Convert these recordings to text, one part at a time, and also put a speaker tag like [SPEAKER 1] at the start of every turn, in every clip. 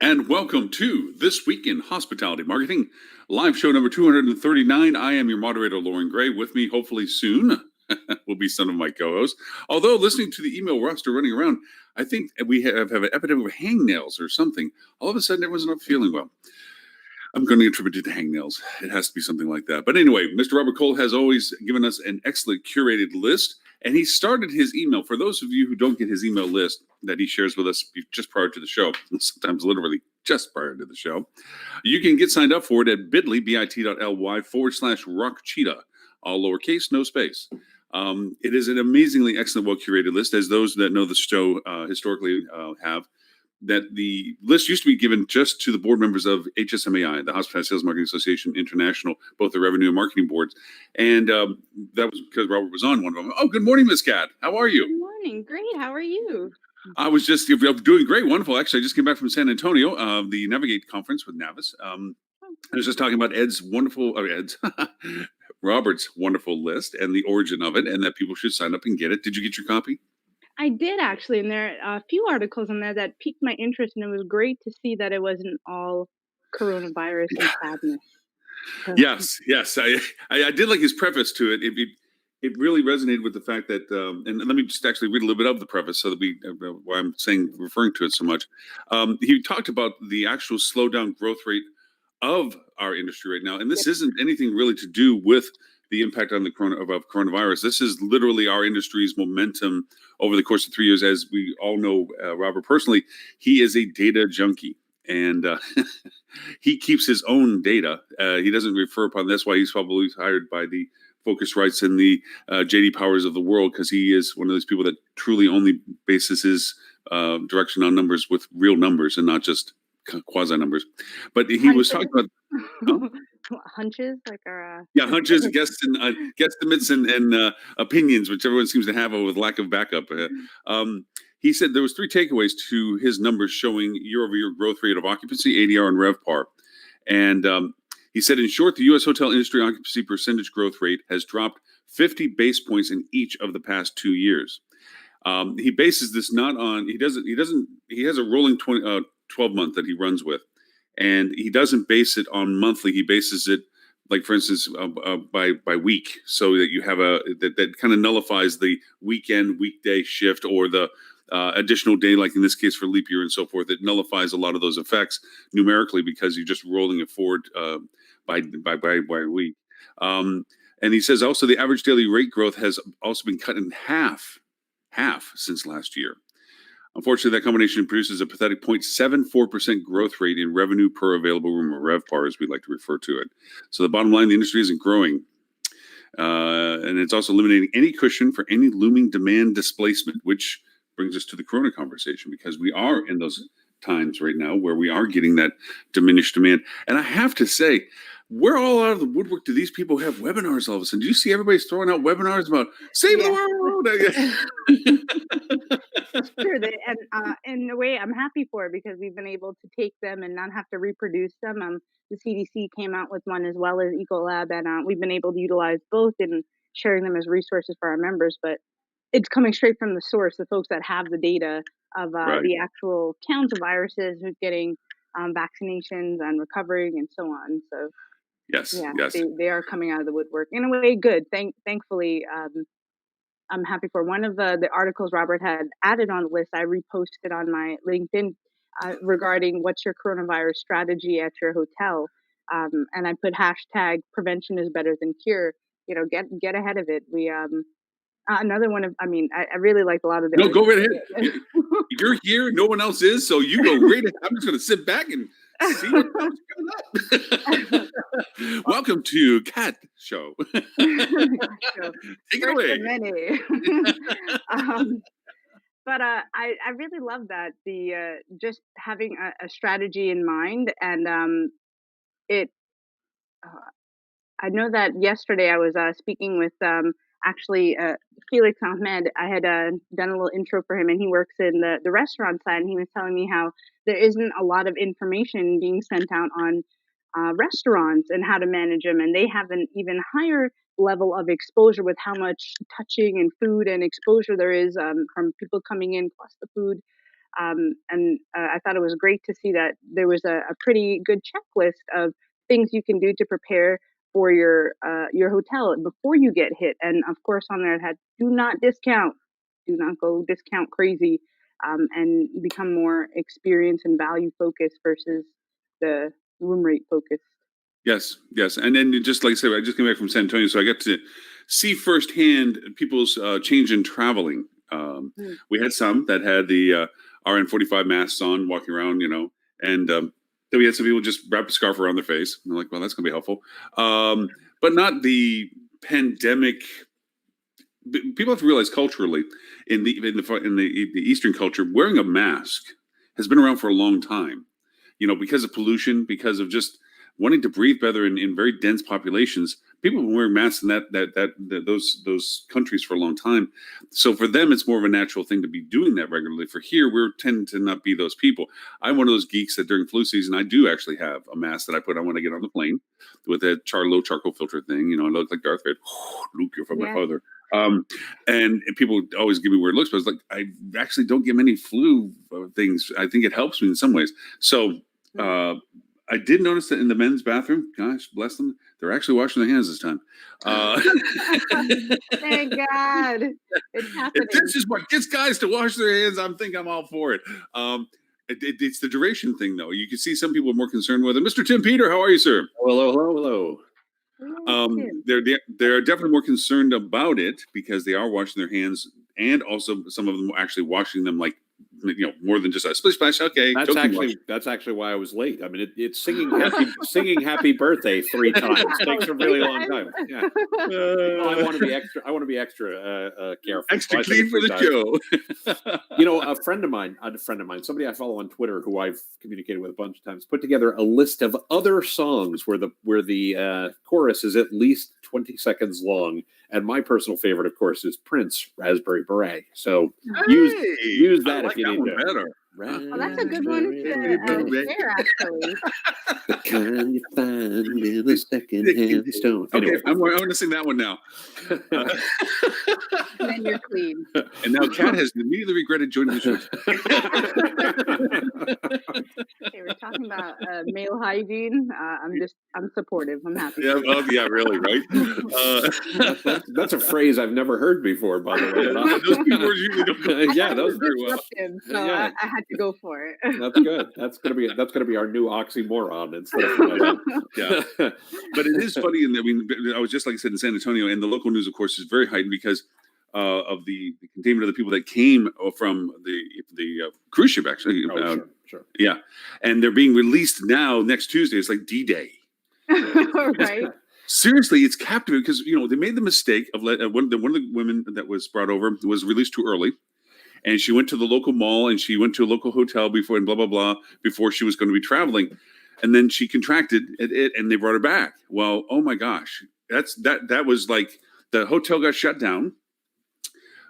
[SPEAKER 1] And welcome to This Week in Hospitality Marketing, live show number 239. I am your moderator, Lauren Gray. With me, hopefully soon, will be some of my co hosts. Although, listening to the email roster running around, I think we have an epidemic of hangnails or something. All of a sudden, everyone's not feeling well. I'm going to attribute it to hangnails. It has to be something like that. But anyway, Mr. Robert Cole has always given us an excellent curated list. And he started his email. For those of you who don't get his email list that he shares with us just prior to the show, sometimes literally just prior to the show, you can get signed up for it at bit.ly/rock cheetah, all lowercase, no space. It is an amazingly excellent, well curated list, as those that know the show historically have. That the list used to be given just to the board members of HSMAI, the Hospitality Sales Marketing Association International, both the revenue and marketing boards. And that was because Robert was on one of them. Oh, good morning, Miss Cat. How are you?
[SPEAKER 2] Good morning. Great. How are you?
[SPEAKER 1] I was just doing great. Wonderful. Actually, I just came back from San Antonio, the Navigate conference with Navis. I was just talking about Robert's wonderful list and the origin of it, and that people should sign up and get it. Did you get your copy?
[SPEAKER 2] I did actually, and there are a few articles in there that piqued my interest, and it was great to see that it wasn't all coronavirus and sadness. So,
[SPEAKER 1] Yes. I did like his preface to it. It really resonated with the fact that, and let me just actually read a little bit of the preface so that why I'm referring to it so much. He talked about the actual slowdown growth rate of our industry right now, and this isn't anything really to do with the impact on the coronavirus. This is literally our industry's momentum over the course of 3 years. As we all know, Robert personally, he is a data junkie, and he keeps his own data. He doesn't refer upon that's why he's probably hired by the Focusrites and the JD Powers of the world, because he is one of those people that truly only bases his direction on numbers with real numbers and not just quasi numbers. But he was talking about
[SPEAKER 2] hunches, like our
[SPEAKER 1] hunches, guesstimates, and opinions, which everyone seems to have with lack of backup. He said there was 3 takeaways to his numbers showing year-over-year growth rate of occupancy, ADR, and RevPAR. And he said, in short, the U.S. hotel industry occupancy percentage growth rate has dropped 50 base points in each of the past 2 years. He bases this not on he has a rolling 12 month that he runs with, and he doesn't base it on monthly. He bases it, like, for instance, by week, so that you have that kind of nullifies the weekday shift or the additional day, like in this case for leap year and so forth. It nullifies a lot of those effects numerically because you're just rolling it forward by a week. And he says also the average daily rate growth has also been cut in half since last year. Unfortunately, that combination produces a pathetic 0.74% growth rate in revenue per available room, or RevPAR, as we like to refer to it. So the bottom line, the industry isn't growing. And it's also eliminating any cushion for any looming demand displacement, which brings us to the Corona conversation, because we are in those times right now where we are getting that diminished demand. And I have to say, we're all out of the woodwork. Do these people have webinars all of a sudden? Do you see everybody's throwing out webinars about save the world?
[SPEAKER 2] Sure, and in a way, I'm happy for it because we've been able to take them and not have to reproduce them. The CDC came out with one as well as Ecolab, and we've been able to utilize both in sharing them as resources for our members. But it's coming straight from the source, the folks that have the data of the actual counts of viruses, who's getting vaccinations and recovering and so on. So
[SPEAKER 1] yes,
[SPEAKER 2] they are coming out of the woodwork in a way. Good. Thankfully, I'm happy for one of the articles Robert had added on the list. I reposted on my LinkedIn regarding what's your coronavirus strategy at your hotel, and I put hashtag prevention is better than cure. Get ahead of it. We another one of, I really liked a lot of the.
[SPEAKER 1] No, go right ahead. You're here. No one else is. So you go right ahead. I'm just going to sit back and see what comes up. Welcome to Cat Show. Take it away.
[SPEAKER 2] But I really love that, the just having a strategy in mind, and I know that yesterday I was speaking with actually Felix Ahmed. I had done a little intro for him, and he works in the restaurant side, and he was telling me how there isn't a lot of information being sent out on restaurants and how to manage them, and they have an even higher level of exposure with how much touching and food and exposure there is from people coming in, plus the food. I thought it was great to see that there was a pretty good checklist of things you can do to prepare for your hotel before you get hit. And of course, on there it had do not discount, do not go discount crazy, and become more experience and value focused versus the room rate focused.
[SPEAKER 1] Yes, yes, and then just like I said, I just came back from San Antonio, so I got to see firsthand people's change in traveling.
[SPEAKER 2] Mm.
[SPEAKER 1] We had some that had the RN45 masks on, walking around, and then we had some people just wrap a scarf around their face. And I'm like, well, that's going to be helpful, but not the pandemic. People have to realize culturally, in the Eastern culture, wearing a mask has been around for a long time. Because of pollution, because of just wanting to breathe better in very dense populations. People have been wearing masks in those countries for a long time. So for them, it's more of a natural thing to be doing that regularly. For here, we tend to not be those people. I'm one of those geeks that during flu season, I do actually have a mask that I put on when I get on the plane with that low charcoal filter thing. I look like Darth Vader. Luke, you're from my father. And people always give me weird looks, but it's like I actually don't get many flu things. I think it helps me in some ways. So I did notice that in the men's bathroom, gosh bless them, they're actually washing their hands this time.
[SPEAKER 2] Thank God, it's happening.
[SPEAKER 1] If this is what gets guys to wash their hands, I'm all for it. It's the duration thing, though. You can see some people are more concerned with it. Mr. Tim Peter, how are you, sir?
[SPEAKER 3] Hello.
[SPEAKER 1] They're definitely more concerned about it because they are washing their hands, and also some of them are actually washing them like more than just a splish splash. Okay,
[SPEAKER 3] that's actually why I was late. I mean, it's singing happy birthday 3 times takes a really long time. Yeah. I want to be extra careful.
[SPEAKER 1] Extra clean for the
[SPEAKER 3] show. A friend of mine, somebody I follow on Twitter who I've communicated with a bunch of times, put together a list of other songs where the chorus is at least 20 seconds long. And my personal favorite, of course, is Prince, Raspberry Beret. So use that if you need to.
[SPEAKER 2] Better. Oh, that's a good one to share, actually.
[SPEAKER 3] The kind you find in a second-hand stone.
[SPEAKER 1] Okay, I want to sing that one now.
[SPEAKER 2] And then you're clean.
[SPEAKER 1] And now Kat has immediately regretted joining the show.
[SPEAKER 2] Okay, we're talking about male hygiene. I'm supportive. I'm happy.
[SPEAKER 1] Yeah, really, right?
[SPEAKER 3] That's a phrase I've never heard before, by the way.
[SPEAKER 1] Those people usually don't go.
[SPEAKER 3] Yeah, those very well.
[SPEAKER 2] So I had to go for it.
[SPEAKER 3] That's good. That's gonna be our new oxymoron instead of
[SPEAKER 1] yeah. But it is funny, and I was just like I said in San Antonio, and the local news, of course, is very heightened because of the containment of the people that came from the cruise ship, actually.
[SPEAKER 3] Sure.
[SPEAKER 1] Yeah, and they're being released now next Tuesday. It's like D-Day.
[SPEAKER 2] Right.
[SPEAKER 1] Seriously, it's captivating because they made the mistake of one of the women that was brought over was released too early. And she went to the local mall and she went to a local hotel before and blah, blah, blah, before she was going to be traveling. And then she contracted it and they brought her back. Well, oh my gosh. That was like the hotel got shut down.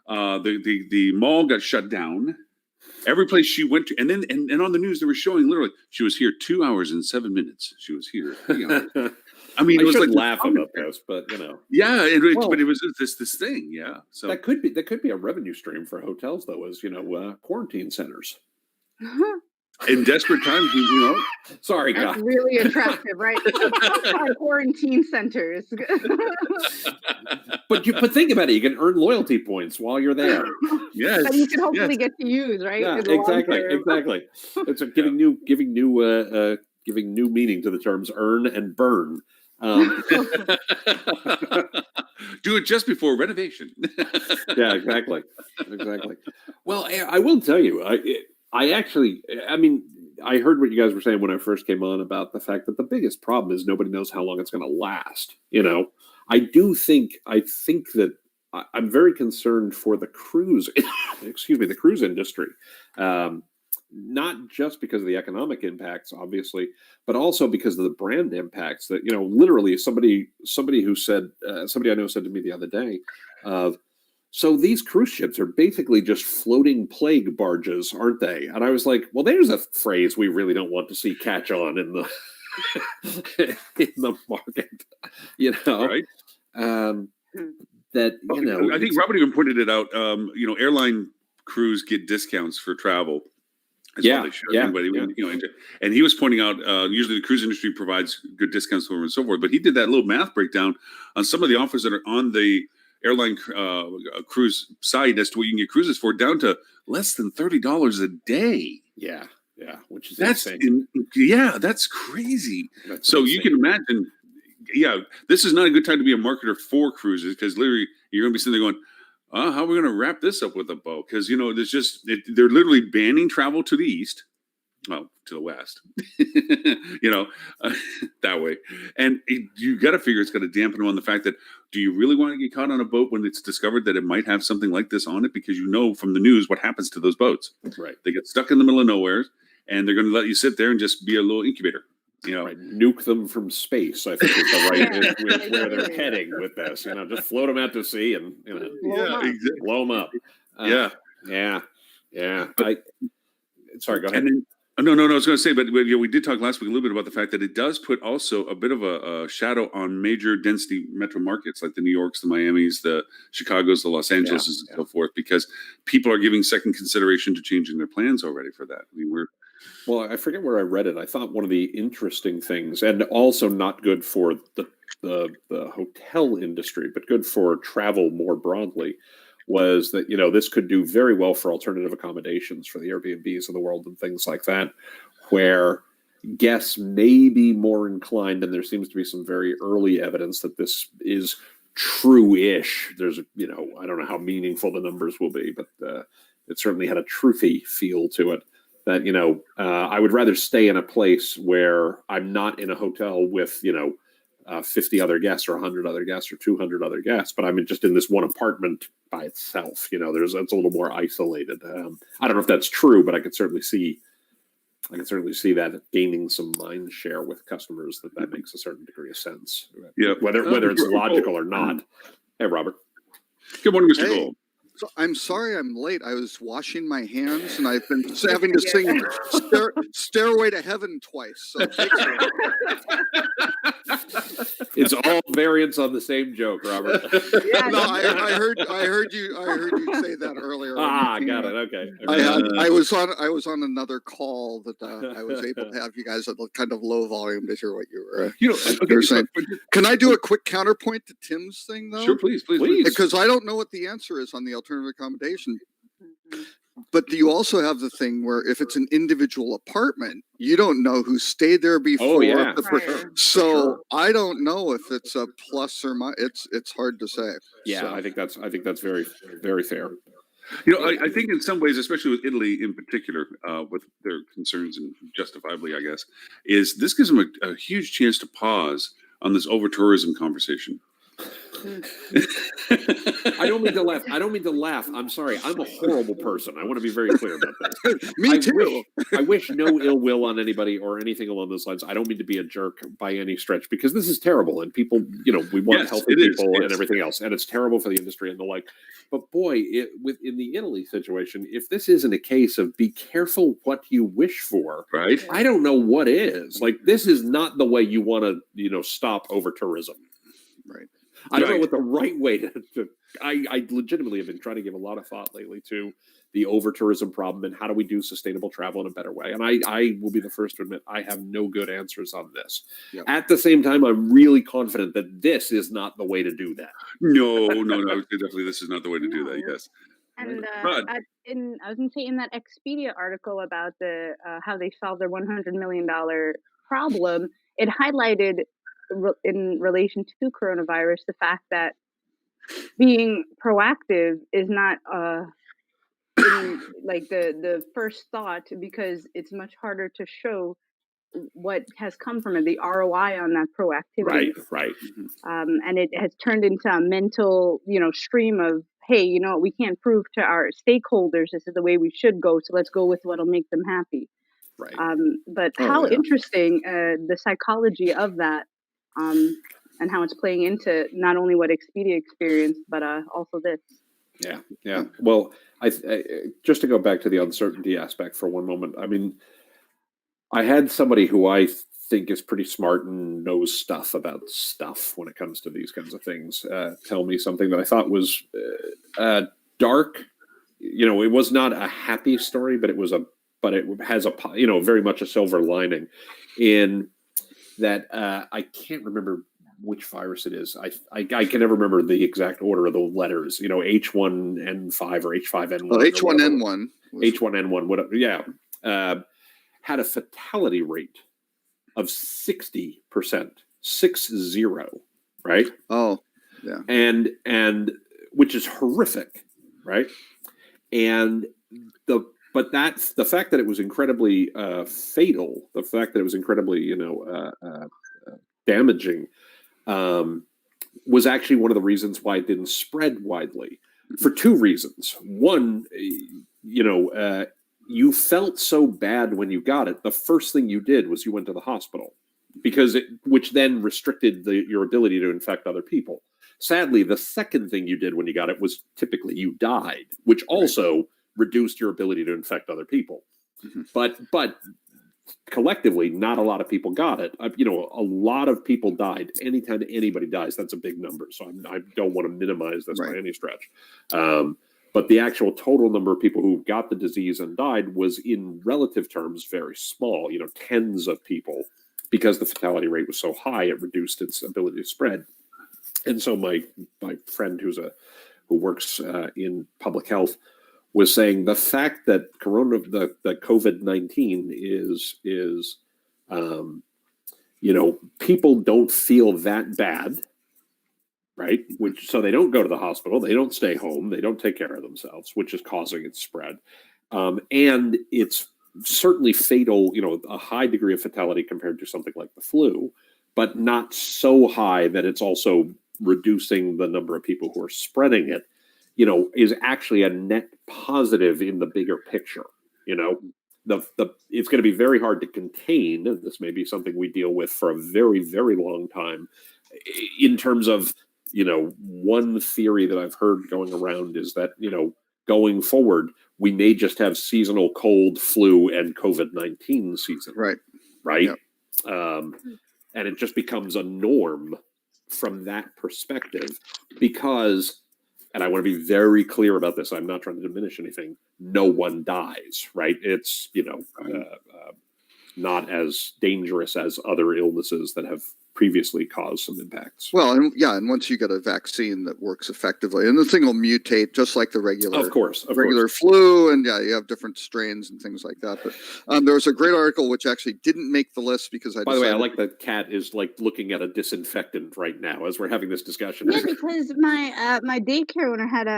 [SPEAKER 1] The mall got shut down. Every place she went to. And then and on the news, they were showing literally she was here 2 hours and 7 minutes. She was here 3 hours. I mean, it was like
[SPEAKER 3] laugh about this, but
[SPEAKER 1] yeah, but it was this thing, yeah. So
[SPEAKER 3] that could be a revenue stream for hotels, though, as quarantine centers.
[SPEAKER 1] In desperate times,
[SPEAKER 3] Sorry,
[SPEAKER 2] that's
[SPEAKER 3] God.
[SPEAKER 2] really attractive, right? Quarantine centers.
[SPEAKER 3] But think about it. You can earn loyalty points while you're there.
[SPEAKER 1] Yes,
[SPEAKER 2] that you can hopefully get to use, right?
[SPEAKER 3] Yeah, exactly. It's giving new meaning to the terms earn and burn.
[SPEAKER 1] Do it just before renovation.
[SPEAKER 3] Yeah, exactly. Well, I will tell you, I heard what you guys were saying when I first came on about the fact that the biggest problem is nobody knows how long it's going to last. I think that I'm very concerned for the cruise, the cruise industry. Not just because of the economic impacts, obviously, but also because of the brand impacts that, literally somebody who said, somebody I know said to me the other day, so these cruise ships are basically just floating plague barges, aren't they? And I was like, well, there's a phrase we really don't want to see catch on in the in the market,
[SPEAKER 1] Right?
[SPEAKER 3] That
[SPEAKER 1] I think Robert even pointed it out. Airline crews get discounts for travel. as well they should. Anybody, and he was pointing out usually the cruise industry provides good discounts for them and so forth, but he did that little math breakdown on some of the offers that are on the airline cruise site as to what you can get cruises for, down to less than $30 a day.
[SPEAKER 3] Yeah, which is
[SPEAKER 1] insane. That's crazy.
[SPEAKER 3] That's
[SPEAKER 1] so
[SPEAKER 3] insane.
[SPEAKER 1] You can imagine. Yeah, this is not a good time to be a marketer for cruises, because literally you're going to be sitting there going, how are we going to wrap this up with a bow? Because, there's they're literally banning travel to the east, well, to the west, that way. And you got to figure it's going to dampen on the fact that, do you really want to get caught on a boat when it's discovered that it might have something like this on it? Because from the news what happens to those boats.
[SPEAKER 3] Right.
[SPEAKER 1] They get stuck in the middle of nowhere, and they're going to let you sit there and just be a little incubator.
[SPEAKER 3] Right. Nuke them from space, I think, is the right where they're heading with this. Just float them out to sea and blow them up. Yeah. Sorry, go ahead.
[SPEAKER 1] No, I was going to say, but we did talk last week a little bit about the fact that it does put also a bit of a shadow on major density metro markets like the New Yorks, the Miamis, the Chicagos, the Los Angeles, and so forth, because people are giving second consideration to changing their plans already for that.
[SPEAKER 3] Well, I forget where I read it. I thought one of the interesting things, and also not good for the hotel industry, but good for travel more broadly, was that this could do very well for alternative accommodations for the Airbnbs of the world and things like that, where guests may be more inclined, and there seems to be some very early evidence that this is true-ish. There's I don't know how meaningful the numbers will be, but it certainly had a truthy feel to it. That I would rather stay in a place where I'm not in a hotel with 50 other guests or 100 other guests or 200 other guests, but I'm just in this one apartment by itself. It's a little more isolated. I don't know if that's true, but I could certainly see that gaining some mind share with customers. That makes a certain degree of sense.
[SPEAKER 1] Yeah,
[SPEAKER 3] whether it's logical or not. Hey, Robert.
[SPEAKER 1] Good morning, Mr. Gold.
[SPEAKER 4] So I'm sorry I'm late. I was washing my hands, and I've been having to sing Stairway to Heaven twice. So
[SPEAKER 3] it's all variants on the same joke, Robert.
[SPEAKER 4] No, I heard you say that earlier.
[SPEAKER 3] Got it. Okay.
[SPEAKER 4] I was on another call that I was able to have you guys at a kind of low volume to hear what you were saying. Can I do a quick counterpoint to Tim's thing, though?
[SPEAKER 1] Sure, please.
[SPEAKER 4] Because I don't know what the answer is on the alternative accommodation. But do you also have the thing where if it's an individual apartment, you don't know who stayed there before?
[SPEAKER 3] Oh, yeah. For sure.
[SPEAKER 4] So I don't know if it's a plus or minus. It's hard to say.
[SPEAKER 3] Yeah, so. I think that's very, very fair.
[SPEAKER 1] I think in some ways, especially with Italy in particular, with their concerns, and justifiably, I guess, is this gives them a huge chance to pause on this over-tourism conversation.
[SPEAKER 3] I don't mean to laugh. I'm sorry. I'm a horrible person. I want to be very clear about that.
[SPEAKER 4] Me too.
[SPEAKER 3] I wish no ill will on anybody or anything along those lines. I don't mean to be a jerk by any stretch, because this is terrible, and people, we want healthy people and everything else, and it's terrible for the industry and the like. But boy, in the Italy situation, if this isn't a case of be careful what you wish for,
[SPEAKER 1] right?
[SPEAKER 3] I don't know what is. Like, this is not the way you want to, stop over tourism.
[SPEAKER 4] Right.
[SPEAKER 3] I don't know what the right way to I legitimately have been trying to give a lot of thought lately to the over-tourism problem and how do we do sustainable travel in a better way. And I will be the first to admit I have no good answers on this. Yep. At the same time, I'm really confident that this is not the way to do that.
[SPEAKER 1] No, definitely this is not the way to do that, yes.
[SPEAKER 2] And I was going to say, in that Expedia article about the how they solved their $100 million problem, it highlighted in relation to coronavirus the fact that being proactive is not the first thought, because it's much harder to show what has come from it, the ROI on that proactivity.
[SPEAKER 3] Right.
[SPEAKER 2] And it has turned into a mental, stream of, hey, we can't prove to our stakeholders this is the way we should go, so let's go with what'll make them happy.
[SPEAKER 3] Right.
[SPEAKER 2] But how interesting the psychology of that. And how it's playing into not only what Expedia experienced, but also this.
[SPEAKER 3] Yeah. Well, I just to go back to the uncertainty aspect for one moment. I mean, I had somebody who I think is pretty smart and knows stuff about stuff when it comes to these kinds of things tell me something that I thought was dark. It was not a happy story, but it was a but it has a very much a silver lining in that I can't remember which virus it is. I can never remember the exact order of the letters. H1N5 or H5N1.
[SPEAKER 4] Well, H1N1.
[SPEAKER 3] H1N1. Whatever. Yeah, had a fatality rate of 60%, 60, right?
[SPEAKER 4] Oh, yeah.
[SPEAKER 3] And which is horrific, right? And but that's the fact that it was incredibly fatal, the fact that it was incredibly damaging, was actually one of the reasons why it didn't spread widely, for two reasons. One, you felt so bad when you got it. The first thing you did was you went to the hospital, which then restricted your ability to infect other people. Sadly, the second thing you did when you got it was typically you died, which also reduced your ability to infect other people. Mm-hmm. But collectively, not a lot of people got it. A lot of people died. Anytime anybody dies, that's a big number. So I don't want to minimize this by any stretch. But the actual total number of people who got the disease and died was, in relative terms, very small. Tens of people, because the fatality rate was so high, it reduced its ability to spread. And so my friend who works in public health was saying the fact that COVID-19 is people don't feel that bad, right? So they don't go to the hospital, they don't stay home, they don't take care of themselves, which is causing its spread. And it's certainly fatal, a high degree of fatality compared to something like the flu, but not so high that it's also reducing the number of people who are spreading it, is actually a net positive in the bigger picture. It's going to be very hard to contain. This may be something we deal with for a very, very long time. In terms of, one theory that I've heard going around is that, going forward, we may just have seasonal cold, flu, and COVID-19 season. Right. Yep. And it just becomes a norm from that perspective, because, and I want to be very clear about this, I'm not trying to diminish anything, no one dies, right? It's, not as dangerous as other illnesses that have previously caused some impacts.
[SPEAKER 4] Well, and once you get a vaccine that works effectively, and the thing will mutate just like the regular flu, and you have different strains and things like that. But there was a great article which actually didn't make the list because
[SPEAKER 3] By the way, I like that Kat is looking at a disinfectant right now as we're having this discussion.
[SPEAKER 2] Yeah, because my daycare owner had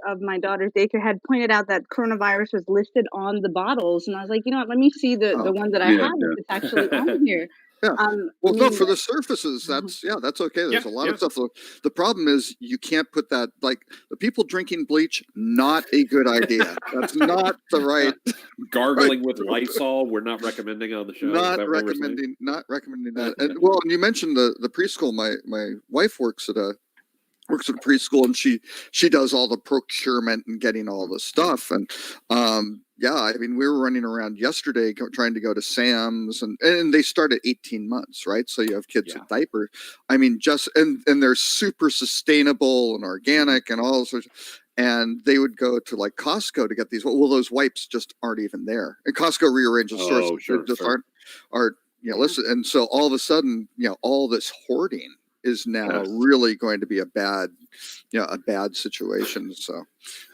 [SPEAKER 2] of my daughter's daycare had pointed out that coronavirus was listed on the bottles, and I was like, let me see the one that I have if it's actually on here.
[SPEAKER 4] Yeah. No, for the surfaces, that's okay. There's a lot of stuff. The problem is you can't put that, like the people drinking bleach, not a good idea. That's not the right.
[SPEAKER 3] Gargling with Lysol, we're not recommending on the show.
[SPEAKER 4] Not recommending that. And you mentioned the preschool. My wife works at a preschool, and she does all the procurement and getting all the stuff. And we were running around yesterday trying to go to Sam's, and they start at 18 months, right? So you have kids with diapers. And they're super sustainable and organic and all sorts. And they would go to like Costco to get these. Well, those wipes just aren't even there. And Costco rearranges stores. Aren't listen. And so all of a sudden, all this hoarding is now really going to be a bad situation. So,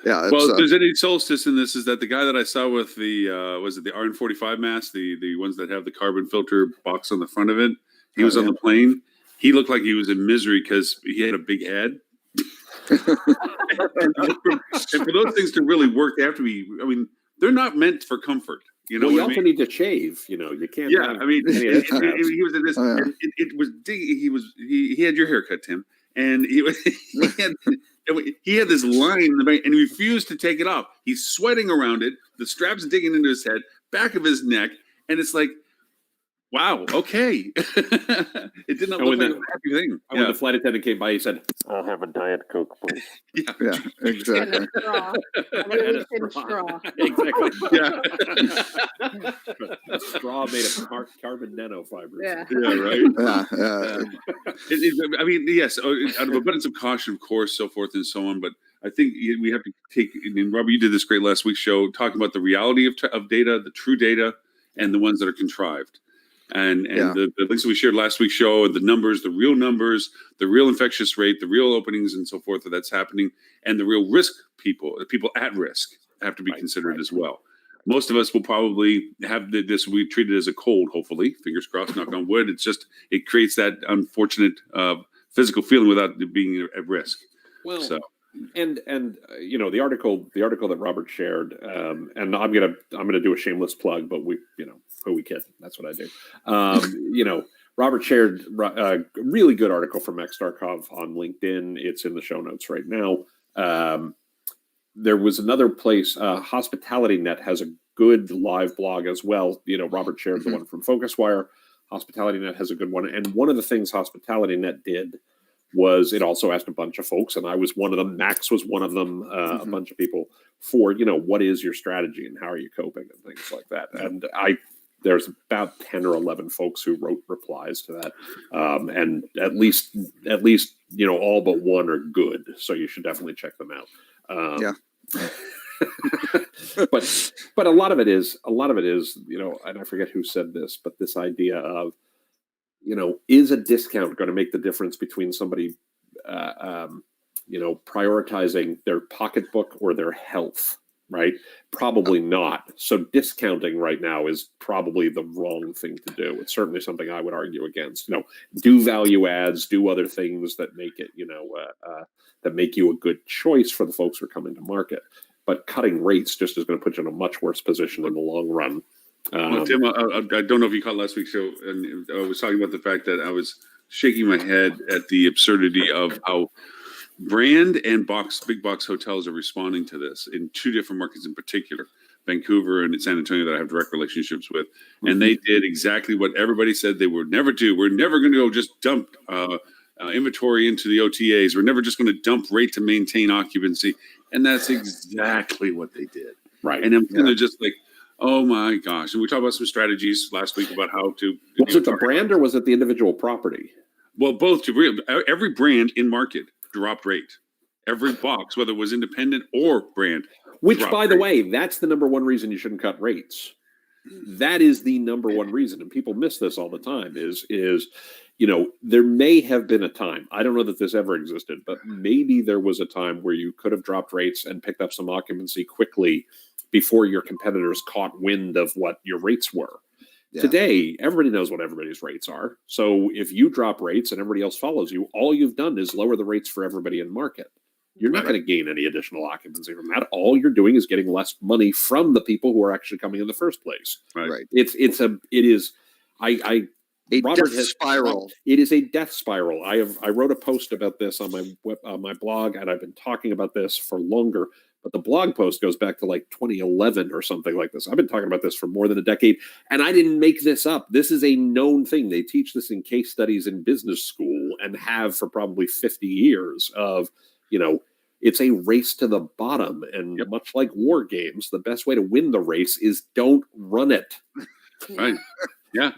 [SPEAKER 1] Well, if there's any solstice in this, is that the guy that I saw with the was it the RN45 mask, the ones that have the carbon filter box on the front of it? He was on the plane. He looked like he was in misery because he had a big head. and for those things to really work, they have to be. They're not meant for comfort.
[SPEAKER 3] You also need to shave. You can't.
[SPEAKER 1] Yeah, he was in this. It was he had your haircut, Tim, and he had this line in the back, and he refused to take it off. He's sweating around it. The strap's digging into his head, back of his neck, and it's like, wow, okay. It did not look like a happy thing.
[SPEAKER 3] When the flight attendant came by, he said, "I'll have a Diet Coke, please."
[SPEAKER 4] Yeah, exactly.
[SPEAKER 2] Really thin straw.
[SPEAKER 3] Exactly. Yeah. A straw made of carbon nanofibers.
[SPEAKER 2] Yeah.
[SPEAKER 1] Yeah, right. Yes, out of abundance of caution, of course, so forth and so on. But I think we have to take, and Robert, you did this great last week's show, talking about the reality of data, the true data, and the ones that are contrived. And the links that we shared last week's show, the numbers, the real infectious rate, the real openings and so forth that's happening, and the real risk people at risk have to be considered as well. Most of us will probably have this, we treat it as a cold, hopefully, fingers crossed, knock on wood. It's just, it creates that unfortunate physical feeling without being at risk.
[SPEAKER 3] Well, so. And the article that Robert shared, and I'm gonna do a shameless plug, but who we kid, that's what I do. Robert shared a really good article from Max Starkov on LinkedIn. It's in the show notes right now. There was another place, Hospitality Net has a good live blog as well. Robert shared the one from FocusWire. Hospitality Net has a good one, and one of the things Hospitality Net did was it also asked a bunch of folks, and I was one of them. Max was one of them. A bunch of people for what is your strategy and how are you coping and things like that. And there's about 10 or 11 folks who wrote replies to that, and at least all but one are good. So you should definitely check them out. but a lot of it is and I forget who said this, but this idea of is a discount going to make the difference between somebody, prioritizing their pocketbook or their health, right? Probably not. So discounting right now is probably the wrong thing to do. It's certainly something I would argue against. Do value adds, do other things that make it, that make you a good choice for the folks who are coming to market. But cutting rates just is going to put you in a much worse position in the long run.
[SPEAKER 1] Well, Tim, I don't know if you caught last week's show, and I was talking about the fact that I was shaking my head at the absurdity of how brand and big box hotels are responding to this in two different markets in particular, Vancouver and San Antonio, that I have direct relationships with. And they did exactly what everybody said they would never do. We're never going to go just dump inventory into the OTAs. We're never just going to dump rate to maintain occupancy. And that's exactly what they did.
[SPEAKER 3] Right.
[SPEAKER 1] And I'm kind of just like, oh my gosh. And we talked about some strategies last week about how to.
[SPEAKER 3] Was it the brand or was it the individual property?
[SPEAKER 1] Well, both. Every brand in market dropped rate. Every box, whether it was independent or brand.
[SPEAKER 3] Which, by the way, that's the number one reason you shouldn't cut rates. That is the number one reason. And people miss this all the time is there may have been a time, I don't know that this ever existed, but maybe there was a time where you could have dropped rates and picked up some occupancy quickly before your competitors caught wind of what your rates were. Yeah. Today, everybody knows what everybody's rates are. So if you drop rates and everybody else follows you, all you've done is lower the rates for everybody in market. You're not going to gain any additional occupancy from that. All you're doing is getting less money from the people who are actually coming in the first place.
[SPEAKER 1] Right.
[SPEAKER 3] It is a
[SPEAKER 4] death spiral.
[SPEAKER 3] It is a death spiral. I wrote a post about this on my blog, and I've been talking about this for longer. But the blog post goes back to like 2011 or something like this. I've been talking about this for more than a decade, and I didn't make this up. This is a known thing. They teach this in case studies in business school and have for probably 50 years of, it's a race to the bottom. And much like war games, the best way to win the race is don't run it.
[SPEAKER 1] Right. Yeah.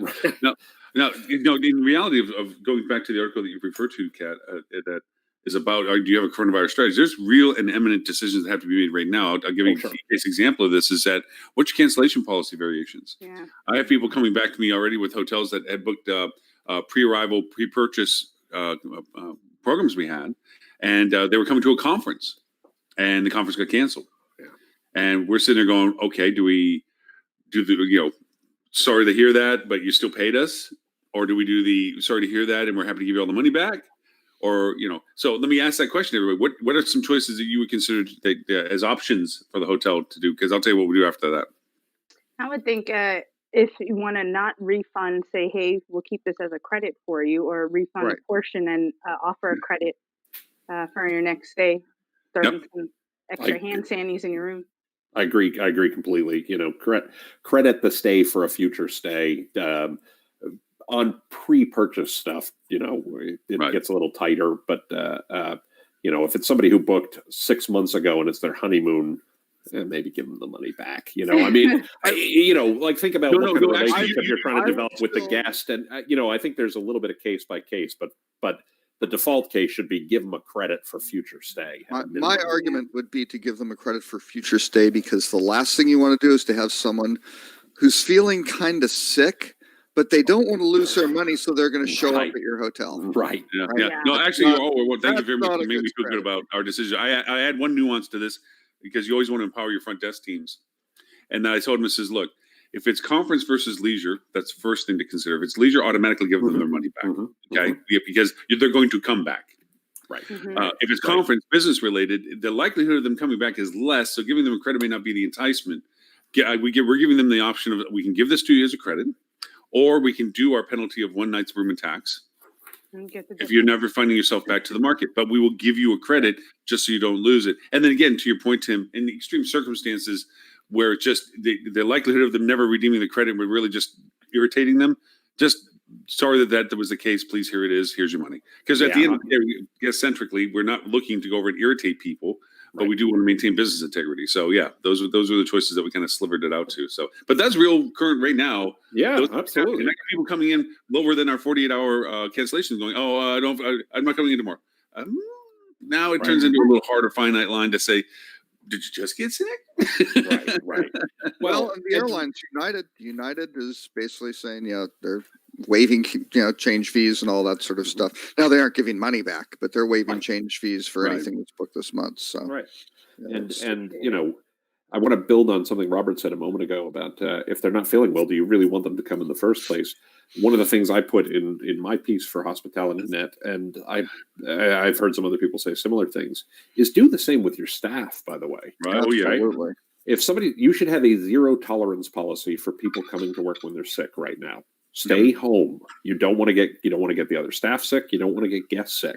[SPEAKER 1] Now, in reality of going back to the article that you referred to, Kat, that is about, do you have a coronavirus strategy? There's real and imminent decisions that have to be made right now. I'll give you a case example of this is that what's your cancellation policy variations?
[SPEAKER 2] Yeah.
[SPEAKER 1] I have people coming back to me already with hotels that had booked pre-arrival, pre-purchase programs we had, and they were coming to a conference, and the conference got canceled.
[SPEAKER 3] Yeah.
[SPEAKER 1] And we're sitting there going, okay, do we do the, sorry to hear that, but you still paid us? Or do we do the sorry to hear that and we're happy to give you all the money back? Or, so let me ask that question, everybody. What are some choices that you would consider to take as options for the hotel to do? Because I'll tell you what we do after that.
[SPEAKER 2] I would think if you want to not refund, say, hey, we'll keep this as a credit for you, or refund a portion and offer a credit for your next stay, throwing some extra hand sanities in your room.
[SPEAKER 3] I agree completely. Credit the stay for a future stay. On pre-purchase stuff, it gets a little tighter. But if it's somebody who booked 6 months ago and it's their honeymoon, maybe give them the money back. I mean, think about what kind of relationship you're trying to develop with the guest, and I think there's a little bit of case by case, but the default case should be give them a credit for future stay.
[SPEAKER 4] My argument would be to give them a credit for future stay, because the last thing you want to do is to have someone who's feeling kind of sick, but they don't want to lose their money, so they're going to show up at your hotel.
[SPEAKER 3] Right.
[SPEAKER 1] Yeah.
[SPEAKER 2] Yeah.
[SPEAKER 1] No, actually, thank you
[SPEAKER 4] that's
[SPEAKER 1] very much
[SPEAKER 4] not
[SPEAKER 1] for
[SPEAKER 4] a
[SPEAKER 1] making
[SPEAKER 4] good
[SPEAKER 1] me feel good
[SPEAKER 4] strategy.
[SPEAKER 1] about our decision. I add one nuance to this, because you always want to empower your front desk teams. And I told him, I says, look, if it's conference versus leisure, that's the first thing to consider. If it's leisure, automatically give them their money back. Okay. Yeah, because they're going to come back.
[SPEAKER 3] Right.
[SPEAKER 1] If it's conference business related, the likelihood of them coming back is less. So giving them a credit may not be the enticement. We're giving them the option of, we can give this to you as a credit, or we can do our penalty of one night's room and tax if you're never finding yourself back to the market. But we will give you a credit just so you don't lose it. And then again, to your point, Tim, in the extreme circumstances where just the likelihood of them never redeeming the credit were really just irritating them, just sorry that was the case. Please, here it is. Here's your money. Because at the end of the day, eccentrically, we're not looking to go over and irritate people, but we do want to maintain business integrity. So yeah, those are the choices that we kind of slivered it out to. So, but that's real current right now.
[SPEAKER 3] Yeah,
[SPEAKER 1] those
[SPEAKER 3] absolutely.
[SPEAKER 1] and I got people coming in lower than our 48-hour cancellation, going, "Oh, I'm not coming in tomorrow." Now it turns into a little harder finite line to say, "Did you just get sick?"
[SPEAKER 3] Right.
[SPEAKER 4] Well, and the airlines, United is basically saying, yeah, they're waiving, change fees and all that sort of stuff. Now they aren't giving money back, but they're waiving change fees for anything that's booked this month. So
[SPEAKER 3] right.
[SPEAKER 4] yeah,
[SPEAKER 3] And I want to build on something Robert said a moment ago about if they're not feeling well, do you really want them to come in the first place? One of the things I put in my piece for Hospitality Net, and I've heard some other people say similar things, is do the same with your staff, by the way.
[SPEAKER 1] Right. Oh yeah.
[SPEAKER 4] absolutely.
[SPEAKER 3] If you should have a zero tolerance policy for people coming to work when they're sick right now. Stay home. You don't want to get the other staff sick. You don't want to get guests sick.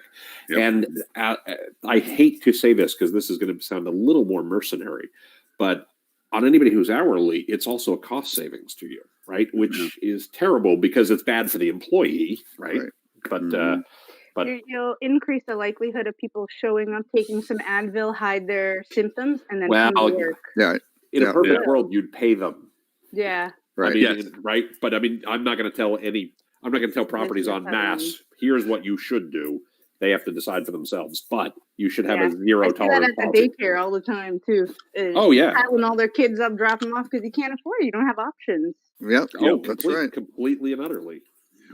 [SPEAKER 1] Yep.
[SPEAKER 3] And I hate to say this because this is going to sound a little more mercenary, but on anybody who's hourly, it's also a cost savings to you, right? Which is terrible because it's bad for the employee, right? But
[SPEAKER 2] you'll increase the likelihood of people showing up, taking some Advil, hide their symptoms, and then come to work.
[SPEAKER 4] Yeah.
[SPEAKER 3] in a perfect world, you'd pay them.
[SPEAKER 2] Yeah.
[SPEAKER 4] Right.
[SPEAKER 3] I mean, right. But I mean, I'm not going to tell properties en masse, here's what you should do. They have to decide for themselves, but you should have a zero tolerance
[SPEAKER 2] at the
[SPEAKER 3] policy.
[SPEAKER 2] daycare all the time too.
[SPEAKER 3] Oh yeah,
[SPEAKER 2] when all their kids up, drop them off because you can't afford it. You don't have options.
[SPEAKER 4] Yep. That's right.
[SPEAKER 3] Completely and utterly.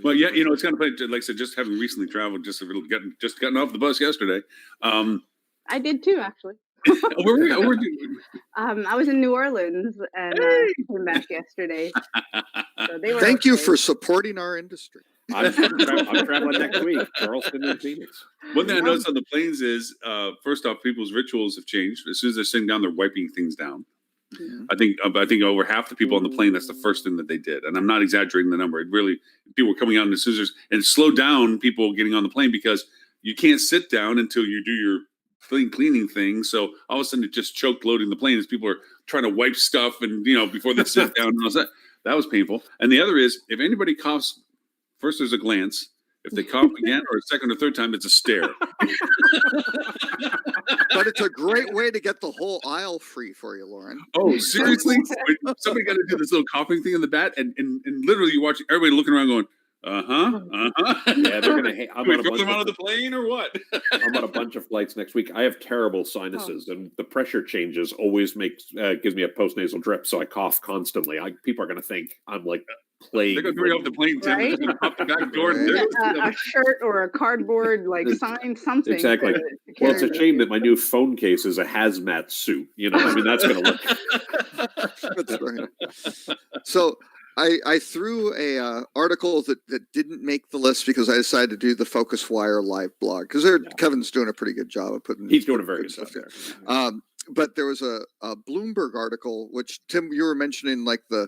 [SPEAKER 1] Well, yeah, it's kind of funny. Like I said, just having recently traveled, just gotten off the bus yesterday.
[SPEAKER 2] I did too, actually.
[SPEAKER 1] Where were you?
[SPEAKER 2] I was in New Orleans and came back yesterday. So they were
[SPEAKER 4] Thank you for supporting our industry.
[SPEAKER 3] I'm traveling next week, Charleston and Phoenix.
[SPEAKER 1] One thing I noticed on the planes is, first off, people's rituals have changed. As soon as they're sitting down, they're wiping things down.
[SPEAKER 2] Mm-hmm.
[SPEAKER 1] I think over half the people on the plane, that's the first thing that they did, and I'm not exaggerating the number. It really, people were coming out in the scissors and slow down people getting on the plane because you can't sit down until you do your cleaning thing. So all of a sudden, it just choked loading the plane as people are trying to wipe stuff and before they sit down. And all that was painful. And the other is, if anybody coughs, first there's a glance. If they cough again or a second or third time, it's a stare.
[SPEAKER 4] But it's a great way to get the whole aisle free for you, Lauren.
[SPEAKER 1] Oh, seriously? Somebody got to do this little coughing thing in the back, and literally you watch everybody looking around going,
[SPEAKER 3] Yeah, they're gonna. I'm
[SPEAKER 1] we throw them out of the plane or what?
[SPEAKER 3] I'm on a bunch of flights next week. I have terrible sinuses, and the pressure changes always gives me a postnasal drip, so I cough constantly. People are gonna think I'm like plague.
[SPEAKER 1] They're gonna throw you off the plane, Tim.
[SPEAKER 2] Right?
[SPEAKER 1] They're gonna pop the back door.
[SPEAKER 2] A shirt or a cardboard sign, something.
[SPEAKER 3] Exactly. Well, it's a shame that my new phone case is a hazmat suit. I mean, that's gonna look.
[SPEAKER 4] That's right. So I threw a article that didn't make the list because I decided to do the Focus Wire live blog because Kevin's doing a pretty good job of putting.
[SPEAKER 3] He's doing a very good
[SPEAKER 4] stuff
[SPEAKER 3] job
[SPEAKER 4] there. But there was a Bloomberg article, which Tim, you were mentioning, like the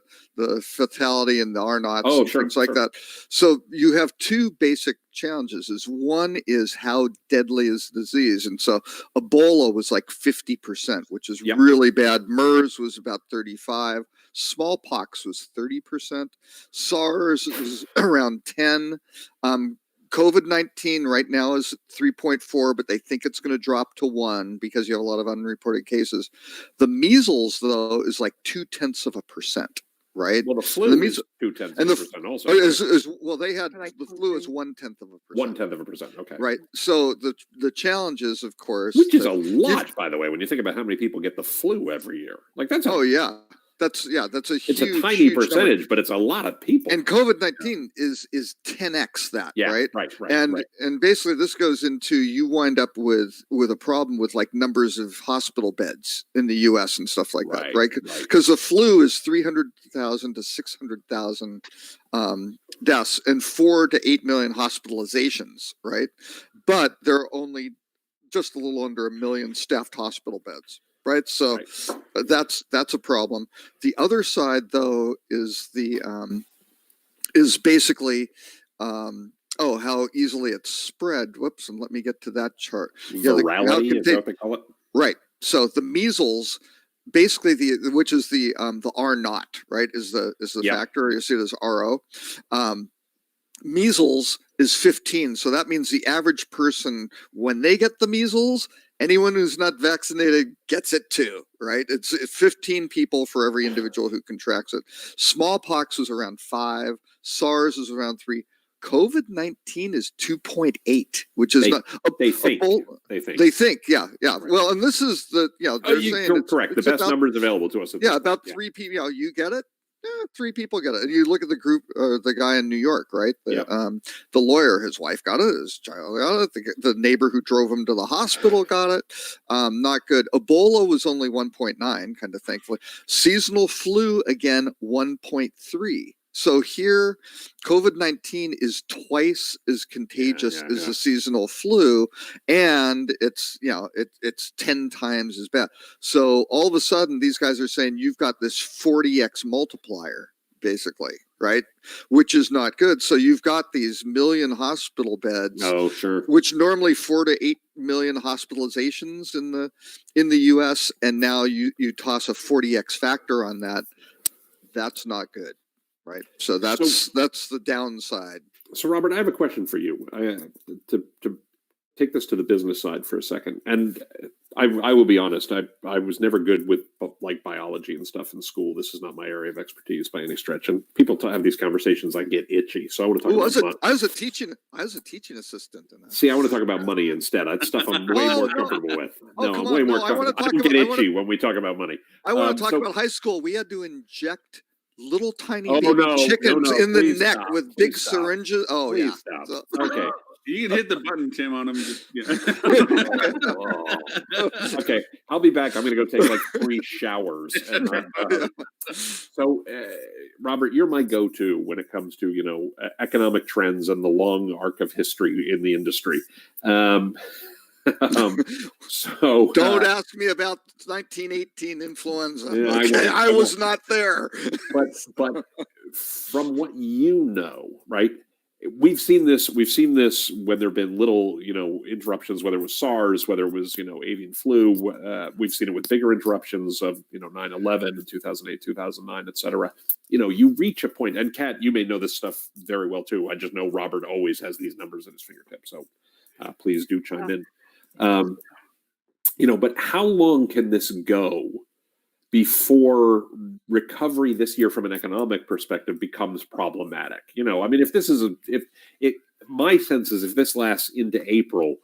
[SPEAKER 4] fatality and the R0s, things like that. So you have two basic challenges. One is how deadly is the disease, and so Ebola was like 50%, which is really bad. MERS was about 35%. Smallpox was 30%. SARS was around 10%. COVID-19 right now is 3.4, but they think it's going to drop to 1 because you have a lot of unreported cases. The measles, though, is like 0.2%. right?
[SPEAKER 3] Well, the flu
[SPEAKER 4] And
[SPEAKER 3] is 0.2%
[SPEAKER 4] and the
[SPEAKER 3] also.
[SPEAKER 4] well, they had
[SPEAKER 2] Like
[SPEAKER 4] the flu is
[SPEAKER 2] 0.3.
[SPEAKER 4] 0.1%.
[SPEAKER 3] 0.1%. Okay.
[SPEAKER 4] Right. So the challenge is, of course,
[SPEAKER 3] Which is
[SPEAKER 4] that
[SPEAKER 3] a lot, by the way, when you think about how many people get the flu every year. Like that's
[SPEAKER 4] oh yeah, that's a
[SPEAKER 3] it's a
[SPEAKER 4] huge,
[SPEAKER 3] tiny
[SPEAKER 4] huge number.
[SPEAKER 3] percentage, but it's a lot of people.
[SPEAKER 4] And COVID-19 is 10x that,
[SPEAKER 3] Yeah,
[SPEAKER 4] right?
[SPEAKER 3] right.
[SPEAKER 4] And basically this goes into, you wind up with a problem with like numbers of hospital beds in the US and stuff like that, right? Because the flu is 300,000 to 600,000 deaths and 4 to 8 million hospitalizations, right? But there are only just a little under 1 million staffed hospital beds, right? So that's a problem. The other side, though, is basically how easily it's spread. Whoops, and let me get to that chart.
[SPEAKER 3] Virality, is that what they call it?
[SPEAKER 4] Right. So the measles, basically which is the R naught, right? Is the factor. You see it as RO. Measles is 15. So that means the average person, when they get the measles, anyone who's not vaccinated gets it too, right? It's 15 people for every individual who contracts it. Smallpox is around 5. SARS is around 3. COVID-19 is 2.8, which is
[SPEAKER 3] they think.
[SPEAKER 4] Yeah. Right. Well, and this is they're saying
[SPEAKER 3] correct. The best numbers available to us.
[SPEAKER 4] About 3 people. You get it. 3 people get it. And you look at the group, the guy in New York, right? The lawyer, his wife got it, his child got it, the neighbor who drove him to the hospital got it. Not good. Ebola was only 1.9, kind of thankfully. Seasonal flu, again, 1.3. So here, COVID-19 is twice as contagious as the seasonal flu, and it's 10 times as bad. So all of a sudden, these guys are saying you've got this 40x multiplier, basically, right? Which is not good. So you've got these million hospital beds.
[SPEAKER 3] Oh, sure.
[SPEAKER 4] Which normally 4 to 8 million hospitalizations in the U.S., and now you toss a 40x factor on that. That's not good. Right. So that's the downside.
[SPEAKER 3] So, Robert, I have a question for you. To take this to the business side for a second, and I will be honest. I was never good with like biology and stuff in school. This is not my area of expertise by any stretch. And people have these conversations, I get itchy. So I want to talk about money.
[SPEAKER 4] I was a teaching assistant in that.
[SPEAKER 3] See, I want to talk about money instead. That's stuff I'm way more comfortable with. I'm way more comfortable. I don't get itchy when we talk about money.
[SPEAKER 4] I want to talk about high school. We had to inject little tiny baby chickens in the neck with big syringes. Oh,
[SPEAKER 3] please
[SPEAKER 4] yeah.
[SPEAKER 3] Stop. Okay.
[SPEAKER 1] You can hit the button, Tim, on them.
[SPEAKER 3] Okay, I'll be back. I'm going to go take like 3 showers. So, Robert, you're my go-to when it comes to economic trends and the long arc of history in the industry. So
[SPEAKER 4] don't ask me about 1918 influenza.
[SPEAKER 3] Yeah,
[SPEAKER 4] I was not there.
[SPEAKER 3] But from what you know, right? We've seen this when there have been little, interruptions, whether it was SARS, whether it was, avian flu. We've seen it with bigger interruptions of, 9/11 and 2008, 2009, et cetera. You reach a point, and Kat, you may know this stuff very well too. I just know Robert always has these numbers at his fingertips. So please do chime in. But how long can this go before recovery this year from an economic perspective becomes problematic? My sense is if this lasts into April,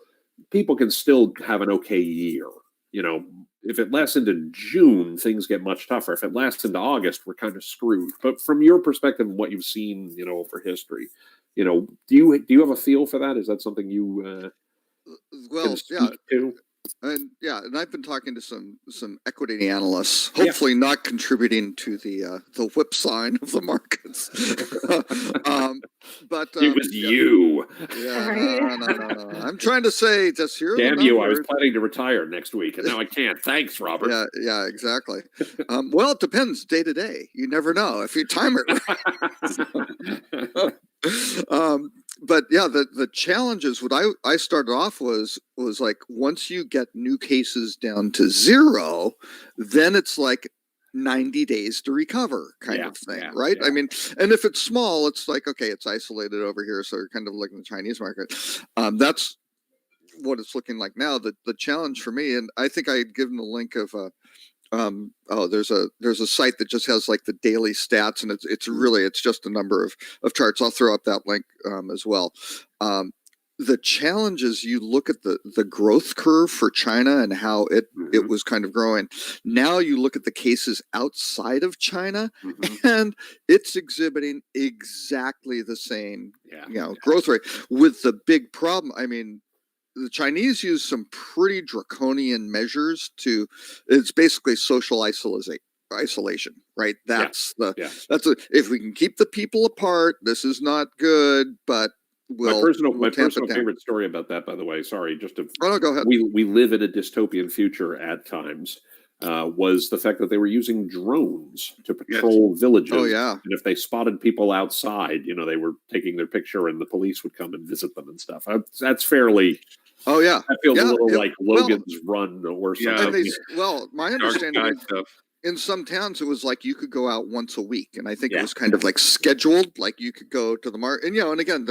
[SPEAKER 3] people can still have an okay year. If it lasts into June, things get much tougher. If it lasts into August, we're kind of screwed. But from your perspective and what you've seen, for history, do you have a feel for that? Is that something you
[SPEAKER 4] can speak to? And I've been talking to some equity analysts, hopefully not contributing to the whip sign of the markets. But
[SPEAKER 3] it was you.
[SPEAKER 4] Yeah, no. I'm trying to say, just here.
[SPEAKER 3] Damn you! I was planning to retire next week, and now I can't. Thanks, Robert.
[SPEAKER 4] Yeah, exactly. Well, it depends day to day. You never know if you time it right. But the challenges. What I started off was like, once you get new cases down to 0, then it's like 90 days to recover kind of thing, right? Yeah. I mean, and if it's small, it's like, okay, it's isolated over here, so you're kind of like in the Chinese market. That's what it's looking like now. The challenge for me, and I think I had given the link of there's a site that just has like the daily stats, and it's just a number of charts. I'll throw up that link as well. The challenge is you look at the growth curve for China and how it was kind of growing. Now you look at the cases outside of China, and it's exhibiting exactly the same growth rate, with the big problem. I mean, the Chinese use some pretty draconian measures it's basically social isolation, right? If we can keep the people apart, this is not good, but
[SPEAKER 3] my personal favorite story about that, by the way, sorry, just to
[SPEAKER 4] no, go ahead.
[SPEAKER 3] We live in a dystopian future at times. Was the fact that they were using drones to patrol villages.
[SPEAKER 4] Oh, yeah.
[SPEAKER 3] And if they spotted people outside, they were taking their picture and the police would come and visit them and stuff. That's fairly...
[SPEAKER 4] Oh, yeah.
[SPEAKER 3] That feels a little like Logan's Run or something.
[SPEAKER 4] My understanding is in some towns, it was like you could go out once a week. And I think it was kind of like scheduled, like you could go to the market. And, and again,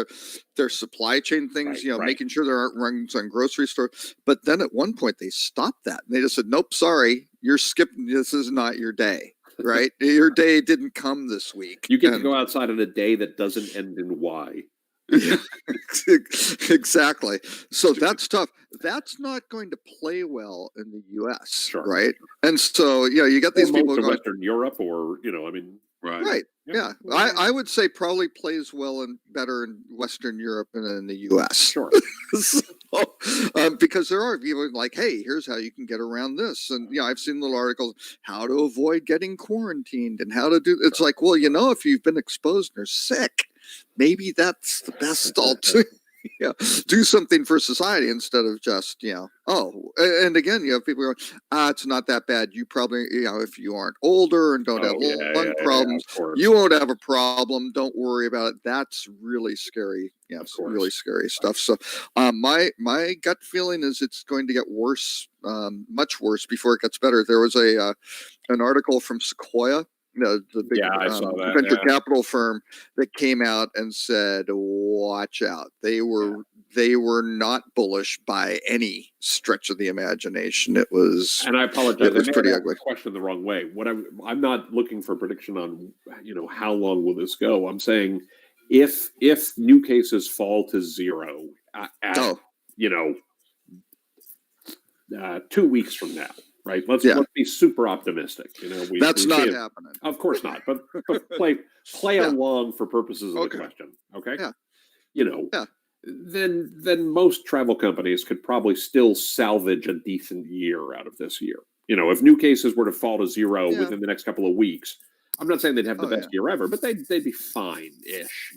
[SPEAKER 4] their supply chain things, making sure there aren't runs on grocery stores. But then at one point they stopped that. And they just said, nope, sorry, you're skipping. This is not your day, right? Your day didn't come this week.
[SPEAKER 3] You get to go outside on a day that doesn't end in Y.
[SPEAKER 4] Exactly. So that's tough. That's not going to play well in the U.S. Right? And so you got these people
[SPEAKER 3] going Western Europe, or
[SPEAKER 4] right. Yeah. I would say probably plays well and better in Western Europe than in the U.S.
[SPEAKER 3] Sure.
[SPEAKER 4] Because there are people like, hey, here's how you can get around this, and I've seen little articles how to avoid getting quarantined and how to do. It's like, well, if you've been exposed and are sick, maybe that's the best alternative. Do something for society instead of just, and again, you have people going, it's not that bad. You probably, if you aren't older and don't have lung problems, you won't have a problem. Don't worry about it. That's really scary. Yeah, it's really scary stuff. So my gut feeling is it's going to get worse, much worse before it gets better. There was an article from Sequoia, the big venture capital firm, that came out and said, watch out. They were not bullish by any stretch of the imagination. It was,
[SPEAKER 3] and I apologize,
[SPEAKER 4] it was pretty ugly.
[SPEAKER 3] Question the wrong way. I'm not looking for a prediction on how long will this go. I'm saying if new cases fall to zero at 2 weeks from now. Right. Let's be super optimistic.
[SPEAKER 4] That's not happening.
[SPEAKER 3] Of course not. But play along for purposes of the question. Okay.
[SPEAKER 4] Yeah.
[SPEAKER 3] Then most travel companies could probably still salvage a decent year out of this year. If new cases were to fall to zero within the next couple of weeks, I'm not saying they'd have the best year ever, but they'd be fine-ish.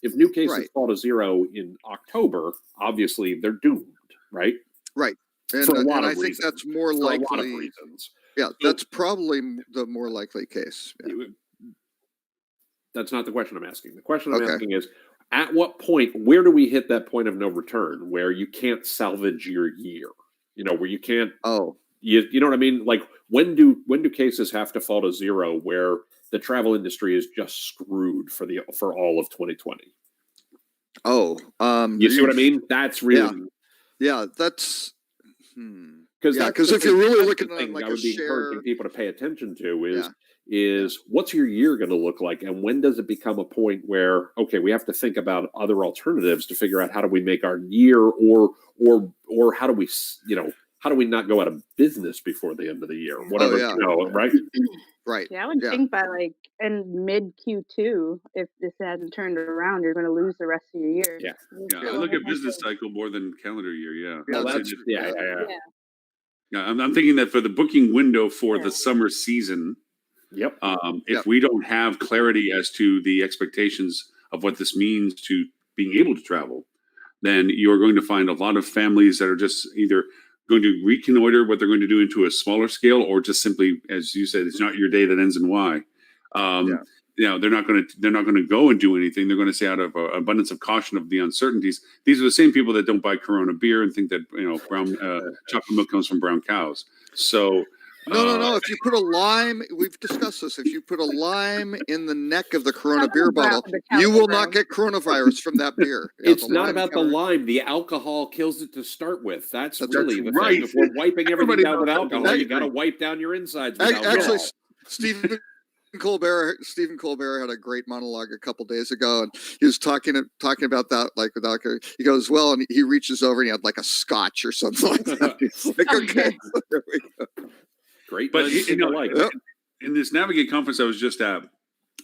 [SPEAKER 3] If new cases fall to zero in October, obviously they're doomed. Right.
[SPEAKER 4] Right. And I think that's more likely. For a lot of reasons. Yeah, that's probably the more likely case. Yeah.
[SPEAKER 3] That's not the question I'm asking. The question I'm asking is, at what point, where do we hit that point of no return where you can't salvage your year? Where you can't. You know what I mean? Like, when do cases have to fall to zero where the travel industry is just screwed for all of 2020? You see what I mean? That's really.
[SPEAKER 4] Yeah, that's.
[SPEAKER 3] Because
[SPEAKER 4] if you're really looking at
[SPEAKER 3] like I would be encouraging people to pay attention to is what's your year going to look like, and when does it become a point where we have to think about other alternatives to figure out how do we make our year, or how do we not go out of business before the end of the year, whatever, right?
[SPEAKER 4] Right.
[SPEAKER 2] Yeah, I would think by in mid Q2, if this hasn't turned around, you're going to lose the rest of your year.
[SPEAKER 1] Yeah. I look at business cycle more than calendar year. Yeah. I'm thinking that for the booking window for the summer season, if we don't have clarity as to the expectations of what this means to being able to travel, then you're going to find a lot of families that are just either going to reconnoiter what they're going to do into a smaller scale, or just simply, as you said, it's not your day that ends in Y. They're not going to go and do anything. They're going to say, out of abundance of caution of the uncertainties. These are the same people that don't buy Corona beer and think that brown chocolate milk comes from brown cows. So
[SPEAKER 4] No. If you put a lime, we've discussed this. If you put a lime in the neck of the Corona beer bottle, you will not get coronavirus from that beer. Yeah,
[SPEAKER 3] It's not about the lime. The alcohol kills it to start with. That's really the
[SPEAKER 1] right.
[SPEAKER 3] thing. If we're wiping everything
[SPEAKER 1] Everybody
[SPEAKER 3] down with
[SPEAKER 1] knows
[SPEAKER 3] alcohol,
[SPEAKER 1] that.
[SPEAKER 3] you got to wipe down your insides with alcohol.
[SPEAKER 4] Actually, Stephen Colbert had a great monologue a couple days ago, and he was talking about that, like, without, he goes, well, and he reaches over and he had like a scotch or something like that. He's like, okay, so there we go.
[SPEAKER 3] Great.
[SPEAKER 1] But in this Navigate conference I was just at,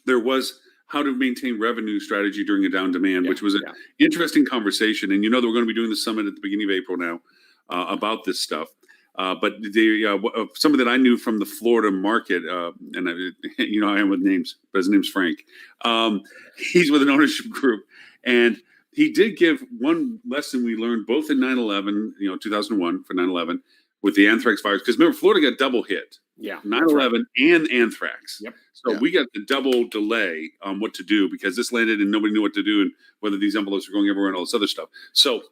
[SPEAKER 1] there was how to maintain revenue strategy during a down demand, which was an interesting conversation. And we're going to be doing the summit at the beginning of April now about this stuff. But somebody that I knew from the Florida market, and I am with names, but his name's Frank. He's with an ownership group, and he did give one lesson we learned both in 9/11, 2001 for 9/11 with the anthrax virus. Because remember, Florida got double hit.
[SPEAKER 3] Yeah,
[SPEAKER 1] 9/11 and anthrax.
[SPEAKER 3] Yep.
[SPEAKER 1] So we got the double delay on what to do because this landed and nobody knew what to do and whether these envelopes were going everywhere and all this other stuff. So.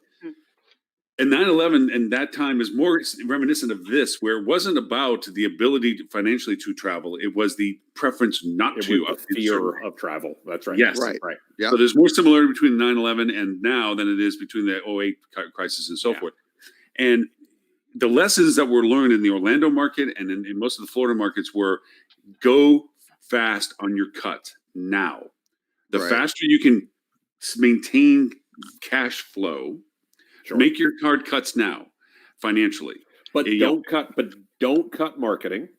[SPEAKER 1] And 9/11 and that time is more reminiscent of this, where it wasn't about the ability financially to travel. It was the preference not to.
[SPEAKER 3] The fear of travel. That's right.
[SPEAKER 1] Yes.
[SPEAKER 4] Right.
[SPEAKER 1] Yeah. So there's more similarity between 9/11 and now than it is between the 2008 crisis and so forth. And the lessons that were learned in the Orlando market and in most of the Florida markets were go fast on your cut now. The faster you can maintain cash flow, make your hard cuts now financially.
[SPEAKER 3] But don't cut marketing.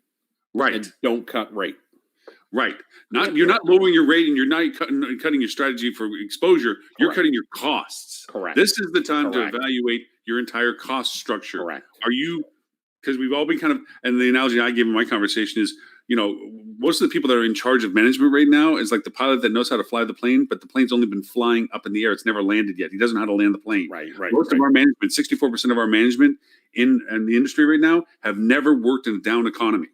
[SPEAKER 1] Right.
[SPEAKER 3] And don't cut rate.
[SPEAKER 1] Right. You're not lowering your rate and you're not cutting your strategy for exposure. Correct. You're cutting your costs.
[SPEAKER 3] Correct.
[SPEAKER 1] This is the time to evaluate your entire cost structure.
[SPEAKER 3] Correct.
[SPEAKER 1] Because we've all been kind of, and the analogy I give in my conversation is, most of the people that are in charge of management right now is like the pilot that knows how to fly the plane, but the plane's only been flying up in the air. It's never landed yet. He doesn't know how to land the plane.
[SPEAKER 3] Right.
[SPEAKER 1] Most of our management, 64% of our management in the industry right now have never worked in a down economy.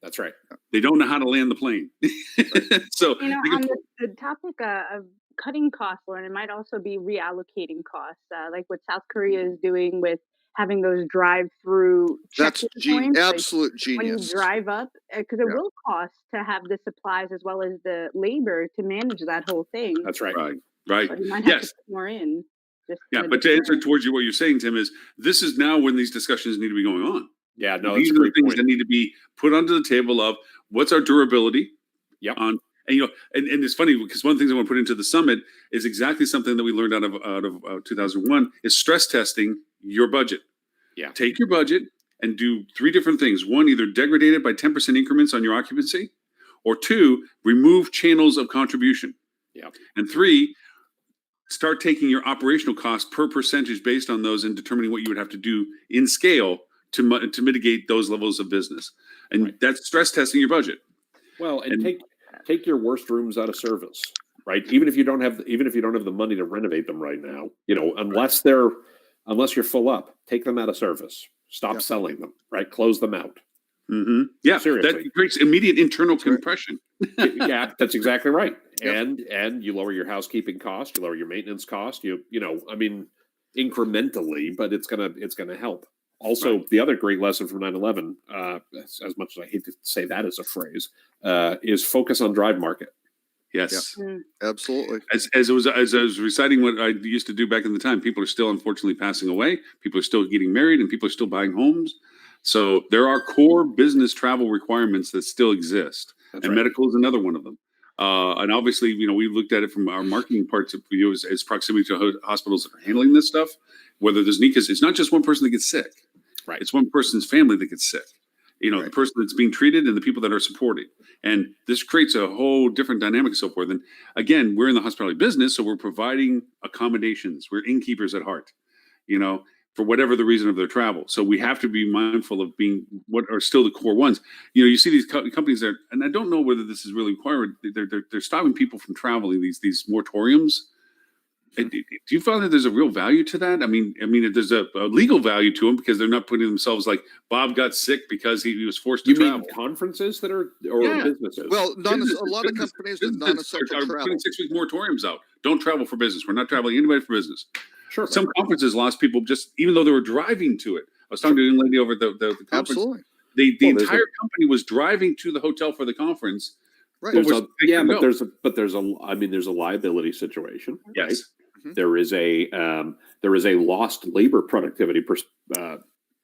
[SPEAKER 3] That's right.
[SPEAKER 1] They don't know how to land the plane. So
[SPEAKER 2] on the topic of cutting costs, Lauren, it might also be reallocating costs, like what South Korea is doing with having those drive-through.
[SPEAKER 4] That's absolute genius.
[SPEAKER 2] When you drive up, because it will cost to have the supplies as well as the labor to manage that whole thing.
[SPEAKER 3] That's right.
[SPEAKER 1] Right.
[SPEAKER 2] So you might have to put more in.
[SPEAKER 1] But to answer towards what you're saying, Tim, is this is now when these discussions need to be going on.
[SPEAKER 3] Yeah, no,
[SPEAKER 1] these are the things that need to be put onto the table of what's our durability.
[SPEAKER 3] Yep.
[SPEAKER 1] And it's funny because one of the things I want to put into the summit is exactly something that we learned out of 2001 is stress testing your budget.
[SPEAKER 3] Yeah. Take
[SPEAKER 1] your budget and do three different things. One, either degrade it by 10% increments on your occupancy, or two, remove channels of contribution.
[SPEAKER 3] Yeah.
[SPEAKER 1] And three, start taking your operational costs per percentage based on those and determining what you would have to do in scale to mitigate those levels of business. And that's stress testing your budget. Well,
[SPEAKER 3] and take your worst rooms out of service, right? Even if you don't have the money to renovate them right now, unless you're full up, take them out of service. Stop selling them, right? Close them out.
[SPEAKER 1] Mm-hmm. Yeah,
[SPEAKER 3] seriously.
[SPEAKER 1] That creates immediate internal compression.
[SPEAKER 3] Yeah, that's exactly right. Yep. And you lower your housekeeping cost, you lower your maintenance cost. Incrementally, but it's gonna help. Also, the other great lesson from 9/11, as much as I hate to say that as a phrase, is focus on drive market.
[SPEAKER 1] Yes,
[SPEAKER 4] absolutely.
[SPEAKER 1] As I was reciting what I used to do back in the time, people are still unfortunately passing away. People are still getting married, and people are still buying homes. So there are core business travel requirements that still exist, medical is another one of them. And obviously, we looked at it from our marketing parts of view as proximity to hospitals that are handling this stuff. Whether there's because it's not just one person that gets sick, right? It's one person's family that gets sick. The person that's being treated and the people that are supporting. And this creates a whole different dynamic and so forth. And again, we're in the hospitality business, so we're providing accommodations. We're innkeepers at heart, for whatever the reason of their travel. So we have to be mindful of being what are still the core ones. You see these companies that, and I don't know whether this is really required. They're stopping people from traveling. These moratoriums. Do you find that there's a real value to that? I mean, there's a legal value to them because they're not putting themselves like Bob got sick because he was forced to travel.
[SPEAKER 3] You mean conferences that are or businesses?
[SPEAKER 4] Well, a lot of companies with non-essential
[SPEAKER 1] are
[SPEAKER 4] travel
[SPEAKER 1] putting 6-week moratoriums out. Don't travel for business. We're not traveling anybody for business.
[SPEAKER 3] Sure.
[SPEAKER 1] Some conferences lost people just even though they were driving to it. I was talking to a young lady over at the conference.
[SPEAKER 4] Absolutely.
[SPEAKER 1] the
[SPEAKER 3] Well, there's
[SPEAKER 1] entire company was driving to the hotel for the conference.
[SPEAKER 4] Right.
[SPEAKER 3] There's
[SPEAKER 1] But
[SPEAKER 3] a,
[SPEAKER 1] they
[SPEAKER 3] yeah,
[SPEAKER 1] couldn't
[SPEAKER 3] but
[SPEAKER 1] go.
[SPEAKER 3] there's a I mean there's a liability situation. Right?
[SPEAKER 1] Yes.
[SPEAKER 4] Mhm.
[SPEAKER 3] There is a lost labor productivity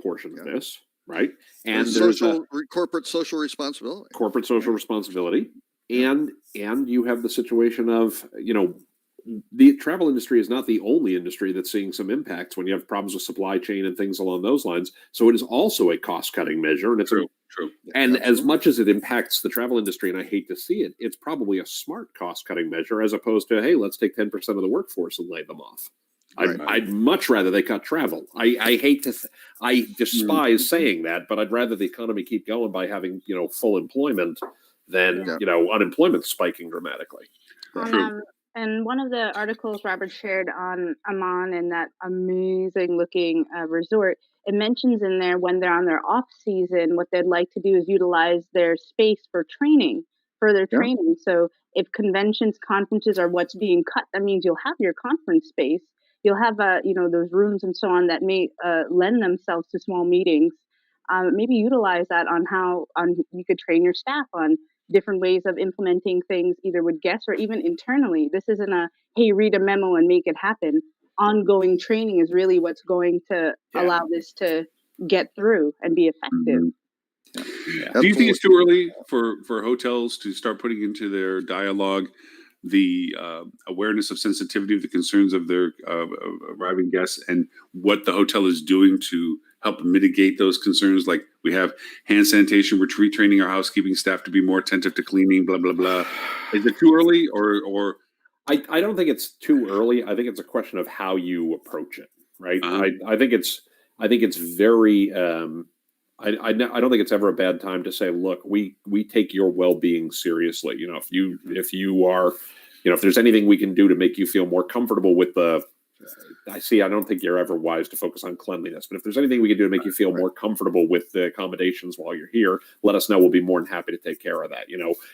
[SPEAKER 3] portion of this, right? And there's a
[SPEAKER 4] Corporate social responsibility.
[SPEAKER 3] corporate social responsibility,
[SPEAKER 4] Yeah.
[SPEAKER 3] and you have the situation of the travel industry is not the only industry that's seeing some impacts when you have problems with supply chain and things along those lines. So it is also a cost cutting measure, and it's
[SPEAKER 1] True.
[SPEAKER 3] and
[SPEAKER 4] Absolutely.
[SPEAKER 3] as much as it impacts the travel industry, and I hate to see it, it's probably a smart cost cutting measure as opposed to, hey, let's take 10% of the workforce and lay them off.
[SPEAKER 4] Right.
[SPEAKER 3] I'd much rather they cut travel. I hate to, I despise saying that, but I'd rather the economy keep going by having full employment than unemployment spiking dramatically.
[SPEAKER 2] On, and one of the articles Robert shared on Amman and that amazing looking resort, it mentions in there when they're on their off season, what they'd like to do is utilize their space for training, further
[SPEAKER 4] Yeah.
[SPEAKER 2] training. So if conventions, conferences are what's being cut, that means you'll have your conference space. You'll have those rooms and so on that may lend themselves to small meetings. Maybe utilize that on how you could train your staff on different ways of implementing things, either with guests or even internally. This isn't a, hey, read a memo and make it happen. Ongoing training is really what's going to allow this to get through and be effective.
[SPEAKER 1] Do you think it's too early for hotels to start putting into their dialogue the awareness of sensitivity of the concerns of their arriving guests and what the hotel is doing to help mitigate those concerns? Like we have hand sanitation, we're retraining our housekeeping staff to be more attentive to cleaning, blah, blah, blah. Is it too early or?
[SPEAKER 3] I don't think it's too early. I think it's a question of how you approach it, right?
[SPEAKER 1] Uh-huh.
[SPEAKER 3] I think it's very. I don't think it's ever a bad time to say, look, we take your well-being seriously. If you are, if there's anything we can do to make you feel more comfortable with the. I don't think you're ever wise to focus on cleanliness, but if there's anything we can do to make you feel more comfortable with the accommodations while you're here, let us know. We'll be more than happy to take care of that.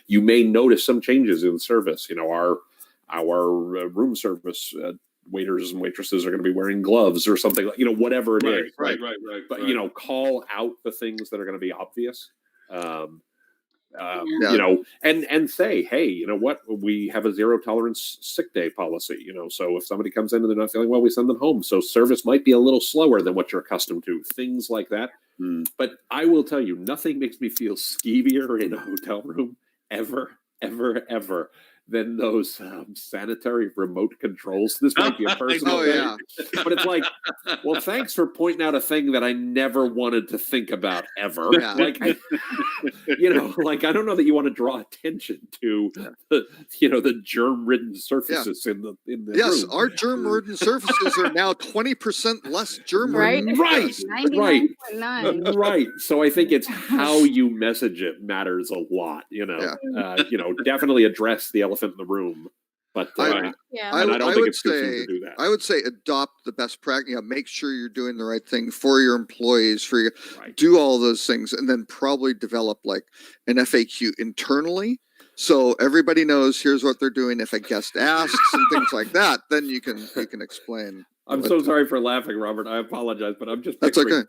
[SPEAKER 3] You may notice some changes in service. Our room service waiters and waitresses are going to be wearing gloves or something, whatever it is.
[SPEAKER 1] Right.
[SPEAKER 3] But call out the things that are going to be obvious. And say, hey, you know what? We have a zero tolerance sick day policy. So if somebody comes in and they're not feeling well, we send them home. So service might be a little slower than what you're accustomed to. Things like that. But I will tell you, nothing makes me feel skeevier in a hotel room ever than those sanitary remote controls. This might be a personal thing, but it's like, well, thanks for pointing out a thing that I never wanted to think about ever.
[SPEAKER 4] Yeah.
[SPEAKER 3] Like, I don't know that you want to draw attention to the germ-ridden surfaces in the
[SPEAKER 4] Yes,
[SPEAKER 3] room.
[SPEAKER 4] our germ-ridden surfaces are now 20% less germ-ridden.
[SPEAKER 3] Right.
[SPEAKER 2] 99.9.
[SPEAKER 3] Right. So I think it's how you message it matters a lot. Definitely address the elephant in the room, but I don't think it's too soon to do that.
[SPEAKER 4] I would say adopt the best practice. Make sure you're doing the right thing for your employees. Do all those things, and then probably develop like an FAQ internally, so everybody knows here's what they're doing. If a guest asks and things like that, then you can explain.
[SPEAKER 3] I'm so sorry for laughing, Robert. I apologize, but I'm just
[SPEAKER 4] That's okay.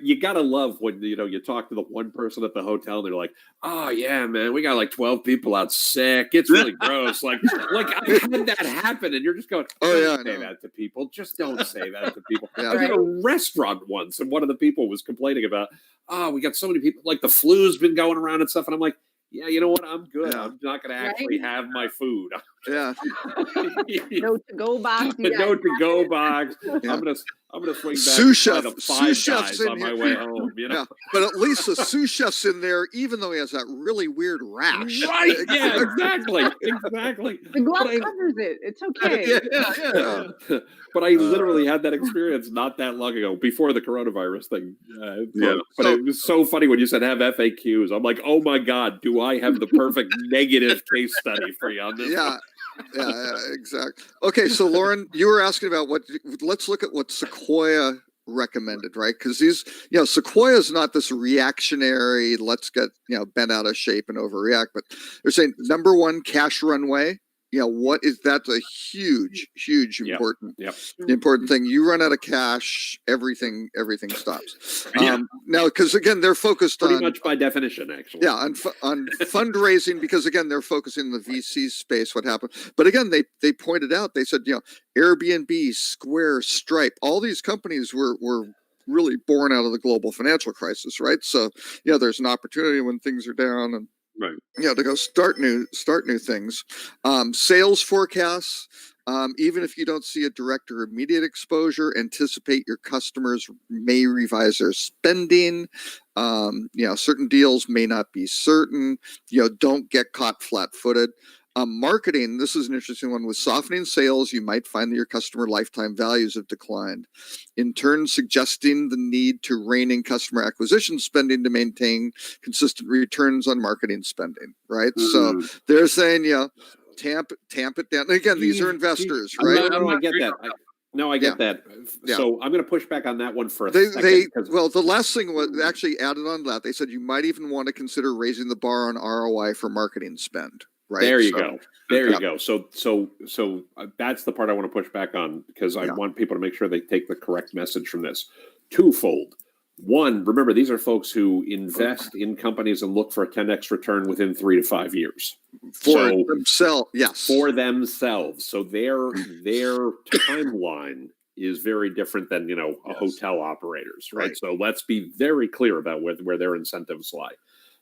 [SPEAKER 3] You gotta love when you talk to the one person at the hotel and they're like, "Oh yeah, man, we got like 12 people out sick. It's really gross." Like I've had that happen, and you're just going, "Don't say that to people. Just don't say that to people."
[SPEAKER 4] Yeah.
[SPEAKER 3] I was at a restaurant once, and one of the people was complaining about, "Oh, we got so many people. Like the flu's been going around and stuff," and I'm like, yeah, you know what? I'm good.
[SPEAKER 4] Yeah.
[SPEAKER 3] I'm not going to actually have my food.
[SPEAKER 4] Yeah.
[SPEAKER 2] No to-go box.
[SPEAKER 3] No to-go box.
[SPEAKER 4] Yeah.
[SPEAKER 3] I'm gonna swing back
[SPEAKER 4] Sous
[SPEAKER 3] and try
[SPEAKER 4] chef,
[SPEAKER 3] the
[SPEAKER 4] sous
[SPEAKER 3] Five
[SPEAKER 4] chef's
[SPEAKER 3] Guys
[SPEAKER 4] in
[SPEAKER 3] on my
[SPEAKER 4] here.
[SPEAKER 3] way home.
[SPEAKER 4] Yeah, but at least the sous chef's in there, even though he has that really weird rash.
[SPEAKER 3] Right? Yeah, exactly.
[SPEAKER 2] The glove covers it. It's okay.
[SPEAKER 4] Yeah.
[SPEAKER 3] But I literally had that experience not that long ago, before the coronavirus thing. But it was so funny when you said have FAQs. I'm like, oh my God, do I have the perfect negative case study for you on this?
[SPEAKER 4] Yeah, exactly. Okay, so Lauren, you were asking about let's look at what Sequoia recommended, right? Because Sequoia is not this reactionary, let's get, bent out of shape and overreact, but they're saying number one, cash runway. that's a huge
[SPEAKER 3] Yep.
[SPEAKER 4] important
[SPEAKER 3] Yep.
[SPEAKER 4] important thing. You run out of cash, everything stops.
[SPEAKER 1] Yeah.
[SPEAKER 4] Now, because again, they're focused
[SPEAKER 3] Pretty
[SPEAKER 4] on
[SPEAKER 3] much by definition, actually.
[SPEAKER 4] on fundraising, because again, they're focusing in the VC space. What happened? But again, they pointed out, they said, Airbnb, Square, Stripe, all these companies were really born out of the global financial crisis, right? So there's an opportunity when things are down, and
[SPEAKER 1] Right.
[SPEAKER 4] to go start new things. Sales forecasts. Even if you don't see a direct or immediate exposure, anticipate your customers may revise their spending. Certain deals may not be certain. Don't get caught flat-footed. Marketing, this is an interesting one. With softening sales, you might find that your customer lifetime values have declined, in turn suggesting the need to rein in customer acquisition spending to maintain consistent returns on marketing spending, right? So they're saying, tamp it down. Again, these are investors, right?
[SPEAKER 3] No, I get that. I get that.
[SPEAKER 4] Yeah.
[SPEAKER 3] So I'm going to push back on that one for a second.
[SPEAKER 4] The last thing was actually added on to that. They said you might even want to consider raising the bar on ROI for marketing spend. Right.
[SPEAKER 3] There you go. There you go. So that's the part I want to push back on, because I want people to make sure they take the correct message from this. Twofold. One, remember, these are folks who invest in companies and look for a 10x return within 3 to 5 years
[SPEAKER 4] for themselves. Yes,
[SPEAKER 3] for themselves. So their timeline is very different than a hotel operators, right? So let's be very clear about where their incentives lie.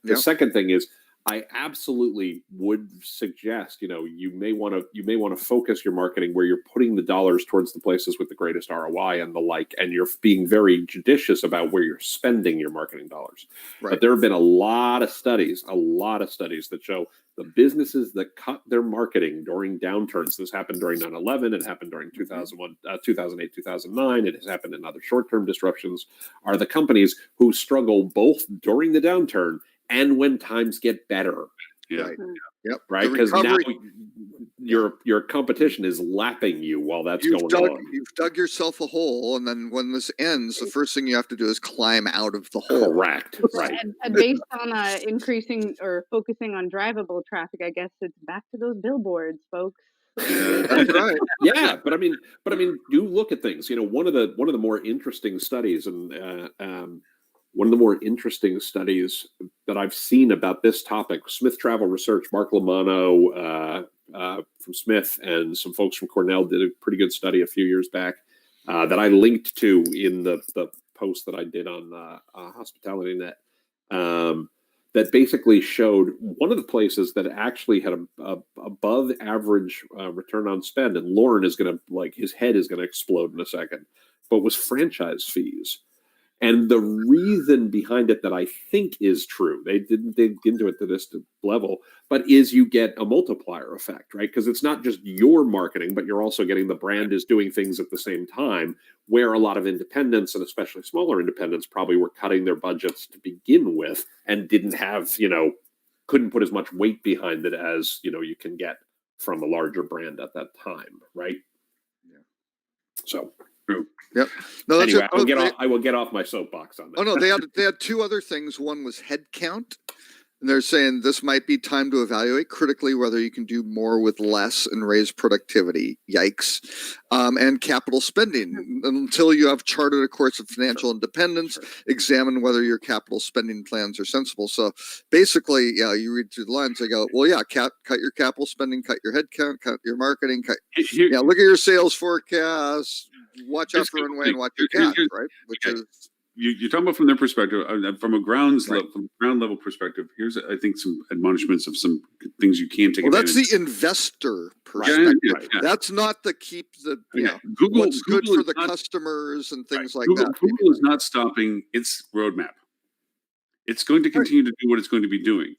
[SPEAKER 3] The second thing is, I absolutely would suggest, you may want to focus your marketing where you're putting the dollars towards the places with the greatest ROI and the like, and you're being very judicious about where you're spending your marketing dollars. Right. But there have been a lot of studies that show the businesses that cut their marketing during downturns. This happened during 9/11. It happened during 2001, 2008, 2009. It has happened in other short-term disruptions. Are the companies who struggle both during the downturn and when times get better.
[SPEAKER 1] Yeah.
[SPEAKER 4] Right. Yep.
[SPEAKER 3] Right. Because now your competition is lapping you while that's going on.
[SPEAKER 4] You've dug yourself a hole, and then when this ends, the first thing you have to do is climb out of the hole.
[SPEAKER 3] Correct. Right.
[SPEAKER 2] And based on increasing or focusing on drivable traffic, I guess it's back to those billboards, folks.
[SPEAKER 4] That's right.
[SPEAKER 3] Yeah, but I mean, do look at things. One of the more interesting studies, and one of the more interesting studies that I've seen about this topic, Smith Travel Research, Mark Lomano from Smith and some folks from Cornell did a pretty good study a few years back that I linked to in the post that I did on Hospitality Net, that basically showed one of the places that actually had a above average return on spend, and Lauren is going to, his head is going to explode in a second, but was franchise fees. And the reason behind it that I think is true, they didn't dig into it to this level, but is you get a multiplier effect, right? Because it's not just your marketing, but you're also getting the brand is doing things at the same time, where a lot of independents, and especially smaller independents, probably were cutting their budgets to begin with and didn't have, couldn't put as much weight behind it as, you can get from a larger brand at that time, right?
[SPEAKER 4] Yeah.
[SPEAKER 3] So...
[SPEAKER 4] Yep. No,
[SPEAKER 3] anyway, I will get off my soapbox on that.
[SPEAKER 4] Oh no, they had two other things. One was head count, and they're saying this might be time to evaluate critically whether you can do more with less and raise productivity. Yikes. And capital spending. Until you have charted a course of financial independence, examine whether your capital spending plans are sensible. So basically, you read through the lines, they go, well, cut your capital spending, cut your head count, cut your marketing, look at your sales forecast. Watch out for runway and watch your cash, right? Which is
[SPEAKER 1] you're talking about from their perspective, from a ground level perspective. Here's, I think, some admonishments of some things you can take.
[SPEAKER 4] Well, that's the investor perspective. Yeah. That's not the Google. What's good for the customers and things like that.
[SPEAKER 1] Google is not stopping its roadmap. It's going to continue to do what it's going to be doing.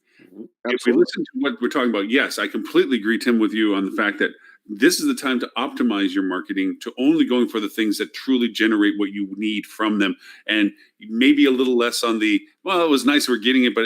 [SPEAKER 4] Absolutely.
[SPEAKER 1] If we listen to what we're talking about, yes, I completely agree, Tim, with you on the fact that this is the time to optimize your marketing to only going for the things that truly generate what you need from them, and maybe a little less on the well, it was nice we're getting it, but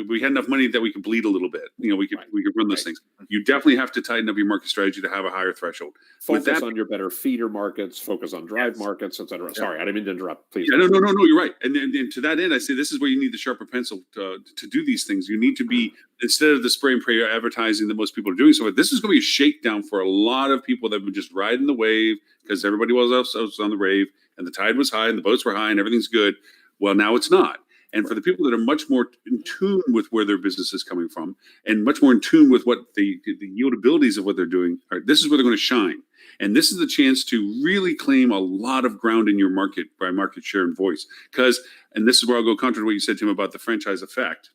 [SPEAKER 1] we had enough money that we could bleed a little bit. We could run those things. You definitely have to tighten up your market strategy to have a higher threshold.
[SPEAKER 3] Focus on your better feeder markets, focus on drive markets, etc. Yeah. Sorry, I didn't mean to interrupt. Please.
[SPEAKER 1] Yeah, no, you're right. And to that end, I say this is where you need the sharper pencil to do these things. You need to be, instead of the spray and pray advertising that most people are doing. So this is going to be a shakedown for a lot of people that were just riding the wave because everybody else was on the wave and the tide was high and the boats were high and everything's good. Well, now it's not. And for the people that are much more in tune with where their business is coming from and much more in tune with what the yieldabilities of what they're doing, this is where they're going to shine. And this is the chance to really claim a lot of ground in your market by market share and voice. And this is where I'll go counter to what you said, Tim, about the franchise effect.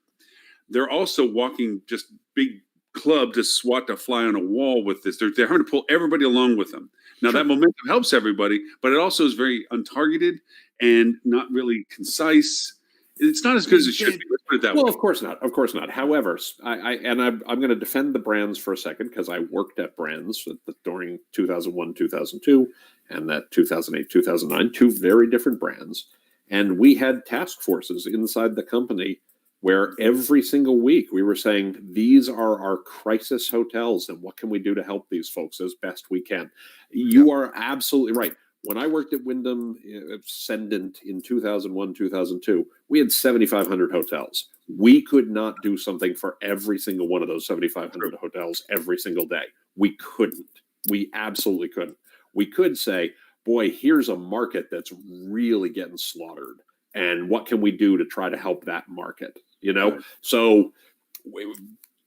[SPEAKER 1] They're also walking just big club to swat to fly on a wall with this. They're having to pull everybody along with them. Now, that momentum helps everybody, but it also is very untargeted and not really concise. It's not as good as it should be. Let's put it that way.
[SPEAKER 3] Well, of course not. Of course not. However, I'm going to defend the brands for a second because I worked at brands during 2001, 2002, and that 2008, 2009, two very different brands. And we had task forces inside the company where every single week we were saying, these are our crisis hotels and what can we do to help these folks as best we can? You are absolutely right. When I worked at Wyndham Ascendant in 2001, 2002, we had 7,500 hotels. We could not do something for every single one of those 7,500 hotels every single day. We couldn't. We absolutely couldn't. We could say, boy, here's a market that's really getting slaughtered. And what can we do to try to help that market? Right. So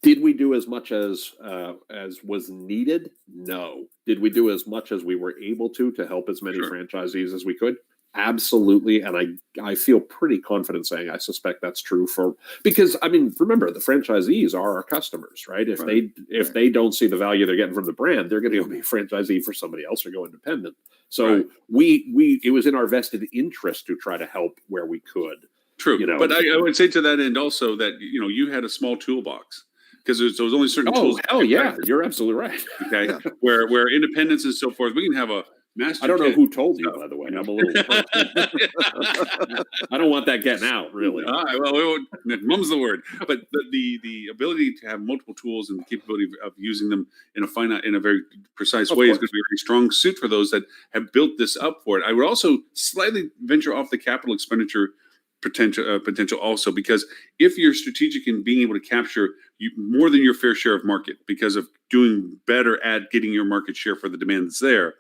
[SPEAKER 3] did we do as much as was needed? No. Did we do as much as we were able to help as many franchisees as we could? Absolutely. And I feel pretty confident saying I suspect that's true because remember, the franchisees are our customers, right? If they don't see the value they're getting from the brand, they're going to go be a franchisee for somebody else or go independent. So it was in our vested interest to try to help where we could.
[SPEAKER 1] True. But I would say to that end also that, you had a small toolbox. Because there was only certain tools.
[SPEAKER 3] Oh, yeah, you're absolutely right.
[SPEAKER 1] Okay, where independence and so forth, we can have a master.
[SPEAKER 3] I don't know who told you, by the way. I'm a little. I don't want that getting out, really.
[SPEAKER 1] Mum's the word. But the ability to have multiple tools and the capability of using them in a very precise way is going to be a very strong suit for those that have built this up for it. I would also slightly venture off the capital expenditure potential also, because if you're strategic in being able to capture more than your fair share of market because of doing better at getting your market share for the demand that's there,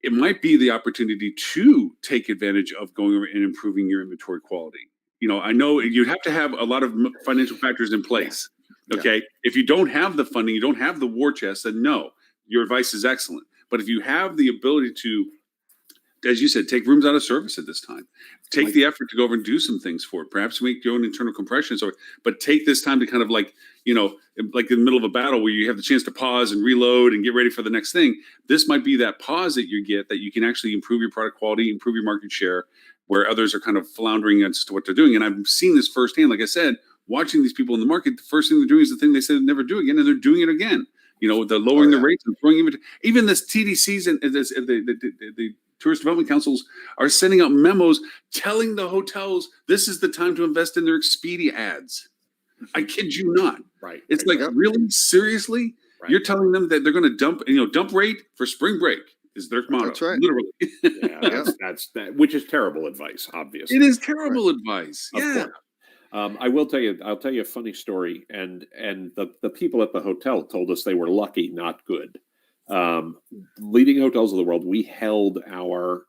[SPEAKER 1] it might be the opportunity to take advantage of going over and improving your inventory quality. I know you have to have a lot of financial factors in place. Okay. If you don't have the funding, you don't have the war chest, then no, your advice is excellent. But if you have the ability to, as you said, take rooms out of service at this time. Take the effort to go over and do some things for it. Perhaps make your own internal compressions, but take this time to kind of like in the middle of a battle where you have the chance to pause and reload and get ready for the next thing. This might be that pause that you get that you can actually improve your product quality, improve your market share, where others are kind of floundering as to what they're doing. And I've seen this firsthand. Like I said, watching these people in the market, the first thing they're doing is the thing they said they'd never do again, and they're doing it again. They're lowering the rates and throwing even this TDCs and the tourist development councils are sending out memos telling the hotels this is the time to invest in their Expedia ads. I kid you not.
[SPEAKER 3] Right.
[SPEAKER 1] It's really seriously, you're telling them that they're going to dump rate for spring break is their motto.
[SPEAKER 4] That's right.
[SPEAKER 1] Literally.
[SPEAKER 3] That's which is terrible advice, obviously.
[SPEAKER 1] It is terrible advice.
[SPEAKER 3] Yeah. I'll tell you a funny story. And the people at the hotel told us they were lucky, not good. Leading hotels of the world, we held our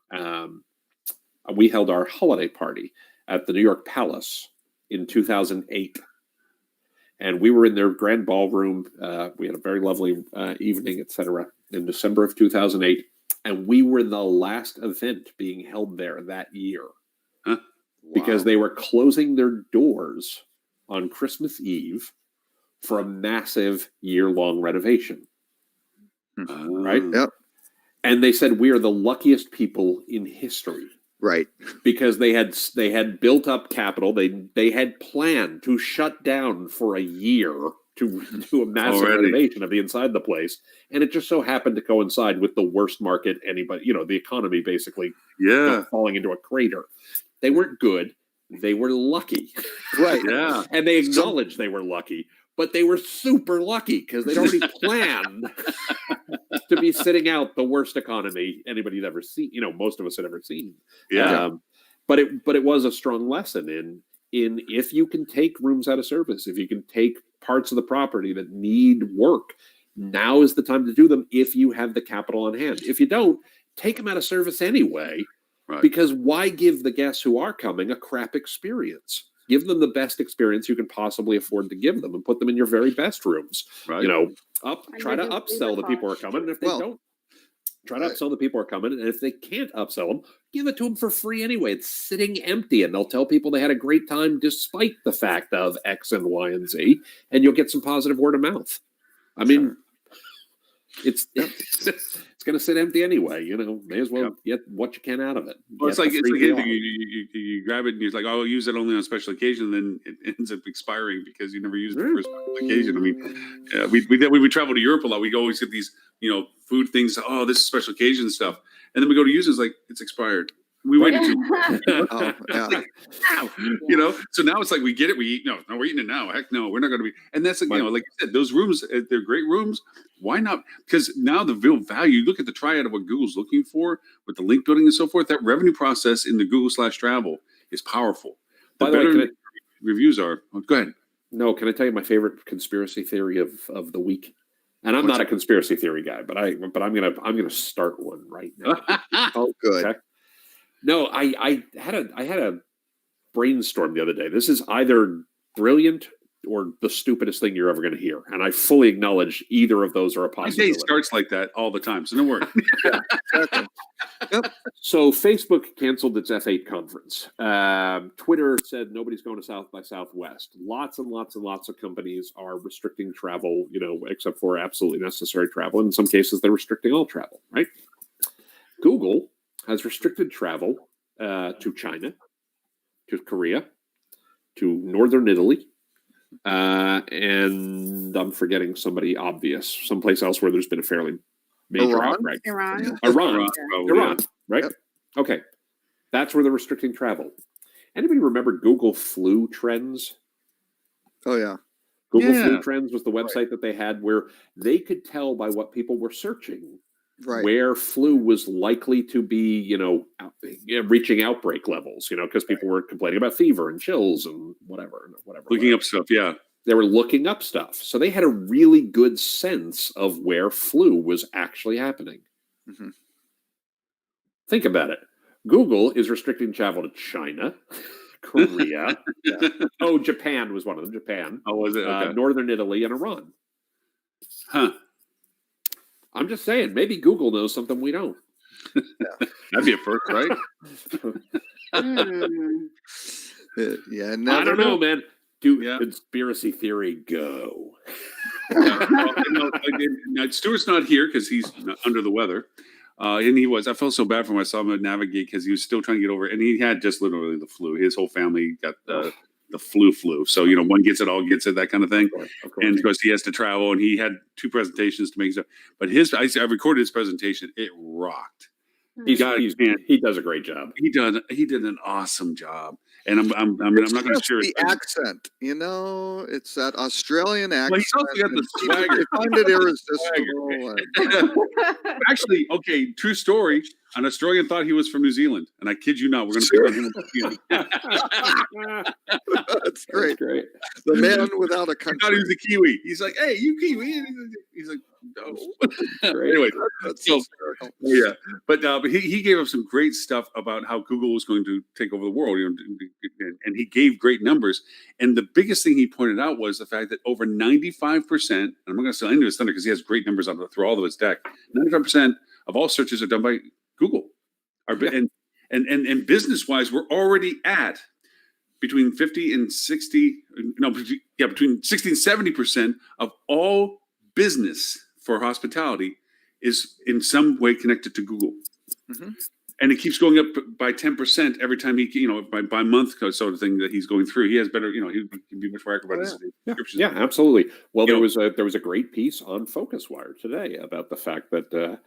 [SPEAKER 3] holiday party at the New York Palace in 2008, and we were in their grand ballroom. We had a very lovely evening, etc. in December of 2008, and we were the last event being held there that year because they were closing their doors on Christmas Eve for a massive year-long renovation. Right?
[SPEAKER 4] Yep.
[SPEAKER 3] And they said we are the luckiest people in history.
[SPEAKER 4] Right.
[SPEAKER 3] Because they had built up capital. They had planned to shut down for a year to do a massive renovation of the inside of the place. And it just so happened to coincide with the worst market the economy basically falling into a crater. They weren't good. they were lucky.
[SPEAKER 4] Right.
[SPEAKER 1] Yeah.
[SPEAKER 3] And they acknowledged they were lucky, but they were super lucky because they'd already planned to be sitting out the worst economy anybody'd ever seen, most of us had ever seen.
[SPEAKER 1] Yeah.
[SPEAKER 3] But it was a strong lesson in if you can take rooms out of service, if you can take parts of the property that need work, now is the time to do them if you have the capital on hand. If you don't, take them out of service anyway,
[SPEAKER 1] Right.
[SPEAKER 3] because why give the guests who are coming a crap experience? Give them the best experience you can possibly afford to give them and put them in your very best rooms.
[SPEAKER 1] Right.
[SPEAKER 3] Try to upsell the people who are coming. And if they don't, try to upsell the people who are coming. And if they can't upsell them, give it to them for free anyway. It's sitting empty, and they'll tell people they had a great time despite the fact of X and Y and Z, and you'll get some positive word of mouth. I mean, it's going to sit empty anyway. May as well get what you can out of it.
[SPEAKER 1] Well, it's like anything. You grab it and you're like, oh, I'll use it only on special occasion, and then it ends up expiring because you never used it for a special occasion. I mean, we travel to Europe a lot. We always get these, food things. Oh, this is special occasion stuff, and then we go to use it. It's like it's expired. We waited too long. So now it's like we get it, we eat. No, we're eating it now. Heck no, we're not going to be. And that's like, like you said, those rooms, they're great rooms. Why not? Because now the real value, you look at the triad of what Google's looking for with the link building and so forth, that revenue process in the Google/travel is powerful.
[SPEAKER 3] By the way,
[SPEAKER 1] reviews are, go ahead.
[SPEAKER 3] No, can I tell you my favorite conspiracy theory of the week? And I'm not a conspiracy theory guy, but I'm gonna start one right now.
[SPEAKER 4] Oh, good.
[SPEAKER 3] Okay? No, I had a brainstorm the other day. This is either brilliant or the stupidest thing you're ever going to hear, and I fully acknowledge either of those are a possibility.
[SPEAKER 1] My day starts like that all the time, so don't worry.
[SPEAKER 4] Exactly. Yep.
[SPEAKER 3] So Facebook canceled its F8 conference. Twitter said nobody's going to South by Southwest. Lots and lots and lots of companies are restricting travel, except for absolutely necessary travel. In some cases, they're restricting all travel, right? Google has restricted travel to China, to Korea, to Northern Italy, and I'm forgetting somebody obvious, someplace else where there's been a fairly major outbreak.
[SPEAKER 2] Iran,
[SPEAKER 3] right? Yep. Okay. That's where they're restricting travel. Anybody remember Google Flu Trends?
[SPEAKER 4] Oh, yeah.
[SPEAKER 3] Google Flu Trends was the website that they had where they could tell by what people were searching where flu was likely to be, reaching outbreak levels, because people were complaining about fever and chills and whatever.
[SPEAKER 1] Looking up stuff, yeah.
[SPEAKER 3] They were looking up stuff. So they had a really good sense of where flu was actually happening.
[SPEAKER 4] Mm-hmm.
[SPEAKER 3] Think about it. Google is restricting travel to China, Korea. Oh, Japan was one of them. Japan.
[SPEAKER 1] Oh, was it? Okay.
[SPEAKER 3] Northern Italy and Iran.
[SPEAKER 1] Huh.
[SPEAKER 3] I'm just saying, maybe Google knows something we don't.
[SPEAKER 1] That'd be a first, right?
[SPEAKER 4] Yeah.
[SPEAKER 3] I don't know, man. Conspiracy theory, go.
[SPEAKER 1] Now, Stuart's not here because he's under the weather. And I felt so bad for him. I saw him navigate because he was still trying to get over it. And he had just literally the flu. His whole family got the flu. So, one gets it, all gets it, that kind of thing. Of course. And of course, he has to travel, and he had 2 presentations to make stuff. But I recorded his presentation. It rocked.
[SPEAKER 3] He does a great job.
[SPEAKER 1] He did an awesome job. And I'm not going to share
[SPEAKER 4] the accent. It's that Australian accent.
[SPEAKER 1] Well, he's also got the swagger.
[SPEAKER 4] I find it irresistible.
[SPEAKER 1] Actually, okay, true story. An Australian thought he was from New Zealand, and I kid you not, we're going to pick on him.
[SPEAKER 4] That's great. The man without a country.
[SPEAKER 1] I thought he was a Kiwi. He's like, "Hey, you Kiwi?" He's like, "No." Anyway,
[SPEAKER 4] that's so hysterical.
[SPEAKER 1] Yeah, but he gave us some great stuff about how Google was going to take over the world, and he gave great numbers. And the biggest thing he pointed out was the fact that over 95%, and I'm not going to sell into his thunder because he has great numbers through all of his deck. 95% of all searches are done by Google. And business-wise, we're already at between 50 and 60, between 60 and 70% of all business for hospitality is in some way connected to Google. Mm-hmm. And it keeps going up by 10% every time he, by month sort of thing that he's going through. He has better, he can be much more accurate about his descriptions.
[SPEAKER 3] Yeah, absolutely. Well, there was a great piece on FocusWire today about the fact that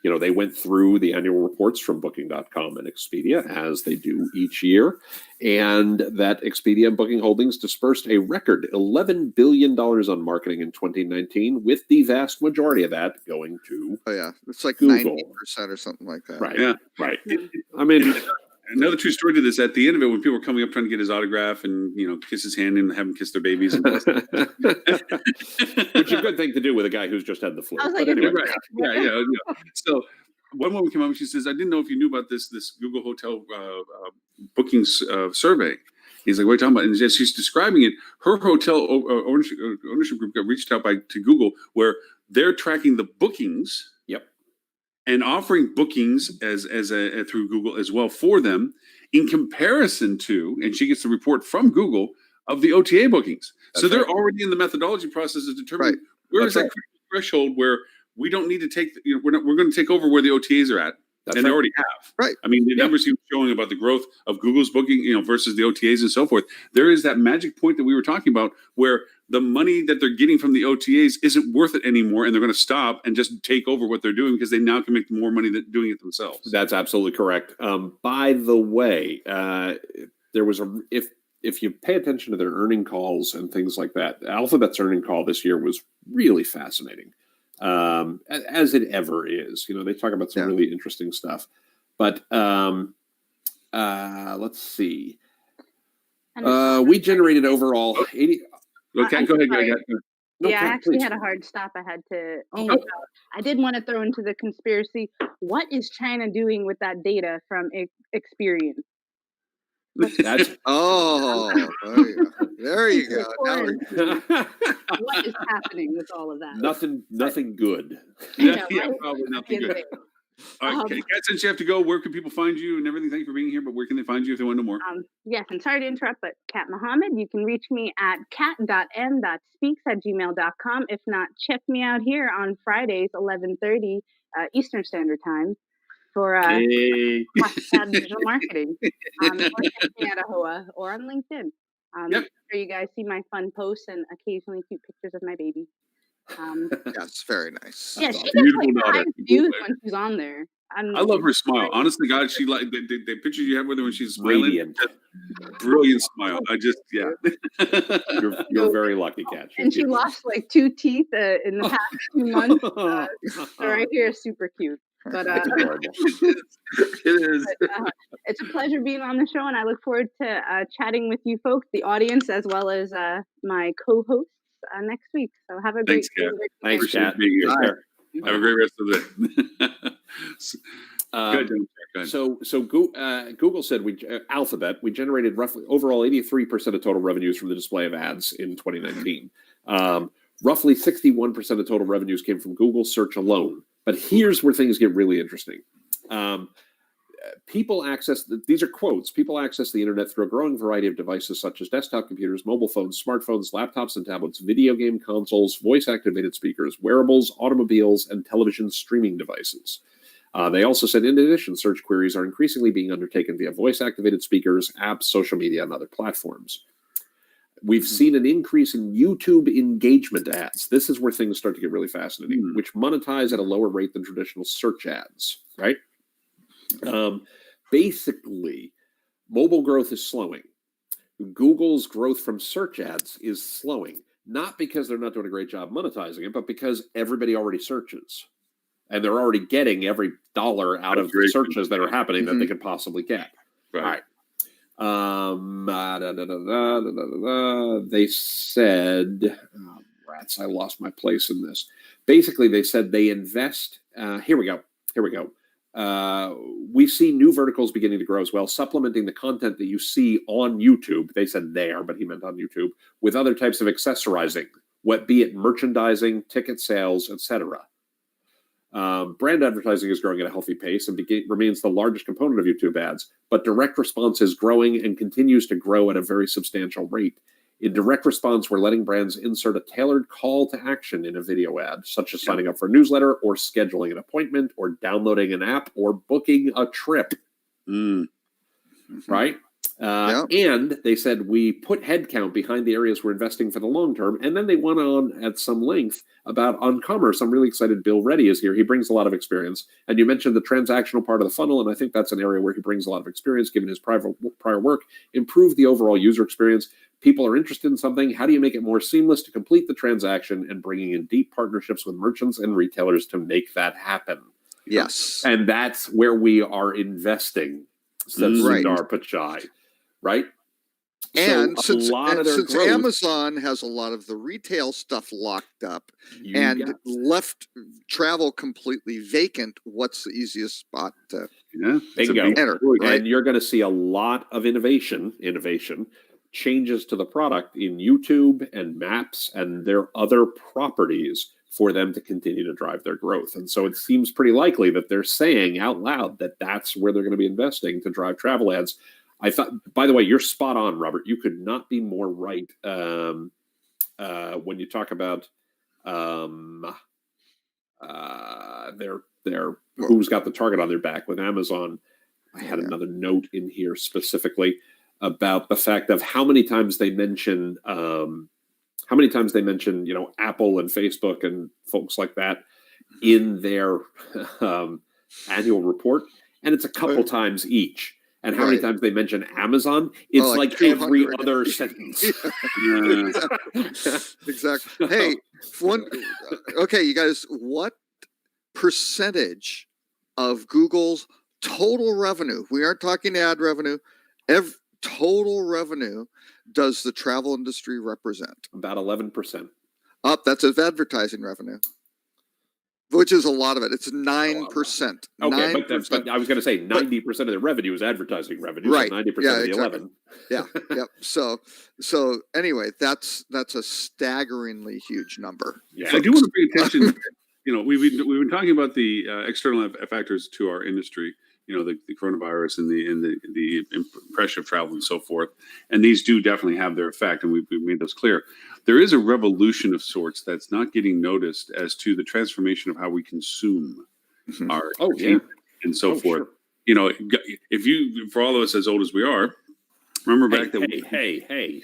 [SPEAKER 3] They went through the annual reports from Booking.com and Expedia, as they do each year, and that Expedia and Booking Holdings dispersed a record $11 billion on marketing in 2019, with the vast majority of that going to
[SPEAKER 4] it's like
[SPEAKER 3] Google.
[SPEAKER 4] 90% or something like that.
[SPEAKER 3] Right.
[SPEAKER 1] Yeah.
[SPEAKER 3] Right. I mean,
[SPEAKER 1] another true story to this. At the end of it, when people were coming up trying to get his autograph and kiss his hand and have him kiss their babies, and
[SPEAKER 3] which is a good thing to do with a guy who's just had the flu.
[SPEAKER 2] I was like,
[SPEAKER 3] But anyway,
[SPEAKER 1] right. Yeah. So one woman came up and she says, "I didn't know if you knew about this Google Hotel bookings survey." He's like, "What are you talking about?" And as she's describing it, her hotel ownership group got reached out to Google, where they're tracking the bookings.
[SPEAKER 3] Yep.
[SPEAKER 1] And offering bookings as through Google as well for them, in comparison to, and she gets the report from Google of the OTA bookings.
[SPEAKER 3] That's
[SPEAKER 1] so they're
[SPEAKER 3] right.
[SPEAKER 1] already in the methodology process of determining where
[SPEAKER 3] That's
[SPEAKER 1] is that
[SPEAKER 3] right.
[SPEAKER 1] critical threshold where we don't need to take, we're going to take over where the OTAs are at.
[SPEAKER 3] That's
[SPEAKER 1] and
[SPEAKER 3] right.
[SPEAKER 1] they already have.
[SPEAKER 4] Right.
[SPEAKER 1] I mean, the numbers he was showing about the growth of Google's booking, versus the OTAs and so forth. There is that magic point that we were talking about where the money that they're getting from the OTAs isn't worth it anymore, and they're going to stop and just take over what they're doing because they now can make more money than doing it themselves.
[SPEAKER 3] That's absolutely correct. By the way, there was if you pay attention to their earning calls and things like that, Alphabet's earning call this year was really fascinating. As it ever is. They talk about some really interesting stuff. But let's see. We generated overall 80.
[SPEAKER 1] Okay, go ahead.
[SPEAKER 3] No,
[SPEAKER 2] I actually
[SPEAKER 3] please.
[SPEAKER 2] had a hard stop. I had to. Oh my God! I did want to throw into the conspiracy. What is China doing with that data from Experian?
[SPEAKER 3] That's
[SPEAKER 4] there you go. Now
[SPEAKER 2] What is happening with all of that?
[SPEAKER 3] nothing good.
[SPEAKER 1] Yeah,
[SPEAKER 2] right?
[SPEAKER 1] probably nothing good.
[SPEAKER 2] Anyway,
[SPEAKER 1] All right, Kat, since you have to go, where can people find you and everything? Thank you for being here, but where can they find you if they want to know more?
[SPEAKER 2] Yes, and sorry to interrupt, but Kat Muhammad, you can reach me at kat.m.speaks@gmail.com. If not, check me out here on Fridays, 11:30 Eastern Standard Time for digital marketing. Or check me at AHOA or on LinkedIn. Make sure you guys see my fun posts and occasionally cute pictures of my baby.
[SPEAKER 4] yes, very nice.
[SPEAKER 2] Yeah, she
[SPEAKER 1] Beautiful
[SPEAKER 2] gets
[SPEAKER 1] daughter.
[SPEAKER 2] high views when she's on there.
[SPEAKER 1] I love her smile. Honestly, God, she like the picture you have with her when she's smiling.
[SPEAKER 3] Radiant.
[SPEAKER 1] Brilliant smile.
[SPEAKER 3] You're very lucky, Kat.
[SPEAKER 2] And she lost like 2 teeth in the past 2 months. So right here is super cute. But
[SPEAKER 3] That's adorable.
[SPEAKER 1] It is.
[SPEAKER 2] It's a pleasure being on the show, and I look forward to chatting with you folks, the audience, as well as my co-hosts next week. So have a great day.
[SPEAKER 3] Thanks, Kat.
[SPEAKER 1] Being here.
[SPEAKER 3] Care.
[SPEAKER 1] Have a great rest of the day.
[SPEAKER 3] So Google said Alphabet, we generated roughly overall 83% of total revenues from the display of ads in 2019. Roughly 61% of total revenues came from Google search alone. But here's where things get really interesting. People access, these are quotes, people access the internet through a growing variety of devices such as desktop computers, mobile phones, smartphones, laptops and tablets, video game consoles, voice-activated speakers, wearables, automobiles, and television streaming devices. They also said, in addition, search queries are increasingly being undertaken via voice-activated speakers, apps, social media, and other platforms. We've seen an increase in YouTube engagement ads. This is where things start to get really fascinating, which monetize at a lower rate than traditional search ads, right? Basically, mobile growth is slowing. Google's growth from search ads is slowing, not because they're not doing a great job monetizing it, but because everybody already searches. And they're already getting every dollar out of the searches that are happening that they could possibly get.
[SPEAKER 1] Right.
[SPEAKER 3] All right. They said, rats, I lost my place in this. Basically, they said they invest. Here we go. We see new verticals beginning to grow as well, supplementing the content that you see on YouTube. They said there, but he meant on YouTube, with other types of accessorizing, be it merchandising, ticket sales, etc. Brand advertising is growing at a healthy pace and remains the largest component of YouTube ads, but direct response is growing and continues to grow at a very substantial rate. In direct response, we're letting brands insert a tailored call to action in a video ad, such as signing up for a newsletter or scheduling an appointment or downloading an app or booking a trip. Right? And they said we put headcount behind the areas we're investing for the long term. And then they went on at some length about on commerce. I'm really excited Bill Reddy is here. He brings a lot of experience. And you mentioned the transactional part of the funnel. And I think that's an area where he brings a lot of experience given his prior work. Improve the overall user experience. People are interested in something. How do you make it more seamless to complete the transaction, and bringing in deep partnerships with merchants and retailers to make that happen?
[SPEAKER 4] Yes.
[SPEAKER 3] And that's where we are investing, said Sundar Pichai, right?
[SPEAKER 4] And
[SPEAKER 3] so
[SPEAKER 4] since Amazon has a lot of the retail stuff locked up and left travel completely vacant, what's the easiest spot to enter? Right?
[SPEAKER 3] And you're going to see a lot of innovation, changes to the product in YouTube and Maps and their other properties for them to continue to drive their growth. And so it seems pretty likely that they're saying out loud that that's where they're going to be investing to drive travel ads. I thought, by the way, you're spot on, Robert. You could not be more right when you talk about their who's got the target on their back with Amazon. I had another note in here specifically about the fact of how many times they mention Apple and Facebook and folks like that in their annual report, and it's a couple times each. And how many times they mention Amazon? It's like every other sentence.
[SPEAKER 4] Exactly. Hey, okay, you guys, what percentage of Google's total revenue, we aren't talking ad revenue, total revenue does the travel industry represent?
[SPEAKER 3] About 11%.
[SPEAKER 4] That's of advertising revenue, which is a lot of it. It's 9%.
[SPEAKER 3] Okay, 9%. But I was going to say 90% of the revenue is advertising revenue.
[SPEAKER 4] Right.
[SPEAKER 3] So 90% of the 11.
[SPEAKER 4] Yeah. Yep. So anyway, that's a staggeringly huge number.
[SPEAKER 1] Yeah. I do want to pay attention. We've been talking about the external factors to our industry. The coronavirus and the impression of travel and so forth. And these do definitely have their effect, and we've made those clear. There is a revolution of sorts that's not getting noticed as to the transformation of how we consume our entertainment and so forth. Sure. If you, for all of us as old as we are, remember back then.
[SPEAKER 3] Hey.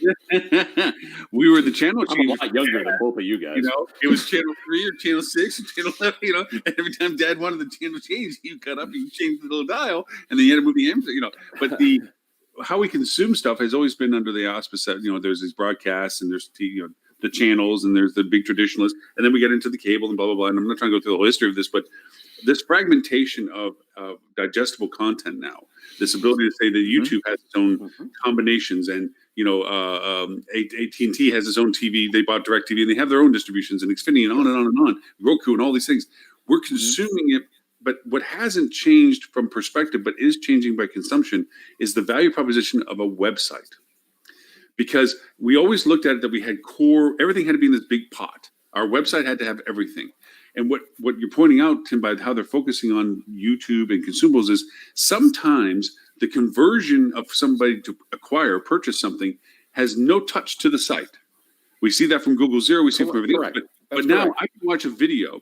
[SPEAKER 1] We were the channel change.
[SPEAKER 3] I'm a lot younger than both of you guys.
[SPEAKER 1] It was channel 3 or channel 6 or channel 11, and every time Dad wanted the channel change, you cut up, you change the little dial, and then you had to move the amp, But how we consume stuff has always been under the auspice that, there's these broadcasts and there's the channels and there's the big traditionalists, and then we get into the cable and blah, blah, blah. And I'm not trying to go through the whole history of this, but this fragmentation of digestible content now, this ability to say that YouTube has its own combinations, and AT&T has its own TV. They bought DirecTV, and they have their own distributions, and Xfinity, and on and on and on, Roku, and all these things. We're consuming it, but what hasn't changed from perspective, but is changing by consumption, is the value proposition of a website. Because we always looked at it that we had everything had to be in this big pot. Our website had to have everything. And what you're pointing out, Tim, by how they're focusing on YouTube and consumables is sometimes the conversion of somebody to purchase something has no touch to the site. We see that from Google Zero. We see it from everything else. But now I can watch a video,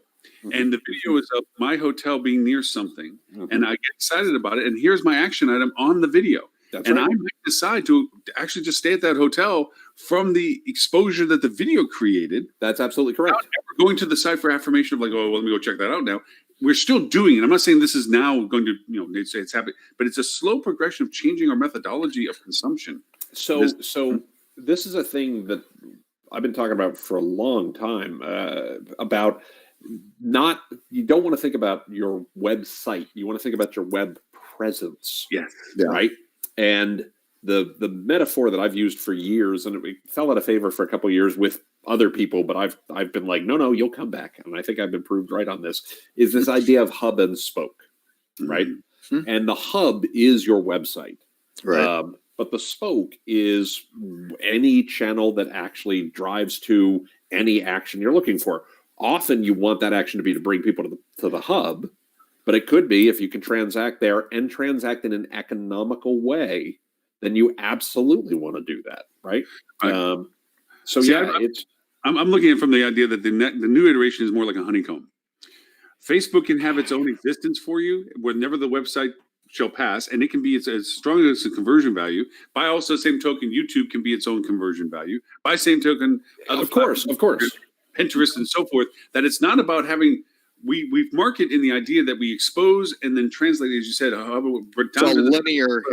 [SPEAKER 1] and the video is of my hotel being near something, and I get excited about it. And here's my action item on the video. I might decide to actually just stay at that hotel from the exposure that the video created.
[SPEAKER 3] That's absolutely correct.
[SPEAKER 1] We're going to the site for affirmation of let me go check that out now. We're still doing it. I'm not saying this is now going to, it's happening, but it's a slow progression of changing our methodology of consumption.
[SPEAKER 3] So this is a thing that I've been talking about for a long time, about you don't want to think about your website. You want to think about your web presence.
[SPEAKER 1] Yes.
[SPEAKER 3] Right. And the metaphor that I've used for years, and it fell out of favor for a couple of years with other people, but I've been like, no, you'll come back. And I think I've been proved right on this, is this idea of hub and spoke, right? Mm-hmm. And the hub is your website.
[SPEAKER 4] Right.
[SPEAKER 3] But the spoke is any channel that actually drives to any action you're looking for. Often you want that action to be to bring people to the hub, but it could be if you can transact there and transact in an economical way, then you absolutely want to do that, right? I'm
[SPEAKER 1] looking at it from the idea that the new iteration is more like a honeycomb. Facebook can have its own existence for you whenever the website shall pass, and it can be as strong as a conversion value. By also the same token, YouTube can be its own conversion value. By same token,
[SPEAKER 3] Of course.
[SPEAKER 1] Pinterest and so forth. That it's not about having. We've market in the idea that we expose and then translate, as you said,
[SPEAKER 4] It's all linear,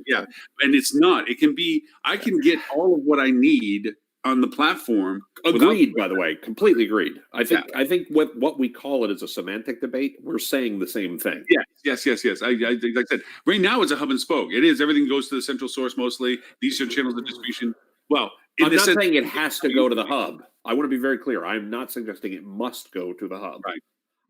[SPEAKER 1] yeah, and it's not. It can be. I can get all of what I need on the platform.
[SPEAKER 3] Agreed, by the way, completely agreed. I think what we call it is a semantic debate. We're saying the same thing.
[SPEAKER 1] Yes. I like I said, right now it's a hub and spoke. It is. Everything goes to the central source mostly. These are channels of distribution. Well,
[SPEAKER 3] I'm not saying it has to go to the hub. I want to be very clear. I'm not suggesting it must go to the hub.
[SPEAKER 1] Right.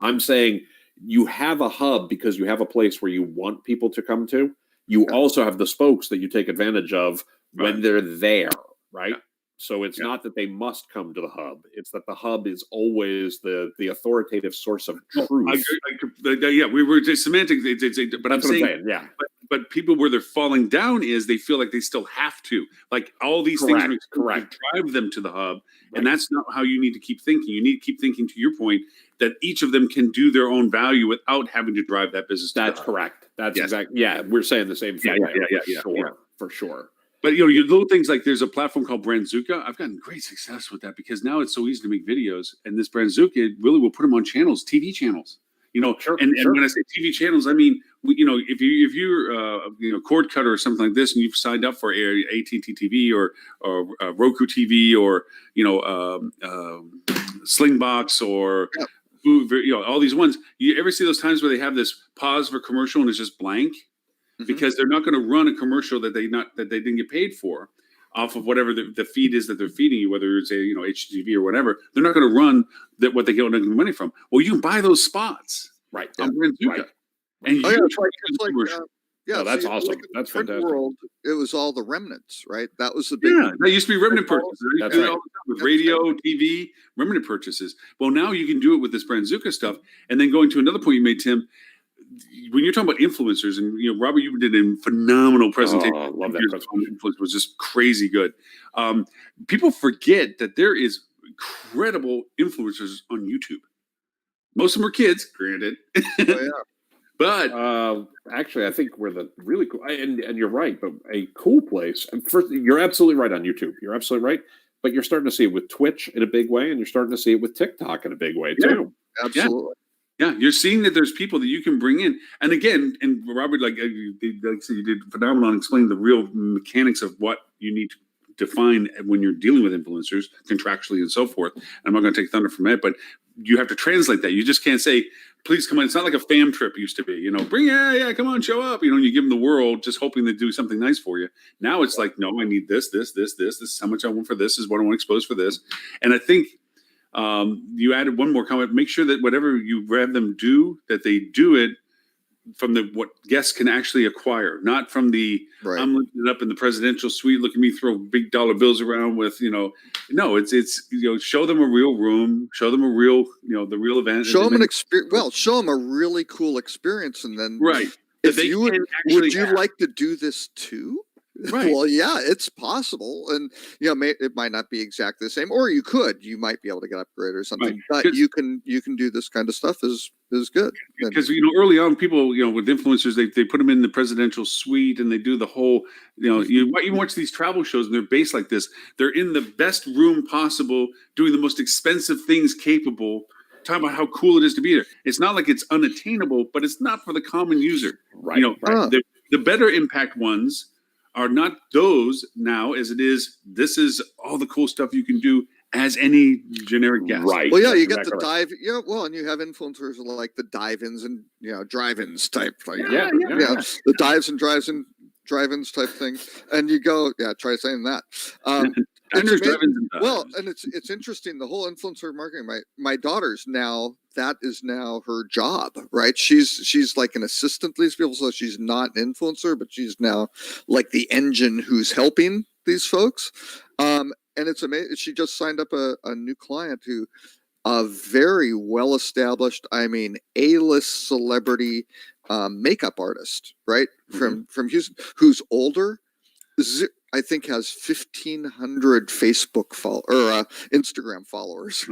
[SPEAKER 3] I'm saying you have a hub because you have a place where you want people to come to. You also have the spokes that you take advantage of when they're there, right? Yeah. So it's not that they must come to the hub. It's that the hub is always the authoritative source of truth.
[SPEAKER 1] We were just semantic, but I'm saying, But people where they're falling down is they feel like they still have to. Like all these things drive them to the hub, and that's not how you need to keep thinking. You need to keep thinking, to your point, that each of them can do their own value without having to drive that business.
[SPEAKER 3] That's correct. That's exactly. Yeah, we're saying the same thing. For sure.
[SPEAKER 1] But your little things like there's a platform called Brandzuka. I've gotten great success with that because now it's so easy to make videos, and this Brandzuka really will put them on channels, TV channels. And when I say TV channels, I mean if you're cord cutter or something like this, and you've signed up for AT&T TV or Roku TV or Slingbox or all these ones. You ever see those times where they have this pause for commercial and it's just blank? Because they're not going to run a commercial that they didn't get paid for off of whatever the feed is that they're feeding you, whether it's HGTV or whatever. They're not going to run what they get money from. Well, you can buy those spots,
[SPEAKER 3] right?
[SPEAKER 1] On Brandzuka, and
[SPEAKER 3] that's awesome. That's fantastic.
[SPEAKER 4] World, it was all the remnants, right? That was the big.
[SPEAKER 1] That used to be remnant purchases. That's right. With radio, TV, remnant purchases. Well, now you can do it with this Brandzuka stuff. And then going to another point you made, Tim. When you're talking about influencers, and Robert, you did a phenomenal presentation.
[SPEAKER 3] I love that presentation.
[SPEAKER 1] Influence was just crazy good. People forget that there is incredible influencers on YouTube. Most of them are kids, granted. But
[SPEAKER 3] actually, I think we're the really cool, and you're right. But a cool place. And first, you're absolutely right on YouTube. You're absolutely right. But you're starting to see it with Twitch in a big way, and you're starting to see it with TikTok in a big way too.
[SPEAKER 4] Absolutely.
[SPEAKER 1] Yeah, you're seeing that there's people that you can bring in. And again, and Robert, like you did phenomenal on explaining the real mechanics of what you need to define when you're dealing with influencers contractually and so forth. And I'm not going to take thunder from it, but you have to translate that. You just can't say, please come on. It's not like a fam trip used to be, come on, show up. You give them the world just hoping to do something nice for you. Now it's like, no, I need this. This is how much I want for this, is what I want to expose for this. And I think you added one more comment. Make sure that whatever you have them do, that they do it from what guests can actually acquire, not from the I'm looking it up in the presidential suite. Look at me throw big dollar bills around with No, it's show them a real room, show them a real the real event.
[SPEAKER 4] Show them an experience. Well, show them a really cool experience, and then If you would you like to do this too?
[SPEAKER 1] Right.
[SPEAKER 4] Well, yeah, it's possible, and it might not be exactly the same, or you might be able to get upgrade or something, but you can do this kind of stuff is good.
[SPEAKER 1] Because early on, people with influencers, they put them in the presidential suite and they do the whole you watch these travel shows and they're based like this. They're in the best room possible, doing the most expensive things capable. Talking about how cool it is to be there. It's not like it's unattainable, but it's not for the common user.
[SPEAKER 3] Right.
[SPEAKER 1] The better impact ones are not those now as it is. This is all the cool stuff you can do as any generic guest.
[SPEAKER 3] Right.
[SPEAKER 4] Well, you get the dive. And you have influencers like the dive-ins and drive-ins type. The dives and drive-ins type thing. And you go, try saying that. And it's interesting. The whole influencer marketing. My daughter's now. That is now her job, right? She's like an assistant to these people, so she's not an influencer, but she's now like the engine who's helping these folks. And it's amazing. She just signed up a new client who, a very well established, A-list celebrity makeup artist, right? From Houston, who's older. I think has 1,500 Facebook or Instagram followers.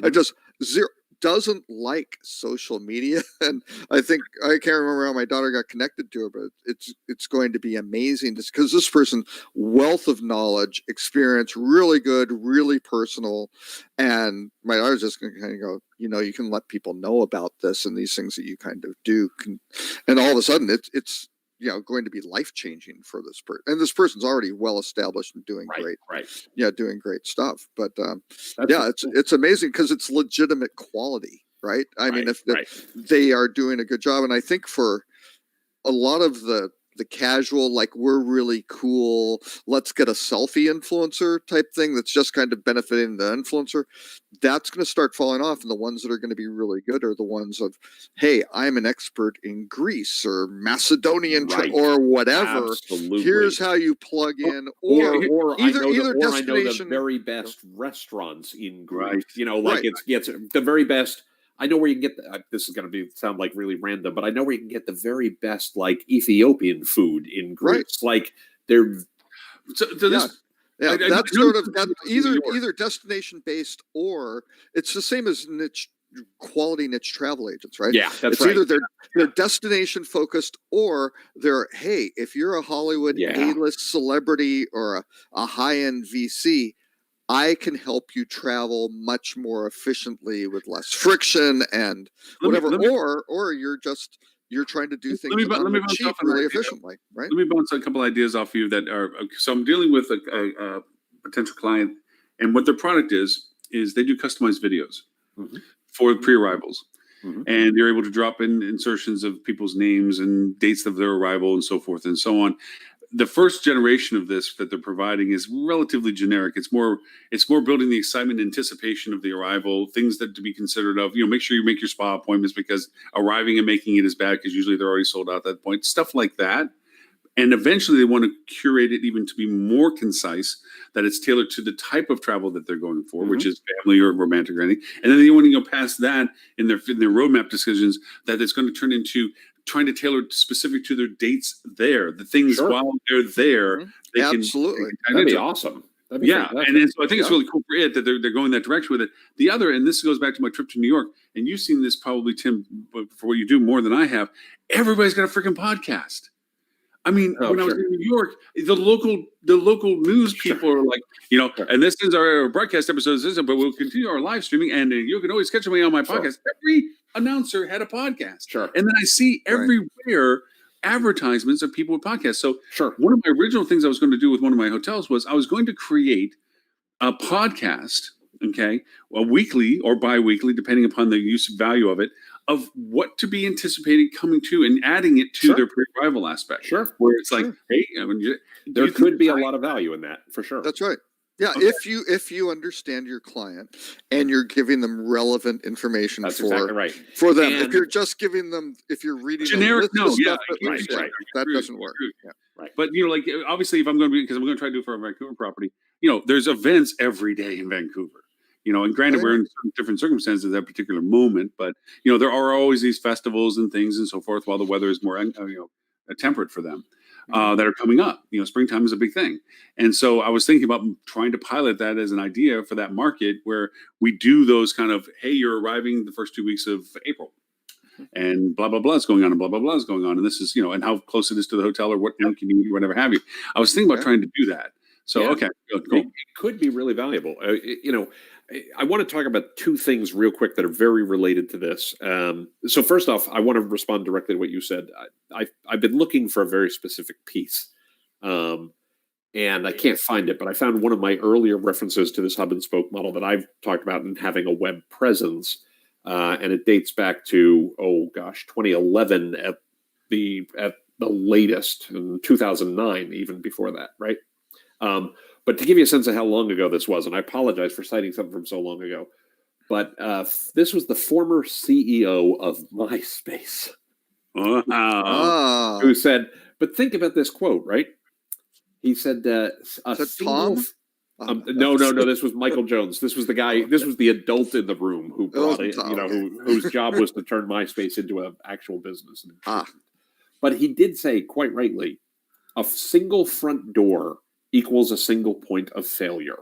[SPEAKER 4] I just zero. doesn't like social media, and I think I can't remember how my daughter got connected to her, but it's going to be amazing just because this person, wealth of knowledge, experience, really good, really personal, and my daughter's just going to kind of go, you can let people know about this and these things that you kind of do, and all of a sudden it's going to be life changing for this person, and this person's already well established and doing great, doing great stuff. But it's amazing because it's legitimate quality, right? I mean, if they are doing a good job, and I think for a lot of the casual, like, we're really cool, let's get a selfie influencer type thing that's just kind of benefiting the influencer, that's going to start falling off. And the ones that are going to be really good are the ones of, hey, I'm an expert in Greece or Macedonian or whatever.
[SPEAKER 3] Absolutely.
[SPEAKER 4] Here's how you plug in, or
[SPEAKER 3] I know the very best restaurants in Greece. It gets the very best. I know where you can get this is going to sound like really random, but I know where you can get the very best, like, Ethiopian food in Greece. Like, they're
[SPEAKER 4] that's sort of either destination based, or it's the same as quality niche travel agents, right?
[SPEAKER 3] Yeah, that's
[SPEAKER 4] it's either they're destination focused, or they're, hey, if you're a Hollywood A-list celebrity or a high-end VC, I can help you travel much more efficiently with less friction and whatever. Or you're trying to do things cheap, really efficiently, right?
[SPEAKER 1] Let me bounce a couple ideas off you that are. So I'm dealing with a potential client, and what their product is they do customized videos for pre-arrivals. And they're able to drop in insertions of people's names and dates of their arrival and so forth and so on. The first generation of this that they're providing is relatively generic. It's more building the excitement and anticipation of the arrival, things that to be considered of, make sure you make your spa appointments because arriving and making it is bad because usually they're already sold out at that point, stuff like that. And eventually they want to curate it even to be more concise, that it's tailored to the type of travel that they're going for, which is family or romantic or anything. And then they want to go past that in their roadmap decisions, that it's going to turn into trying to tailor specific to their dates there. The things while they're there, they
[SPEAKER 4] absolutely
[SPEAKER 1] can
[SPEAKER 3] that'd be awesome.
[SPEAKER 1] And then, so I think it's really cool for it that they're going that direction with it. The other, and this goes back to my trip to New York, and you've seen this probably, Tim, for what you do more than I have. Everybody's got a freaking podcast. I mean, when I was in New York, the local news people are like, and this is our broadcast episode, but we'll continue our live streaming, and you can always catch me on my podcast. Every announcer had a podcast. And then I see everywhere advertisements of people with podcasts. So one of my original things I was going to do with one of my hotels was I was going to create a podcast, a weekly or bi-weekly, depending upon the use value of it, of what to be anticipating coming to and adding it to their pre-arrival aspect. Where it's like, hey,
[SPEAKER 3] there could be a lot of value in that, for sure.
[SPEAKER 4] That's right. Yeah, if you understand your client and you're giving them relevant information for them. And if you're just giving them, if you're reading
[SPEAKER 1] generic,
[SPEAKER 4] that doesn't work.
[SPEAKER 1] But obviously, if I'm going to because I'm going to try to do it for a Vancouver property, there's events every day in Vancouver. And granted, we're in different circumstances at that particular moment, but there are always these festivals and things and so forth while the weather is more temperate for them. That are coming up. Springtime is a big thing. And so I was thinking about trying to pilot that as an idea for that market where we do those kind of, hey, you're arriving the first 2 weeks of April and blah, blah, blah is going on and blah, blah, blah is going on. And this is, and how close it is to the hotel or what can you eat or whatever have you. I was thinking about trying to do that. So, cool.
[SPEAKER 3] It could be really valuable. I want to talk about two things real quick that are very related to this. So first off, I want to respond directly to what you said. I've been looking for a very specific piece, and I can't find it, but I found one of my earlier references to this hub and spoke model that I've talked about in having a web presence, and it dates back to 2011 at the latest, in 2009, even before that, right? But to give you a sense of how long ago this was, and I apologize for citing something from so long ago, but this was the former CEO of MySpace who said, but think about this quote, right? He said,
[SPEAKER 4] Tom?
[SPEAKER 3] No, this was Michael Jones. This was the guy, this was the adult in the room who brought it, whose job was to turn MySpace into an actual business. But he did say, quite rightly, a single front door equals a single point of failure.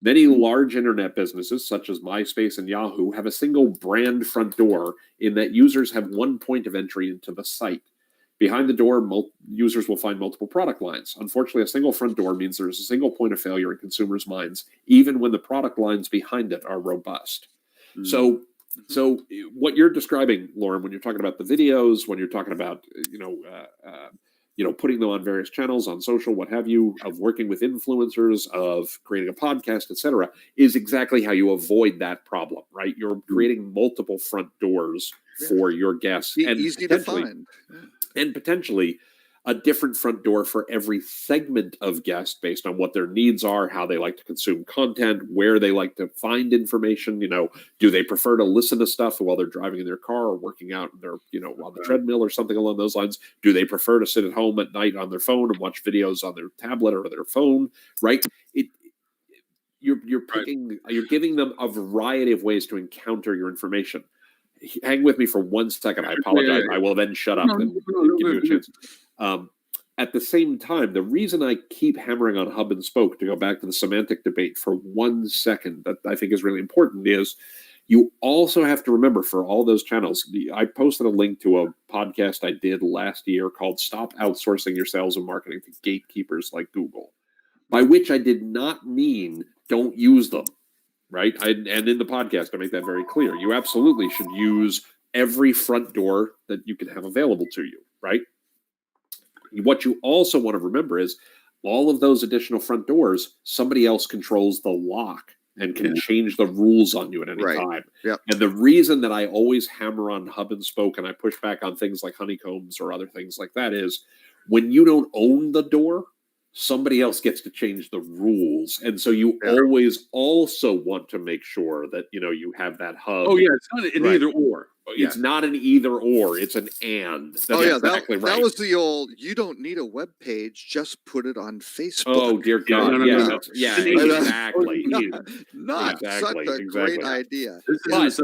[SPEAKER 3] Many large internet businesses, such as MySpace and Yahoo, have a single brand front door in that users have one point of entry into the site. Behind the door, users will find multiple product lines. Unfortunately, a single front door means there is a single point of failure in consumers' minds, even when the product lines behind it are robust. So what you're describing, Lauren, when you're talking about the videos, when you're talking about putting them on various channels, on social, what have you, of working with influencers, of creating a podcast, etc., is exactly how you avoid that problem, right? You're creating multiple front doors for your guests, and
[SPEAKER 4] easy to find.
[SPEAKER 3] And potentially a different front door for every segment of guest based on what their needs are, how they like to consume content, where they like to find information. Do they prefer to listen to stuff while they're driving in their car or working out in their, on the treadmill or something along those lines? Do they prefer to sit at home at night on their phone and watch videos on their tablet or their phone? Right? You're giving them a variety of ways to encounter your information. Hang with me for 1 second. I apologize. I will then shut up and give you a chance. At the same time, the reason I keep hammering on hub and spoke, to go back to the semantic debate for 1 second, that I think is really important, is you also have to remember, for all those channels, I posted a link to a podcast I did last year called Stop Outsourcing Your Sales and Marketing to Gatekeepers Like Google, by which I did not mean don't use them. Right. And in the podcast, I make that very clear. You absolutely should use every front door that you can have available to you. Right. What you also want to remember is all of those additional front doors, somebody else controls the lock and can change the rules on you at any time.
[SPEAKER 4] Yep.
[SPEAKER 3] And the reason that I always hammer on hub and spoke and I push back on things like honeycombs or other things like that is when you don't own the door, somebody else gets to change the rules. And so you always also want to make sure that, you have that hub.
[SPEAKER 1] Oh, yeah. It's not an either or.
[SPEAKER 3] It's not an either or. It's an and. That's exactly right.
[SPEAKER 4] That was the old, you don't need a web page, just put it on Facebook.
[SPEAKER 3] Oh, dear God.
[SPEAKER 1] No.
[SPEAKER 3] Exactly.
[SPEAKER 4] Not such a great idea.
[SPEAKER 3] But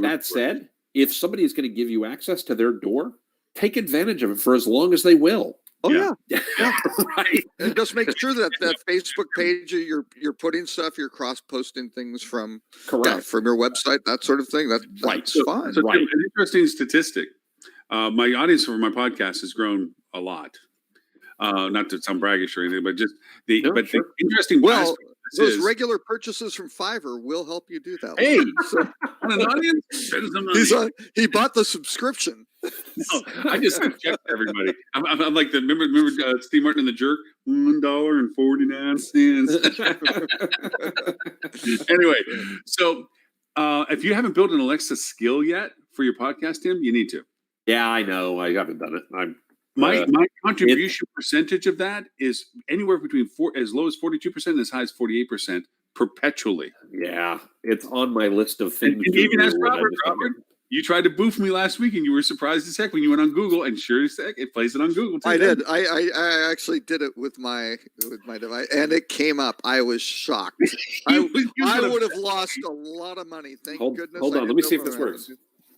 [SPEAKER 3] that said, if somebody is going to give you access to their door, take advantage of it for as long as they will.
[SPEAKER 4] Oh yeah.
[SPEAKER 3] Right.
[SPEAKER 4] And just make sure that Facebook page you're putting stuff, you're cross posting things from from your website, that sort of thing. That's fine.
[SPEAKER 1] So an interesting statistic. My audience for my podcast has grown a lot. Not to sound braggish or anything, but just the interesting.
[SPEAKER 4] Those regular purchases from Fiverr will help you do that.
[SPEAKER 1] Hey, on an audience,
[SPEAKER 4] he bought the subscription.
[SPEAKER 1] No, I just checked everybody. I'm like remember Steve Martin and the Jerk, $1.49. Anyway, so if you haven't built an Alexa skill yet for your podcast, Tim, you need to.
[SPEAKER 3] Yeah, I know. I haven't done it.
[SPEAKER 1] My contribution percentage of that is anywhere between as low as 42% and as high as 48% perpetually.
[SPEAKER 3] Yeah, it's on my list of things.
[SPEAKER 1] And even as Robert, you tried to boof me last week, and you were surprised as heck when you went on Google, and sure as heck, it plays it on Google too.
[SPEAKER 4] I did. I actually did it with my device, and it came up. I was shocked. I would have lost a lot of money. Thank goodness.
[SPEAKER 3] Hold on, let me see if this works.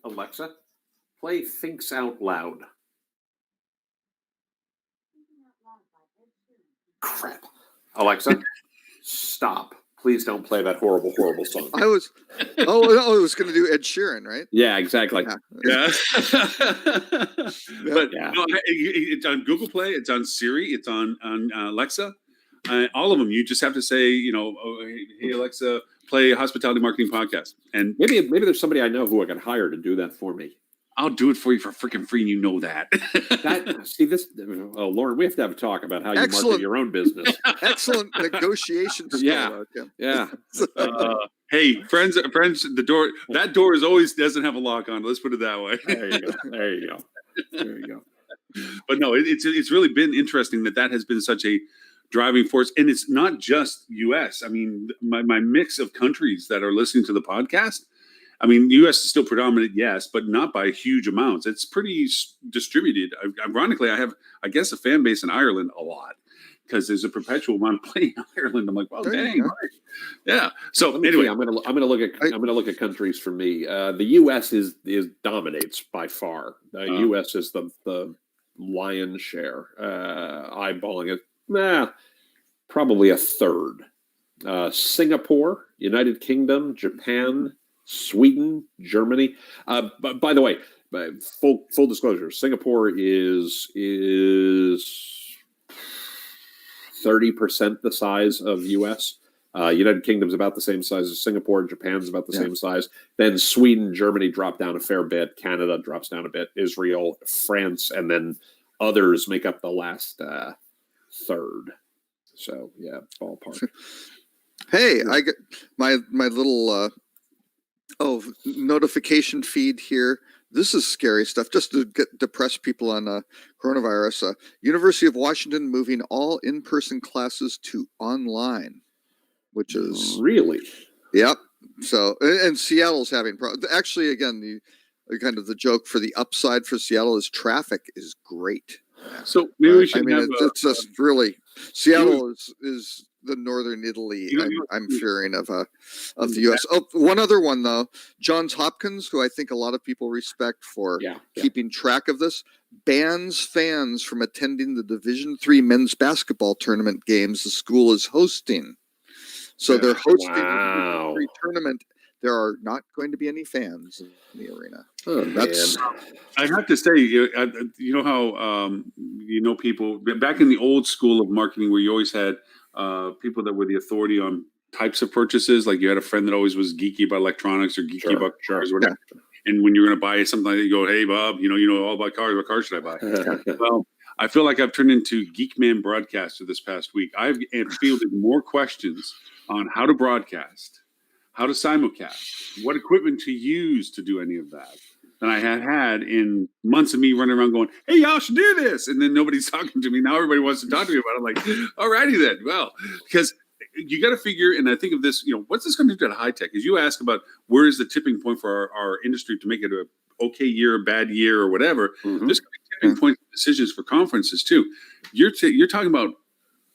[SPEAKER 3] Alexa, play Thinks Out Loud. Crap. Alexa, stop. Please don't play that horrible, horrible song.
[SPEAKER 4] I was going to do Ed Sheeran, right?
[SPEAKER 3] Yeah, exactly.
[SPEAKER 1] Yeah. But no, it's on Google Play, it's on Siri, it's on Alexa, all of them. You just have to say, hey Alexa, play Hospitality Marketing Podcast. And
[SPEAKER 3] maybe there's somebody I know who I can hire to do that for me.
[SPEAKER 1] I'll do it for you for freaking free, and you know that.
[SPEAKER 3] Lauren, we have to have a talk about how you market your own business.
[SPEAKER 4] Excellent negotiation skill.
[SPEAKER 3] Yeah.
[SPEAKER 1] Hey, friends, that door doesn't have a lock on it. Let's put it that way.
[SPEAKER 3] There you go.
[SPEAKER 1] But no, it's really been interesting that has been such a driving force, and it's not just U.S. I mean, my mix of countries that are listening to the podcast. I mean, U.S. is still predominant, yes, but not by huge amounts. It's pretty distributed. Ironically, I have, I guess, a fan base in Ireland a lot because there's a perpetual amount of playing in Ireland. I'm like, well, dang, right. Yeah. So anyway,
[SPEAKER 3] I'm gonna look at countries for me. The U.S. is dominates by far. The U.S. is the lion's share. Eyeballing it, probably a third. Singapore, United Kingdom, Japan, Sweden, Germany. But by the way, full disclosure, Singapore is 30% the size of U.S. United Kingdom's about the same size as Singapore. Japan's about the same size. Then Sweden, Germany drop down a fair bit. Canada drops down a bit. Israel, France, and then others make up the last third. So yeah, ballpark.
[SPEAKER 4] Hey, I get my little notification feed here. This is scary stuff. Just to depress people on coronavirus. University of Washington moving all in-person classes to online, which is
[SPEAKER 3] really,
[SPEAKER 4] yep. So and Seattle's having problems. Actually, again, the kind of the joke for the upside for Seattle is traffic is great.
[SPEAKER 1] So maybe we should.
[SPEAKER 4] I mean,
[SPEAKER 1] have,
[SPEAKER 4] it's just really Seattle is the northern Italy. I'm fearing of the U.S. Oh, one other one though, Johns Hopkins, who I think a lot of people respect for keeping track of this, bans fans from attending the Division III men's basketball tournament games the school is hosting. So they're hosting the Division III tournament. There are not going to be any fans in the arena.
[SPEAKER 3] Oh,
[SPEAKER 4] That's.
[SPEAKER 1] I have to say, you know how people back in the old school of marketing, where you always had people that were the authority on types of purchases. Like you had a friend that always was geeky about electronics or geeky about cars or whatever. Yeah. And when you're going to buy something like that, you go, "Hey, Bob, you know all about cars. What car should I buy?" Well, I feel like I've turned into Geek Man Broadcaster this past week. I've fielded more questions on how to broadcast, how to simulcast, what equipment to use to do any of that than I had in months of me running around going, "Hey, y'all should do this," and then nobody's talking to me. Now everybody wants to talk to me about it. I'm like, "Alrighty then." Well, because you got to figure, and I think of this, what's this going to do to high tech? As you ask about where is the tipping point for our industry to make it a okay year, a bad year, or whatever. There's going to be tipping point decisions for conferences too. You're talking about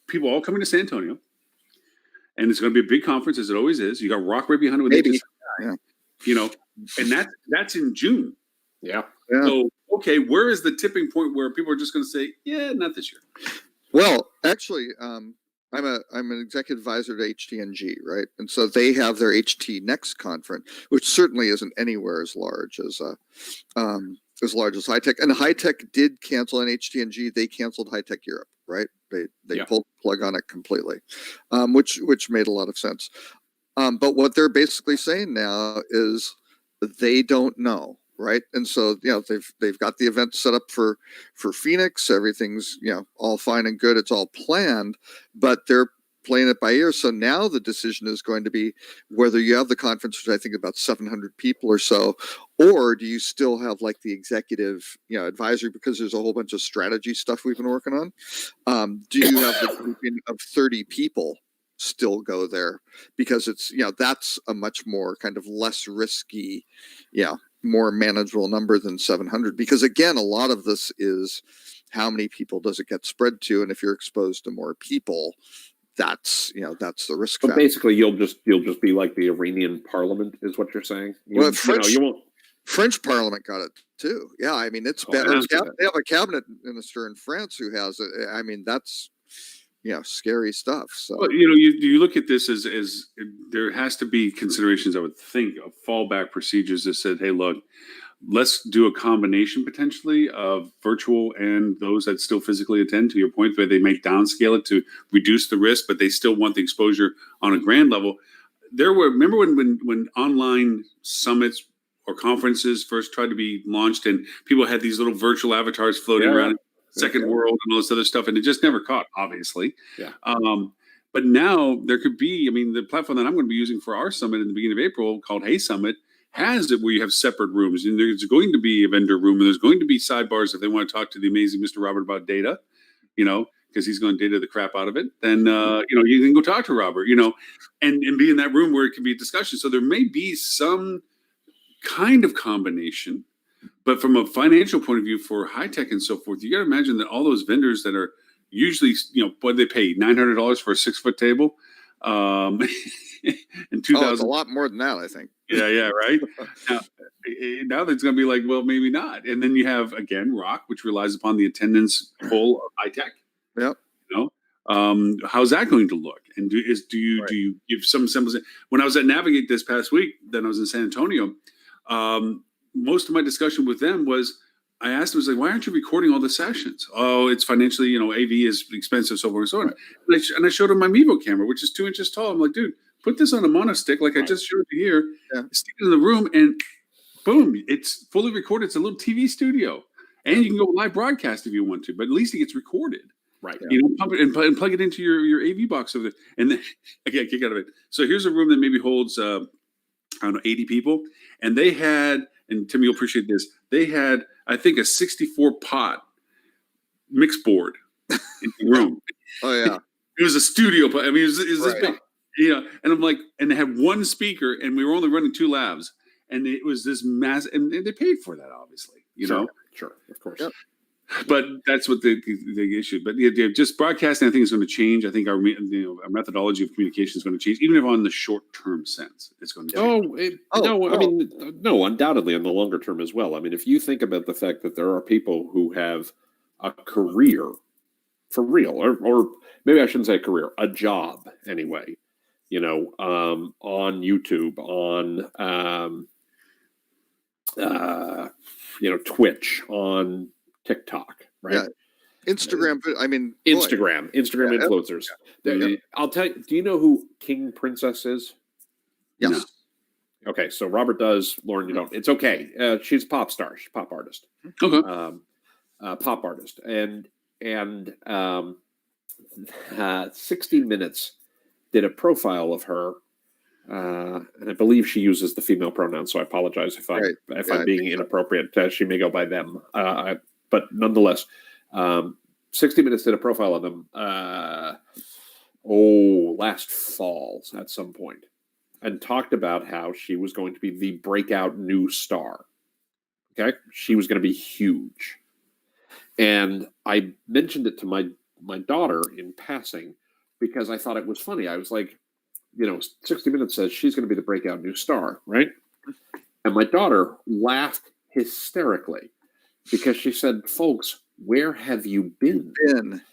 [SPEAKER 1] people all coming to San Antonio. And it's going to be a big conference, as it always is. You got Rock right behind it with and that's in June.
[SPEAKER 3] Yeah.
[SPEAKER 1] So, okay, where is the tipping point where people are just going to say, "Yeah, not this year"?
[SPEAKER 4] Well, actually, I'm an executive advisor to HTNG, right? And so they have their HT Next conference, which certainly isn't anywhere as large as High Tech. And High Tech did cancel on HTNG. They canceled High Tech Europe, right? They pulled the plug on it completely, which made a lot of sense. But what they're basically saying now is they don't know, right? And so they've got the event set up for Phoenix. Everything's all fine and good. It's all planned, but they're playing it by ear. So now the decision is going to be whether you have the conference, which I think about 700 people or so, or do you still have like the executive, advisory, because there's a whole bunch of strategy stuff we've been working on. Do you have the grouping of 30 people still go there? Because it's, that's a much more kind of less risky, more manageable number than 700. Because again, a lot of this is how many people does it get spread to? And if you're exposed to more people, that's the risk factor.
[SPEAKER 3] But basically, you'll just be like the Iranian parliament, is what you're saying. You won't.
[SPEAKER 4] French parliament got it too. Yeah, I mean it's better. They have a cabinet minister in France who has it. I mean that's scary stuff. So
[SPEAKER 1] you look at this as there has to be considerations. I would think of fallback procedures that said, "Hey, look, let's do a combination potentially of virtual and those that still physically attend." To your point, where they may downscale it to reduce the risk, but they still want the exposure on a grand level. Remember when online summits or conferences first tried to be launched, and people had these little virtual avatars floating around, Second World and all this other stuff, and it just never caught, obviously.
[SPEAKER 3] Yeah.
[SPEAKER 1] But now there could be, the platform that I'm going to be using for our summit in the beginning of April, called Hey Summit, has it where you have separate rooms, and there's going to be a vendor room, and there's going to be sidebars if they want to talk to the amazing Mr. Robert about data, because he's going to data the crap out of it. Then you can go talk to Robert, and be in that room where it can be a discussion. So there may be some kind of combination, but from a financial point of view for high tech and so forth, you got to imagine that all those vendors that are usually, what they pay $900 for a 6-foot table. In 2000,
[SPEAKER 4] it's a lot more than that, I think.
[SPEAKER 1] Yeah, right. Now it's going to be like, well, maybe not. And then you have again Rock, which relies upon the attendance pull of high tech.
[SPEAKER 4] Yep.
[SPEAKER 1] How's that going to look? And do you give some semblance? When I was at Navigate this past week, then I was in San Antonio. Most of my discussion with them was, I asked them, I was like, why aren't you recording all the sessions? Oh, it's financially, AV is expensive, so forth and so on. And I showed them my Mevo camera, which is 2 inches tall. I'm like, dude, put this on a monostick like I just showed you here, stick it in the room, and boom, it's fully recorded. It's a little TV studio. And you can go live broadcast if you want to, but at least it gets recorded.
[SPEAKER 3] Right.
[SPEAKER 1] Pump it and plug it into your AV box over there. And then I get a kick out of it. So here's a room that maybe holds, 80 people. And they had, and Tim, you'll appreciate this, they had, I think, a 64 pot mix board in the room.
[SPEAKER 4] Oh, yeah.
[SPEAKER 1] It was a studio, but I mean, it was this big. And I'm like, and they had one speaker, and we were only running 2 labs. And it was this mass, and they paid for that, obviously, know?
[SPEAKER 3] Sure, of course.
[SPEAKER 4] Yep.
[SPEAKER 1] But that's what the issue. But just broadcasting, I think, is going to change. I think our methodology of communication is going to change, even if on the short-term sense, it's going to change.
[SPEAKER 3] I mean, no, undoubtedly on the longer term as well. I mean, if you think about the fact that there are people who have a career for real, or maybe I shouldn't say a career, a job anyway, on YouTube, on Twitch, on TikTok, right?
[SPEAKER 4] Yeah. Instagram. I mean,
[SPEAKER 3] Instagram influencers. I'll tell you. Do you know who King Princess is?
[SPEAKER 4] Yes.
[SPEAKER 1] No.
[SPEAKER 3] Okay, so Robert does. Lauren, you don't. It's okay. She's a pop star. She's a pop artist.
[SPEAKER 1] Okay.
[SPEAKER 3] Pop artist, and 60 Minutes did a profile of her. And I believe she uses the female pronoun, so I apologize if I'm being inappropriate. She may go by them, but nonetheless, 60 Minutes did a profile of them. Last fall at some point, and talked about how she was going to be the breakout new star. Okay, she was going to be huge, and I mentioned it to my daughter in passing because I thought it was funny. I was like, 60 Minutes says she's going to be the breakout new star, right? And my daughter laughed hysterically because she said, folks, where have you been?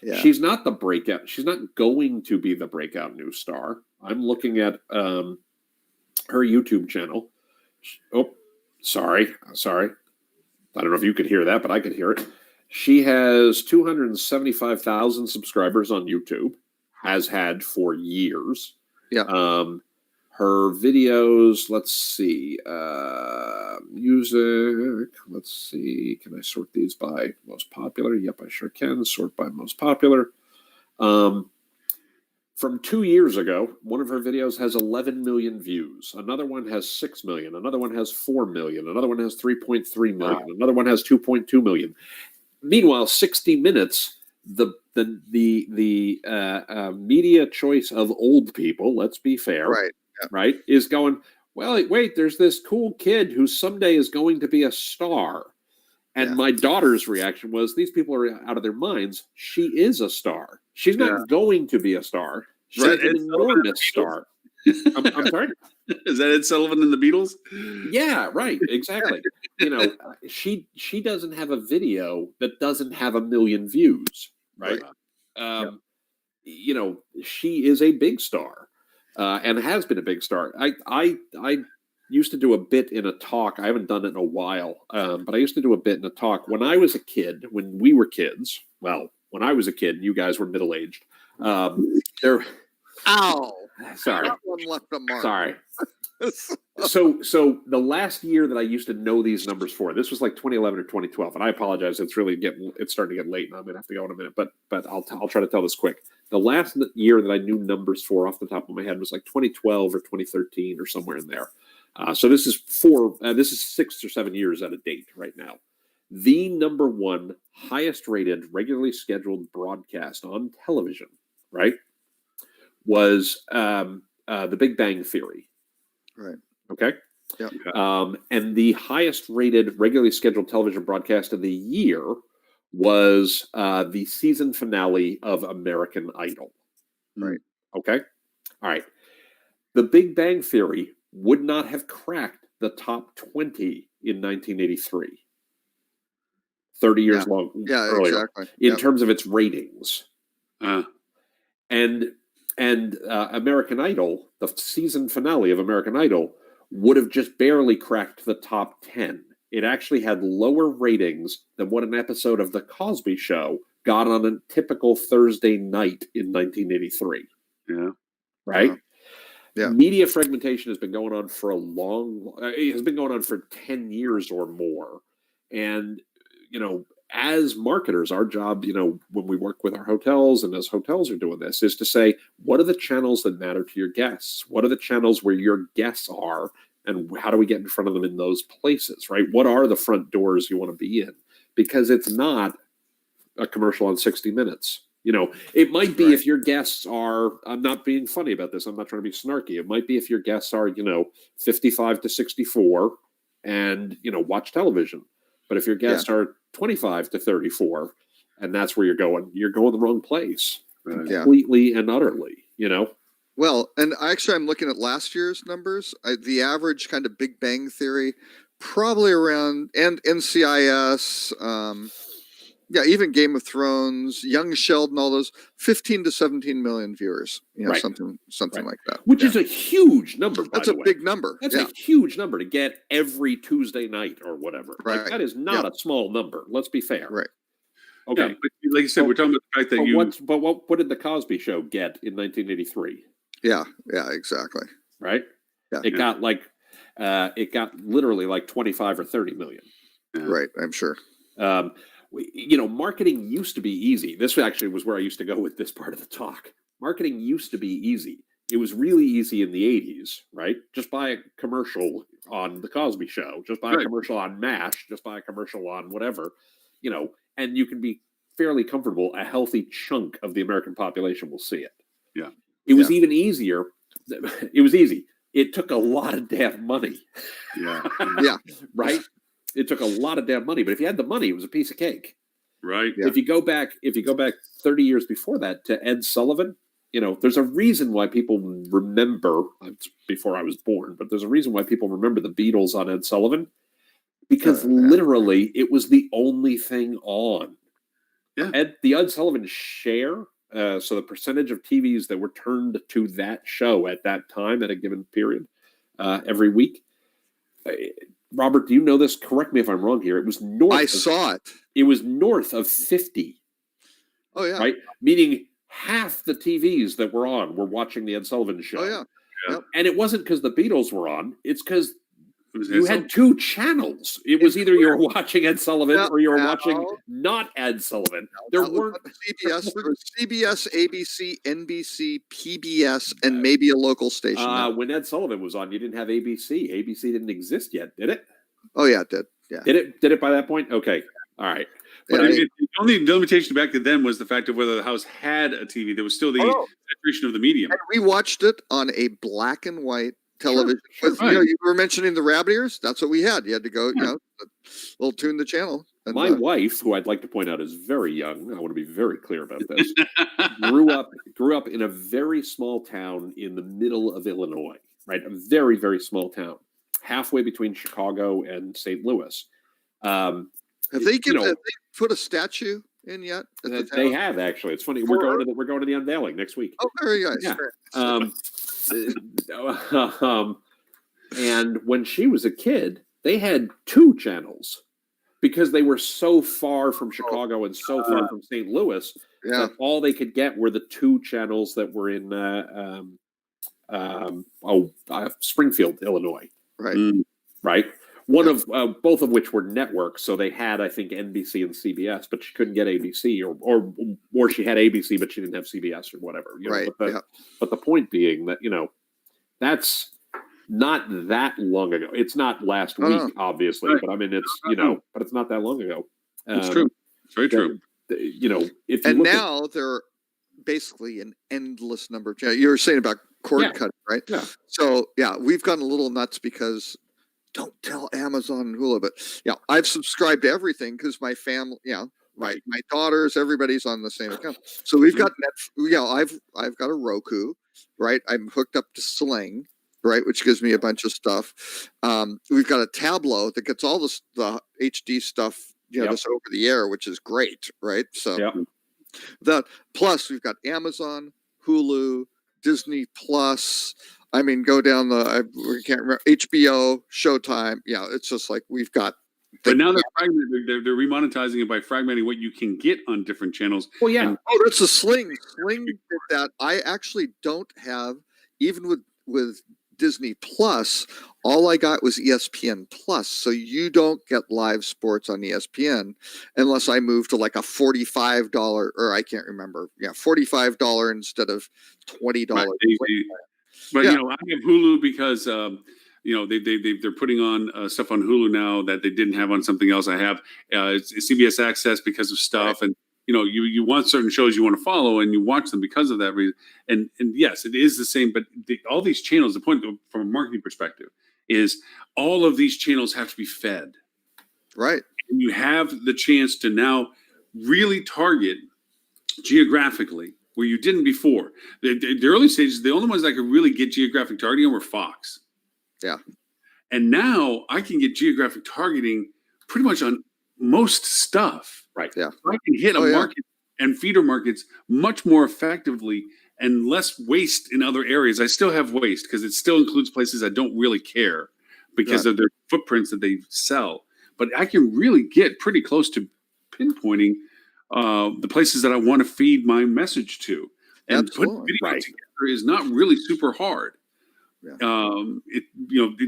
[SPEAKER 4] Yeah.
[SPEAKER 3] She's not the breakout. She's not going to be the breakout new star. I'm looking at her YouTube channel. Oh, sorry. I don't know if you could hear that, but I could hear it. She has 275,000 subscribers on YouTube, has had for years.
[SPEAKER 4] Yeah.
[SPEAKER 3] Her videos, let's see, music, let's see, can I sort these by most popular? Yep, I sure can. Sort by most popular. From 2 years ago, one of her videos has 11 million views. Another one has 6 million. Another one has 4 million. Another one has 3.3 million. Wow. Another one has 2.2 million. Meanwhile, 60 Minutes, the media choice of old people, let's be fair, right, is going, well, wait, there's this cool kid who someday is going to be a star. And my daughter's reaction was, these people are out of their minds. She is a star. She's not going to be a star. She's an enormous star. I'm sorry?
[SPEAKER 1] Is that Ed Sullivan and the Beatles?
[SPEAKER 3] Yeah, right. Exactly. She doesn't have a video that doesn't have 1 million views, right? She is a big star, and has been a big star. I used to do a bit in a talk. I haven't done it in a while, but I used to do a bit in a talk when I was a kid. When we were kids, when I was a kid, you guys were middle aged. Sorry,
[SPEAKER 4] that one left a mark.
[SPEAKER 3] Sorry. So the last year that I used to know these numbers for, this was like 2011 or 2012, and I apologize. It's starting to get late, and I'm gonna have to go in a minute. But I'll try to tell this quick. The last year that I knew numbers for off the top of my head was like 2012 or 2013 or somewhere in there. So this is 6 or 7 years out of date right now. The number one highest rated regularly scheduled broadcast on television, right, was The Big Bang Theory.
[SPEAKER 4] Right.
[SPEAKER 3] Okay.
[SPEAKER 4] Yeah.
[SPEAKER 3] And the highest rated regularly scheduled television broadcast of the year was the season finale of American Idol.
[SPEAKER 4] Right.
[SPEAKER 3] Okay. All right. The Big Bang Theory would not have cracked the top 20 in 1983. 30 years long earlier,
[SPEAKER 4] exactly.
[SPEAKER 3] in terms of its ratings. and American Idol, the season finale of American Idol, would have just barely cracked the top 10. It actually had lower ratings than what an episode of The Cosby Show got on a typical Thursday night in 1983.
[SPEAKER 1] Yeah.
[SPEAKER 3] Right?
[SPEAKER 4] Yeah.
[SPEAKER 3] Media fragmentation has been going on for it has been going on for 10 years or more. And, as marketers, our job, when we work with our hotels and as hotels are doing this, is to say, what are the channels that matter to your guests? What are the channels where your guests are? And how do we get in front of them in those places, right? What are the front doors you want to be in? Because it's not a commercial on 60 Minutes. It might be if your guests are, I'm not being funny about this, I'm not trying to be snarky. It might be if your guests are, 55 to 64 and, watch television. But if your guests are 25 to 34 and that's where you're going the wrong place. Completely and utterly,
[SPEAKER 4] Well, and actually, I'm looking at last year's numbers. The average kind of Big Bang Theory, probably around, and NCIS, even Game of Thrones, Young Sheldon, all those, 15 to 17 million viewers. Something like that.
[SPEAKER 3] Which is a huge number.
[SPEAKER 4] That's a big number.
[SPEAKER 3] That's a huge number to get every Tuesday night or whatever. Right. That is not a small number. Let's be fair.
[SPEAKER 4] Right.
[SPEAKER 1] Okay. Yeah, but like you said, we're talking about the fact that
[SPEAKER 3] what did the Cosby Show get in 1983?
[SPEAKER 4] Yeah, exactly.
[SPEAKER 3] Right?
[SPEAKER 4] Yeah.
[SPEAKER 3] It got literally like 25 or 30 million.
[SPEAKER 4] Right, I'm sure.
[SPEAKER 3] Marketing used to be easy. This actually was where I used to go with this part of the talk. Marketing used to be easy. It was really easy in the 80s, right? Just buy a commercial on The Cosby Show, just buy a commercial on MASH, just buy a commercial on whatever, and you can be fairly comfortable. A healthy chunk of the American population will see it.
[SPEAKER 1] Yeah.
[SPEAKER 3] It was even easier. It was easy. It took a lot of damn money.
[SPEAKER 1] Yeah.
[SPEAKER 4] Yeah.
[SPEAKER 3] Right? It took a lot of damn money, but if you had the money, it was a piece of cake.
[SPEAKER 1] Right.
[SPEAKER 3] Yeah. If you go back 30 years before that to Ed Sullivan, there's a reason why people remember, before I was born, but there's a reason why people remember the Beatles on Ed Sullivan, because literally it was the only thing on.
[SPEAKER 1] Yeah.
[SPEAKER 3] The Ed Sullivan share, so the percentage of TVs that were turned to that show at that time at a given period every week. Robert, do you know this? Correct me if I'm wrong here. It was north.
[SPEAKER 4] I saw it.
[SPEAKER 3] It was north of 50.
[SPEAKER 4] Oh, yeah.
[SPEAKER 3] Right? Meaning half the TVs that were on were watching the Ed Sullivan Show.
[SPEAKER 4] Oh, yeah. Yep.
[SPEAKER 3] And it wasn't because the Beatles were on. It's because you had two channels. It was either you were watching Ed Sullivan or you were watching not Ed Sullivan. There weren't
[SPEAKER 4] CBS. There was CBS, ABC, NBC, PBS, and maybe a local station.
[SPEAKER 3] When Ed Sullivan was on, you didn't have ABC. ABC didn't exist yet, did it?
[SPEAKER 4] Oh yeah, it did. Yeah.
[SPEAKER 3] Did it by that point? Okay. All right.
[SPEAKER 1] But the only limitation back then was the fact of whether the house had a TV. There was still the saturation of the medium.
[SPEAKER 4] And we watched it on a black and white television.
[SPEAKER 3] Sure,
[SPEAKER 4] With, you were mentioning the rabbit ears. That's what we had. You had to go, little tune the channel. And,
[SPEAKER 3] my wife, who I'd like to point out is very young, I want to be very clear about this, grew up in a very small town in the middle of Illinois, right? A very, very small town, halfway between Chicago and St. Louis.
[SPEAKER 4] Have they put a statue in yet?
[SPEAKER 3] They have, actually. It's funny. We're going to the unveiling next week.
[SPEAKER 4] Oh, very nice.
[SPEAKER 3] Yeah. And when she was a kid, they had two channels because they were so far from Chicago and so far from St. Louis that all they could get were the two channels that were in Springfield, Illinois.
[SPEAKER 4] Right.
[SPEAKER 3] Right. One of both of which were networks, so they had, I think, NBC and CBS, but she couldn't get ABC, or she had ABC, but she didn't have CBS or whatever.
[SPEAKER 4] Right.
[SPEAKER 3] But the point being that that's not that long ago. It's not last week, obviously, but I mean, it's but it's not that long ago.
[SPEAKER 1] It's true. It's very true.
[SPEAKER 3] If
[SPEAKER 4] and now they're basically an endless number of channels. You were saying about cord cutting, right?
[SPEAKER 3] Yeah.
[SPEAKER 4] So we've gotten a little nuts because. Don't tell Amazon and Hulu, but I've subscribed to everything because my family, my daughters, everybody's on the same account. So we've got I've got a Roku, right? I'm hooked up to Sling, right, which gives me a bunch of stuff. We've got a Tableau that gets all the HD stuff, just over the air, which is great, right? So that plus we've got Amazon, Hulu, Disney Plus. I mean, go down we can't remember, HBO, Showtime. Yeah, it's just like we've got.
[SPEAKER 1] But now they're remonetizing it by fragmenting what you can get on different channels.
[SPEAKER 3] Well, yeah.
[SPEAKER 1] And
[SPEAKER 4] Oh, that's a Sling. Sling did that. I actually don't have, even with Disney Plus, all I got was ESPN Plus. So you don't get live sports on ESPN unless I move to like a $45, or I can't remember. Yeah, $45 instead of $20.
[SPEAKER 1] But
[SPEAKER 4] Yeah.
[SPEAKER 1] I have Hulu because they're putting on stuff on Hulu now that they didn't have on something else. I have it's CBS Access because of stuff,
[SPEAKER 4] Right.
[SPEAKER 1] and you want certain shows you want to follow, and you watch them because of that reason. And yes, it is the same. But all these channels, the point from a marketing perspective is all of these channels have to be fed,
[SPEAKER 4] Right.
[SPEAKER 1] and you have the chance to now really target geographically where you didn't before. The early stages, the only ones that could really get geographic targeting were Fox.
[SPEAKER 4] Yeah.
[SPEAKER 1] And now I can get geographic targeting pretty much on most stuff.
[SPEAKER 3] Right.
[SPEAKER 4] Yeah.
[SPEAKER 1] I can hit a market and feeder markets much more effectively and less waste in other areas. I still have waste because it still includes places I don't really care because of their footprints that they sell. But I can really get pretty close to pinpointing the places that I want to feed my message to. And putting video together is not really super hard.
[SPEAKER 4] Yeah.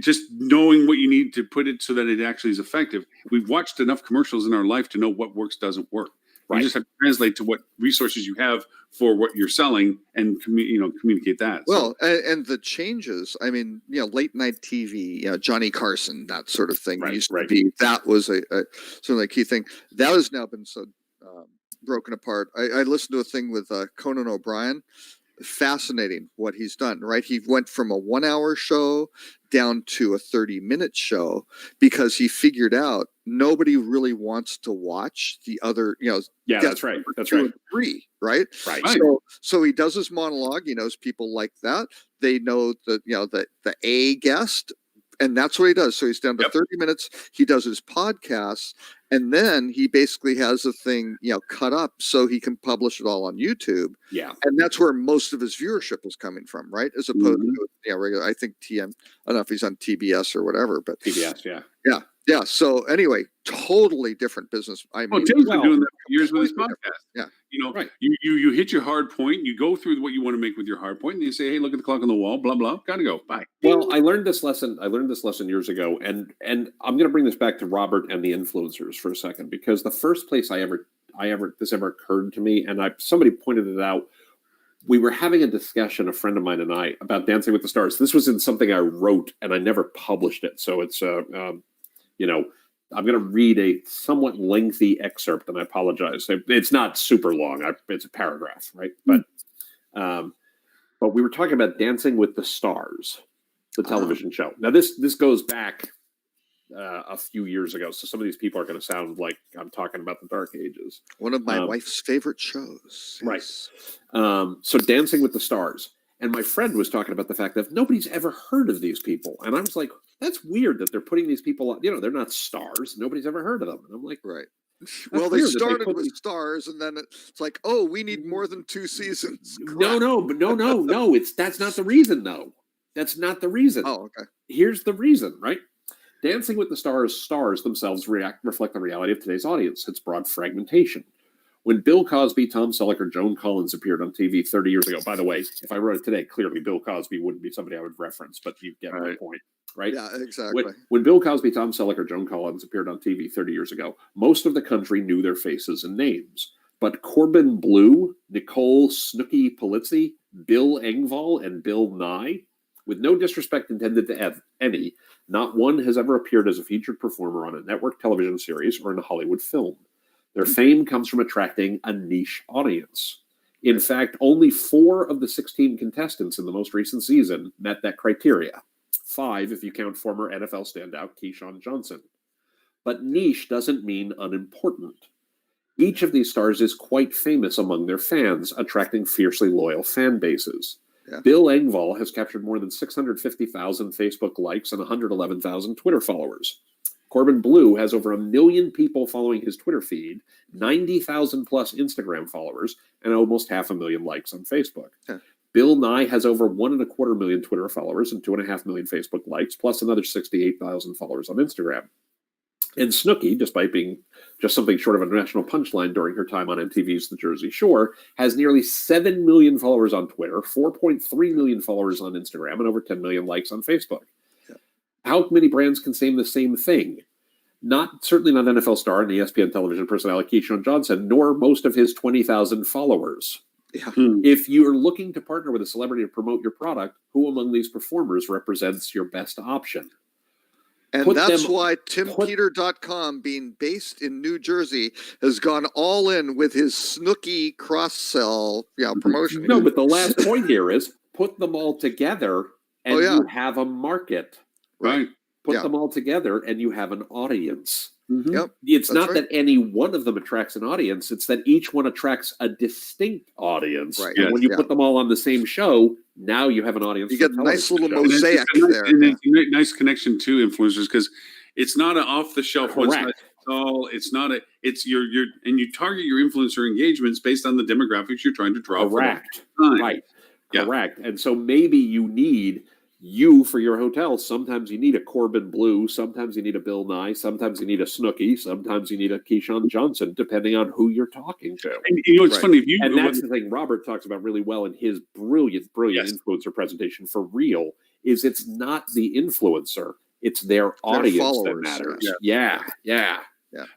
[SPEAKER 1] Just knowing what you need to put it so that it actually is effective. We've watched enough commercials in our life to know what works, doesn't work. You just have to translate to what resources you have for what you're selling and communicate that.
[SPEAKER 4] Well, and the changes, I mean, late night TV, Johnny Carson, that sort of thing used to be, that was a sort of a key thing. That has now been so broken apart. I listened to a thing with Conan O'Brien. Fascinating what he's done, right? He went from a 1 hour show down to a 30-minute show because he figured out nobody really wants to watch the other,
[SPEAKER 3] that's right. That's right.
[SPEAKER 4] 3, right?
[SPEAKER 3] Right.
[SPEAKER 4] So he does his monologue. He knows people like that. They know that, the A guest, and that's what he does. So he's down to 30 minutes. He does his podcasts, and then he basically has the thing, cut up so he can publish it all on YouTube.
[SPEAKER 3] Yeah.
[SPEAKER 4] And that's where most of his viewership is coming from, right? As opposed to regular. I think I don't know if he's on TBS or whatever, but
[SPEAKER 3] TBS, yeah.
[SPEAKER 4] Yeah. Yeah. So anyway, totally different business. I mean,
[SPEAKER 1] Tim's been doing that for years with his podcast.
[SPEAKER 4] Yeah.
[SPEAKER 1] You hit your hard point, you go through what you want to make with your hard point, and you say, hey, look at the clock on the wall, blah, blah, gotta go. Bye.
[SPEAKER 3] Well, I learned this lesson years ago, and I'm going to bring this back to Robert and the influencers for a second, because the first place this ever occurred to me, and somebody pointed it out. We were having a discussion, a friend of mine and I, about Dancing with the Stars. This was in something I wrote, and I never published it. So it's, I'm going to read a somewhat lengthy excerpt, and I apologize. It's not super long. It's a paragraph, right? But we were talking about Dancing with the Stars, the television show. Now, this goes back a few years ago, so some of these people are going to sound like I'm talking about the Dark Ages.
[SPEAKER 4] One of my wife's favorite shows.
[SPEAKER 3] Right. So Dancing with the Stars. And my friend was talking about the fact that nobody's ever heard of these people. And I was like, that's weird that they're putting these people on, they're not stars. Nobody's ever heard of them. And I'm like,
[SPEAKER 4] right. Well, they started with stars, and then it's like, oh, we need more than 2 seasons.
[SPEAKER 3] No. That's not the reason, though. That's not the reason.
[SPEAKER 4] Oh, okay.
[SPEAKER 3] Here's the reason, right? Dancing with the stars themselves reflect the reality of today's audience. It's broad fragmentation. When Bill Cosby, Tom Selleck, or Joan Collins appeared on TV 30 years ago, by the way, if I wrote it today, clearly Bill Cosby wouldn't be somebody I would reference, but you get my point, right?
[SPEAKER 4] Yeah, exactly.
[SPEAKER 3] When Bill Cosby, Tom Selleck, or Joan Collins appeared on TV 30 years ago, most of the country knew their faces and names. But Corbin Bleu, Nicole Snooki Polizzi, Bill Engvall, and Bill Nye, with no disrespect intended to any, not one has ever appeared as a featured performer on a network television series or in a Hollywood film. Their fame comes from attracting a niche audience. In fact, only 4 of the 16 contestants in the most recent season met that criteria. 5 if you count former NFL standout Keyshawn Johnson. But niche doesn't mean unimportant. Each of these stars is quite famous among their fans, attracting fiercely loyal fan bases. Yeah. Bill Engvall has captured more than 650,000 Facebook likes and 111,000 Twitter followers. Corbin Blue has over 1 million people following his Twitter feed, 90,000 plus Instagram followers, and almost 500,000 likes on Facebook.
[SPEAKER 4] Huh.
[SPEAKER 3] Bill Nye has over 1.25 million Twitter followers and 2.5 million Facebook likes, plus another 68,000 followers on Instagram. And Snooki, despite being just something short of a national punchline during her time on MTV's The Jersey Shore, has nearly 7 million followers on Twitter, 4.3 million followers on Instagram, and over 10 million likes on Facebook.
[SPEAKER 4] Yeah.
[SPEAKER 3] How many brands can say the same thing? Certainly not NFL star and ESPN television personality Keyshawn Johnson, nor most of his 20,000 followers.
[SPEAKER 4] Yeah.
[SPEAKER 3] If you're looking to partner with a celebrity to promote your product, who among these performers represents your best option?
[SPEAKER 4] And that's why TimPeter.com, being based in New Jersey, has gone all in with his Snooki cross-sell promotion.
[SPEAKER 3] No, but the last point here is put them all together and you have a market.
[SPEAKER 1] Right.
[SPEAKER 3] Put them all together and you have an audience.
[SPEAKER 4] Yep.
[SPEAKER 3] It's not that any one of them attracts an audience. It's that each one attracts a distinct audience.
[SPEAKER 4] Right.
[SPEAKER 3] And when you put them all on the same show, now you have an audience.
[SPEAKER 4] You get a nice little mosaic there.
[SPEAKER 1] And it's a nice connection to influencers because it's not an off-the-shelf one size fits all. It's not a. It's your and you target your influencer engagements based on the demographics you're trying to draw.
[SPEAKER 3] Correct. Right. Yeah. Correct. And so maybe you need for your hotel. Sometimes you need a Corbin Blue. Sometimes you need a Bill Nye. Sometimes you need a Snooki. Sometimes you need a Keyshawn Johnson, depending on who you're talking to.
[SPEAKER 1] And it's funny if you.
[SPEAKER 3] And that's the thing Robert talks about really well in his brilliant influencer presentation for Real. Is it's not the influencer; it's their audience that matters. Yeah.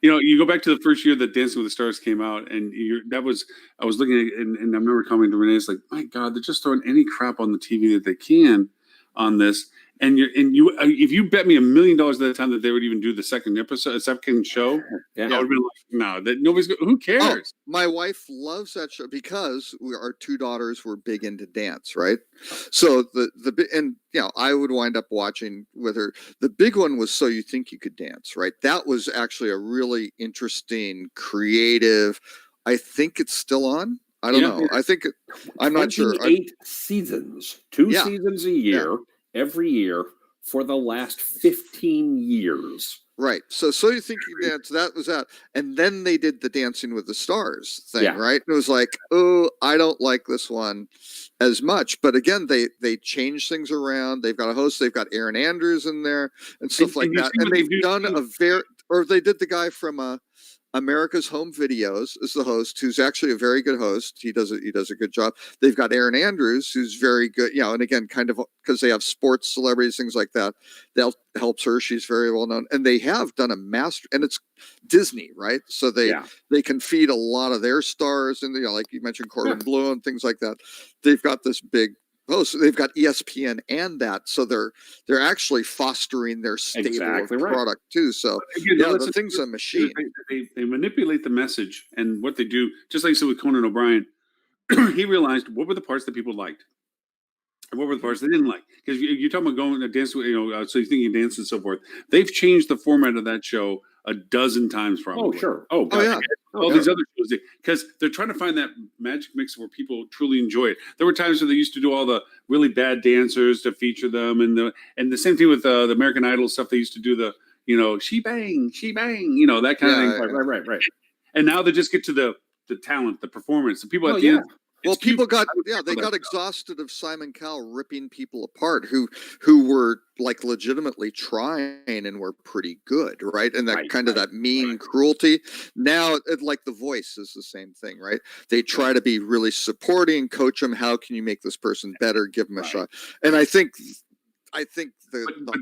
[SPEAKER 1] You go back to the first year that Dancing with the Stars came out, and I was looking at it, and I remember commenting to Renee, it's like, my God, they're just throwing any crap on the TV that they can on this. And if you bet me $1 million at the time that they would even do the second show, I would have been like, no, that nobody's who cares?
[SPEAKER 4] Oh, my wife loves that show because our two daughters were big into dance, right? So I would wind up watching with her. The big one was So You Think You Could Dance, right? That was actually a really interesting, creative. I think it's still on. I don't know. I think I'm not sure.
[SPEAKER 3] 8 seasons, 2 seasons a year, every year for the last 15 years.
[SPEAKER 4] Right. So You Think You Can Dance, that was that. And then they did the Dancing with the Stars thing, right? And it was like, oh, I don't like this one as much. But again, they changed things around. They've got a host. They've got Aaron Andrews in there and stuff like that. And they've done they did the guy from America's Home Videos is the host, who's actually a very good host. He does a good job. They've got Aaron Andrews, who's very good, and again, kind of because they have sports celebrities, things like that. That helps her. She's very well known, and they have done a master. And it's Disney, right? So they can feed a lot of their stars, and like you mentioned, Corbin Blue and things like that. They've got this big. Oh, so they've got ESPN and that, so they're actually fostering their stable of product too. So the thing's a machine.
[SPEAKER 1] They manipulate the message, and what they do, just like you said with Conan O'Brien, he realized what were the parts that people liked, and what were the parts they didn't like. Because you're talking about going to dance, so you think you can dance and so forth. They've changed the format of that show a dozen times, probably.
[SPEAKER 3] Oh, sure.
[SPEAKER 1] Oh, God. All these other shows, because they're trying to find that magic mix where people truly enjoy it. There were times where they used to do all the really bad dancers to feature them, and the same thing with the American Idol stuff. They used to do the she bang, that kind of thing.
[SPEAKER 3] Right.
[SPEAKER 1] And now they just get to the talent, the performance, the people at the end.
[SPEAKER 4] Well, people got exhausted of Simon Cowell ripping people apart who were like legitimately trying and were pretty good, right? And that that mean cruelty. Now, like The Voice is the same thing, right? They try to be really supporting, coach them. How can you make this person better? Give them a shot. And I think the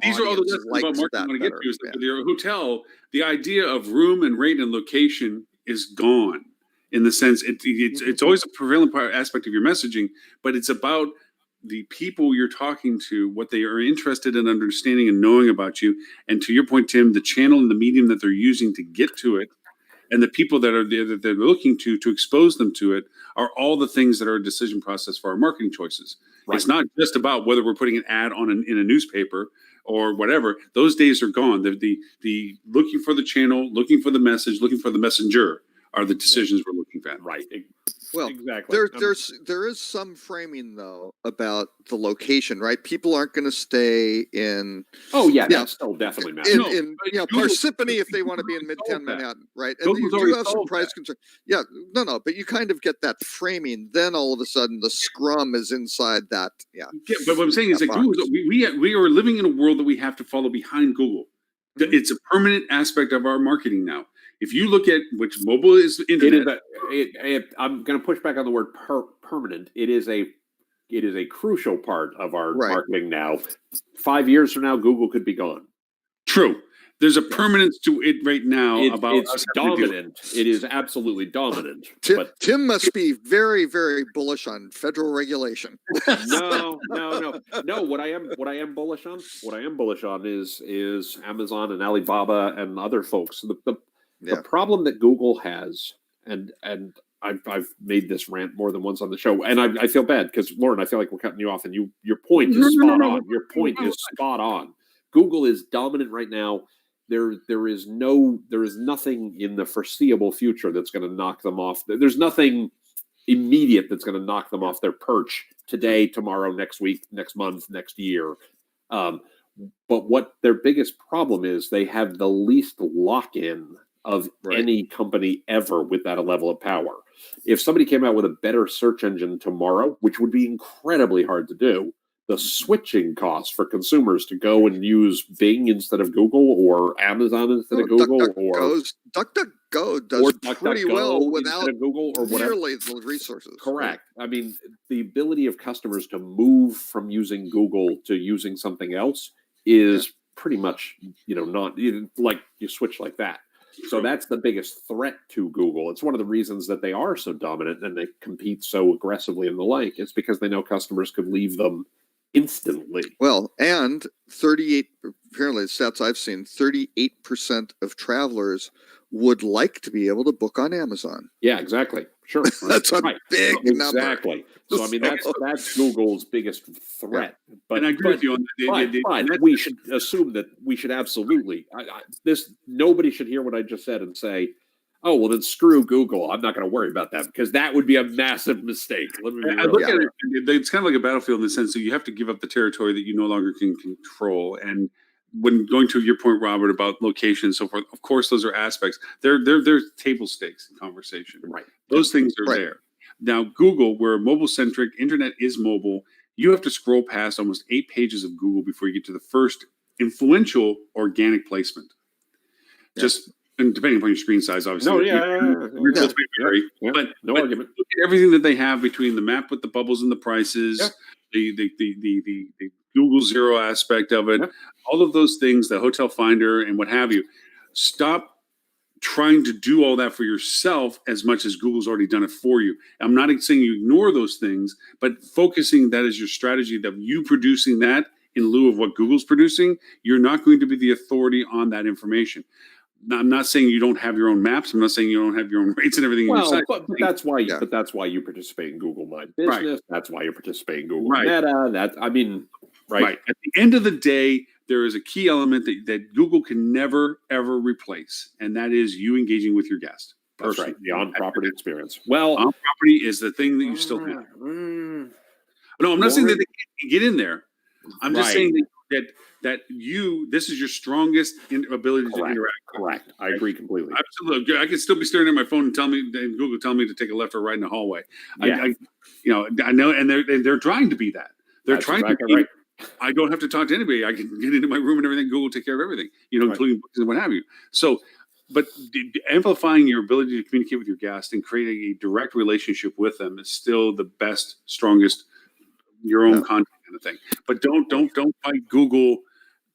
[SPEAKER 1] these are all the lessons about marketing I want to get to. Is that your hotel, the idea of room and rate and location is gone. In the sense, it's always a prevalent aspect of your messaging, but it's about the people you're talking to, what they are interested in understanding and knowing about you. And to your point, Tim, the channel and the medium that they're using to get to it, and the people that are there that they're looking to expose them to it, are all the things that are a decision process for our marketing choices. Right. It's not just about whether we're putting an ad on in a newspaper or whatever. Those days are gone. The looking for the channel, looking for the message, looking for the messenger are the decisions we're looking at.
[SPEAKER 3] Right.
[SPEAKER 4] Well,
[SPEAKER 3] exactly.
[SPEAKER 4] there is some framing though about the location, right? People aren't going to stay in
[SPEAKER 3] Oh yeah,
[SPEAKER 4] Yeah.
[SPEAKER 3] that still definitely matters.
[SPEAKER 4] in
[SPEAKER 1] but
[SPEAKER 4] you know,
[SPEAKER 1] Google-
[SPEAKER 4] Parsippany if they want to be in
[SPEAKER 1] Google's
[SPEAKER 4] Midtown
[SPEAKER 1] solved that.
[SPEAKER 4] Manhattan, right? And
[SPEAKER 1] Google's
[SPEAKER 4] you do
[SPEAKER 1] already
[SPEAKER 4] have some
[SPEAKER 1] solved
[SPEAKER 4] price
[SPEAKER 1] that.
[SPEAKER 4] concern. Yeah, no, but you kind of get that framing. Then all of a sudden, the scrum is inside that. Yeah,
[SPEAKER 1] But what I'm saying is that
[SPEAKER 4] That
[SPEAKER 1] Google,
[SPEAKER 4] box.
[SPEAKER 1] we are living in a world that we have to follow behind Google.
[SPEAKER 4] Mhm.
[SPEAKER 1] It's a permanent aspect of our marketing now. If you look at which mobile is internet,
[SPEAKER 3] I'm going to push back on the word permanent. It is a crucial part of our
[SPEAKER 4] Right.
[SPEAKER 3] marketing now. 5 years from now, Google could be gone.
[SPEAKER 1] true. There's a permanence to it right now about
[SPEAKER 3] It's
[SPEAKER 1] us having to deal with
[SPEAKER 3] dominant. It is absolutely dominant.
[SPEAKER 4] Tim,
[SPEAKER 3] But
[SPEAKER 4] Tim must be very, very bullish on federal regulation.
[SPEAKER 3] no. What I am bullish on is Amazon and Alibaba and other folks. The
[SPEAKER 4] Yeah.
[SPEAKER 3] problem that Google has, and I've made this rant more than once on the show, and I feel bad because Lauren, I feel like we're cutting you off, and your point is spot on. Your point is spot on. Google is dominant right now. There is nothing in the foreseeable future that's going to knock them off. There's nothing immediate that's going to knock them off their perch today, tomorrow, next week, next month, next year. But what their biggest problem is, they have the least lock-in of
[SPEAKER 4] Right.
[SPEAKER 3] any company ever with that level of power. If somebody came out with a better search engine tomorrow, which would be incredibly hard to do, the switching costs for consumers to go and use Bing instead of Google or Amazon instead of Google
[SPEAKER 4] DuckDuckGo does pretty well
[SPEAKER 3] instead
[SPEAKER 4] without
[SPEAKER 3] of Google or whatever.
[SPEAKER 4] nearly the resources.
[SPEAKER 3] Correct. I mean, the ability of customers to move from using Google to using something else is pretty much, not like you switch like that. So that's the biggest threat to Google. It's one of the reasons that they are so dominant and they compete so aggressively and the like. It's because they know customers could leave them instantly.
[SPEAKER 4] Well, and 38, apparently the stats I've seen, 38% of travelers would like to be able to book on Amazon.
[SPEAKER 3] Yeah, exactly. Sure.
[SPEAKER 4] That's a
[SPEAKER 3] Right.
[SPEAKER 4] big number.
[SPEAKER 3] Exactly. So I mean, that's Google's biggest threat. But
[SPEAKER 1] and I agree with you on that.
[SPEAKER 3] Fine. We should assume that we should absolutely. Nobody should hear what I just said and say, "Oh, well, then screw Google. I'm not going to worry about that," because that would be a massive mistake. Let me be
[SPEAKER 1] I
[SPEAKER 3] real
[SPEAKER 1] look
[SPEAKER 3] clear.
[SPEAKER 1] at it, it's kind of like a battlefield in the sense that you have to give up the territory that you no longer can control. And when going to your point, Robert, about location and so forth, of course, those are aspects. They're table stakes in conversation.
[SPEAKER 3] Right.
[SPEAKER 1] Those things are
[SPEAKER 4] Right.
[SPEAKER 1] there. Now, Google, where mobile centric, internet is mobile, you have to scroll past almost 8 pages of Google before you get to the first influential organic placement.
[SPEAKER 4] Yeah.
[SPEAKER 1] Just and depending upon your screen size, obviously.
[SPEAKER 3] No,
[SPEAKER 1] Results may vary.
[SPEAKER 3] Yeah,
[SPEAKER 1] But
[SPEAKER 3] no argument.
[SPEAKER 1] look at everything that they have between the map with the bubbles and the prices,
[SPEAKER 3] Yeah.
[SPEAKER 1] the Google Zero aspect of it,
[SPEAKER 3] Yeah.
[SPEAKER 1] all of those things, the hotel finder and what have you. Stop trying to do all that for yourself as much as Google's already done it for you. I'm not saying you ignore those things, but focusing that as your strategy, that you producing that in lieu of what Google's producing, you're not going to be the authority on that information. Now, I'm not saying you don't have your own maps. I'm not saying you don't have your own rates and everything. on your
[SPEAKER 3] Well,
[SPEAKER 1] site.
[SPEAKER 3] but that's why.
[SPEAKER 4] Yeah.
[SPEAKER 3] But that's why you participate in Google My Business.
[SPEAKER 1] Right.
[SPEAKER 3] That's why you participate in Google
[SPEAKER 1] Right.
[SPEAKER 3] Meta. Right.
[SPEAKER 1] At the end of the day, there is a key element that Google can never, ever replace, and that is you engaging with your guest.
[SPEAKER 3] That's
[SPEAKER 1] personally.
[SPEAKER 3] right. The on-property experience. Well,
[SPEAKER 1] On-property is the thing that you still have. No, I'm not saying that they can't get in there. I'm just saying that this is your strongest ability to interact.
[SPEAKER 3] Correct. I agree completely.
[SPEAKER 1] Absolutely. I could still be staring at my phone and Google tell me to take a left or right in the hallway.
[SPEAKER 3] Yeah.
[SPEAKER 1] I know, and they're trying to be that. They're
[SPEAKER 3] That's
[SPEAKER 1] trying
[SPEAKER 3] exactly
[SPEAKER 1] to be.
[SPEAKER 3] right.
[SPEAKER 1] I don't have to talk to anybody. I can get into my room and everything. Google will take care of everything,
[SPEAKER 3] Right.
[SPEAKER 1] including books and what have you. So, but amplifying your ability to communicate with your guest and creating a direct relationship with them is still the best, strongest, your own content kind of thing. But don't fight Google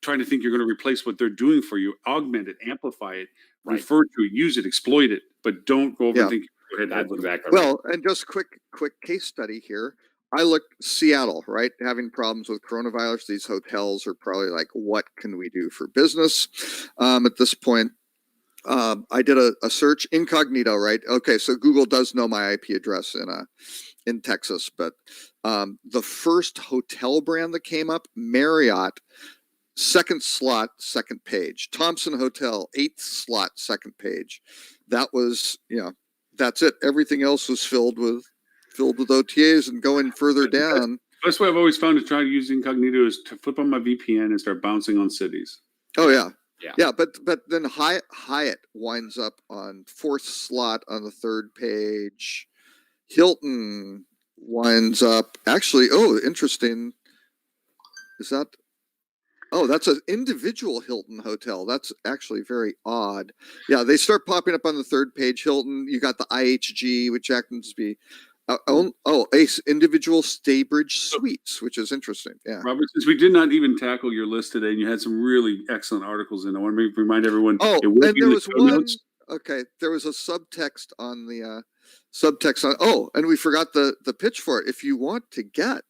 [SPEAKER 1] trying to think you're going to replace what they're doing for you. Augment it, amplify it, refer to it, use it, exploit it, but don't go over and think.
[SPEAKER 3] That's exactly right.
[SPEAKER 4] Well, and just quick case study here. I looked Seattle, right? Having problems with coronavirus. These hotels are probably like, what can we do for business? At this point, I did a search incognito, right? Okay, so Google does know my IP address in Texas, but the first hotel brand that came up, Marriott, second slot, second page. Thompson Hotel, 8th slot, second page. That was, that's it. Everything else was filled with OTAs, and going further down.
[SPEAKER 1] The best way I've always found to try to use incognito is to flip on my VPN and start bouncing on cities.
[SPEAKER 4] Oh yeah.
[SPEAKER 3] Yeah.
[SPEAKER 4] Yeah, but then Hyatt winds up on 4th slot on the 3rd page. Hilton winds up actually. Oh, interesting. Is that? Oh, that's an individual Hilton hotel. That's actually very odd. Yeah, they start popping up on the 3rd page. Hilton. You got the IHG, which happens to be. Individual Staybridge Suites, which is interesting. Yeah,
[SPEAKER 1] Robert, since we did not even tackle your list today, and you had some really excellent articles in, I want to remind everyone.
[SPEAKER 4] Oh,
[SPEAKER 1] it will
[SPEAKER 4] and
[SPEAKER 1] be
[SPEAKER 4] there
[SPEAKER 1] in the
[SPEAKER 4] was
[SPEAKER 1] show
[SPEAKER 4] one.
[SPEAKER 1] notes.
[SPEAKER 4] Okay, there was a subtext on the subtext on. Oh, and we forgot the pitch for it. If you want to get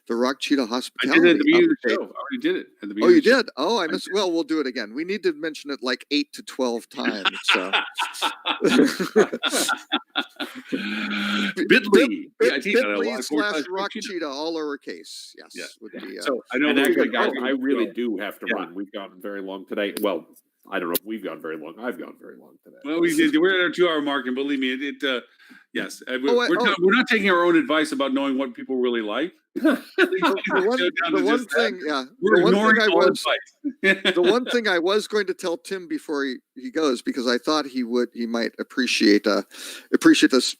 [SPEAKER 4] the Rock Cheetah
[SPEAKER 1] I
[SPEAKER 4] Hospitality,
[SPEAKER 1] did it at the beginning of the
[SPEAKER 4] update-
[SPEAKER 1] show. I already did it at the
[SPEAKER 4] Oh,
[SPEAKER 1] beginning.
[SPEAKER 4] you
[SPEAKER 1] of the show.
[SPEAKER 4] did? Oh, I missed. Well, we'll do it again. We need to mention it like 8 to 12 times. So.
[SPEAKER 1] Bitly.
[SPEAKER 4] Bit.ly/Rock Cheetah, all lowercase. Yes.
[SPEAKER 1] Yeah.
[SPEAKER 4] Would be,
[SPEAKER 1] So I know
[SPEAKER 3] And
[SPEAKER 1] that
[SPEAKER 3] actually,
[SPEAKER 1] we
[SPEAKER 3] guys,
[SPEAKER 1] got-
[SPEAKER 3] I really do have to
[SPEAKER 1] Yeah.
[SPEAKER 3] run. We've gone very long today. Well, I don't know if we've gone very long. I've gone very long today.
[SPEAKER 1] Well, we did. We're at our 2-hour mark, and believe me, yes, we're
[SPEAKER 4] Oh,
[SPEAKER 1] we're not taking our own advice about knowing what people really like.
[SPEAKER 4] the one thing, yeah.
[SPEAKER 1] We're
[SPEAKER 4] The one
[SPEAKER 1] ignoring
[SPEAKER 4] thing I
[SPEAKER 1] all
[SPEAKER 4] was,
[SPEAKER 1] advice.
[SPEAKER 4] the one thing I was going to tell Tim before he goes, because I thought he might appreciate this.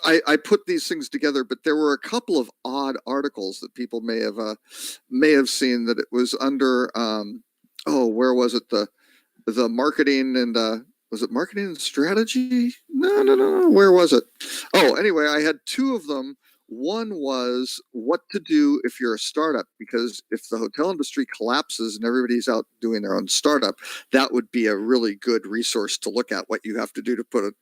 [SPEAKER 4] I put these things together, but there were a couple of odd articles that people may have seen that it was under. Where was it? The marketing and was it marketing and strategy? No. Where was it? Oh, anyway, I had 2 of them. One was what to do if you're a startup, because if the hotel industry collapses and everybody's out doing their own startup, that would be a really good resource to look at what you have to do to put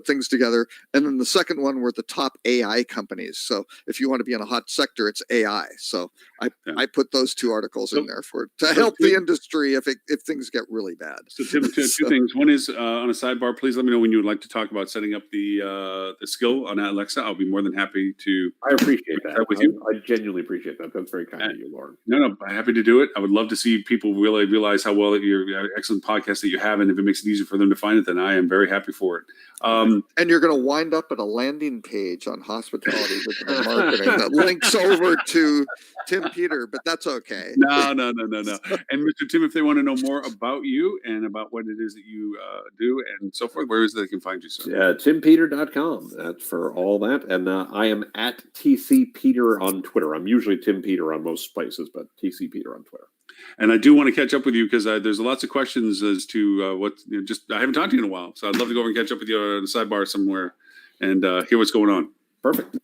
[SPEAKER 4] things together. And then the second one were the top AI companies. So if you want to be in a hot sector, it's AI. So I put those 2 articles in there to help the industry if things get really bad.
[SPEAKER 1] So Tim, 2 things. One is on a sidebar. Please let me know when you would like to talk about setting up the skill on Alexa. I'll be more than happy to.
[SPEAKER 3] I appreciate that.
[SPEAKER 1] With you.
[SPEAKER 3] I genuinely appreciate that. That's very kind of you, Lauren.
[SPEAKER 1] No, I'm happy to do it. I would love to see people really realize how well your excellent podcast that you have, and if it makes it easier for them to find it, then I am very happy for it.
[SPEAKER 4] And you're going to wind up at a landing page on hospitality with the marketing that links over to Tim Peter, but that's okay.
[SPEAKER 1] No. And Mr. Tim, if they want to know more about you and about what it is that you do and so forth, where is it they can find you, sir?
[SPEAKER 3] Yeah, timpeter.com. That's for all that. And I am at TC Peter on Twitter. I'm usually Tim Peter on most places, but TC Peter on Twitter.
[SPEAKER 1] And I do want to catch up with you because there's lots of questions as to I haven't talked to you in a while. So I'd love to go over and catch up with you on the sidebar somewhere and hear what's going on.
[SPEAKER 3] Perfect.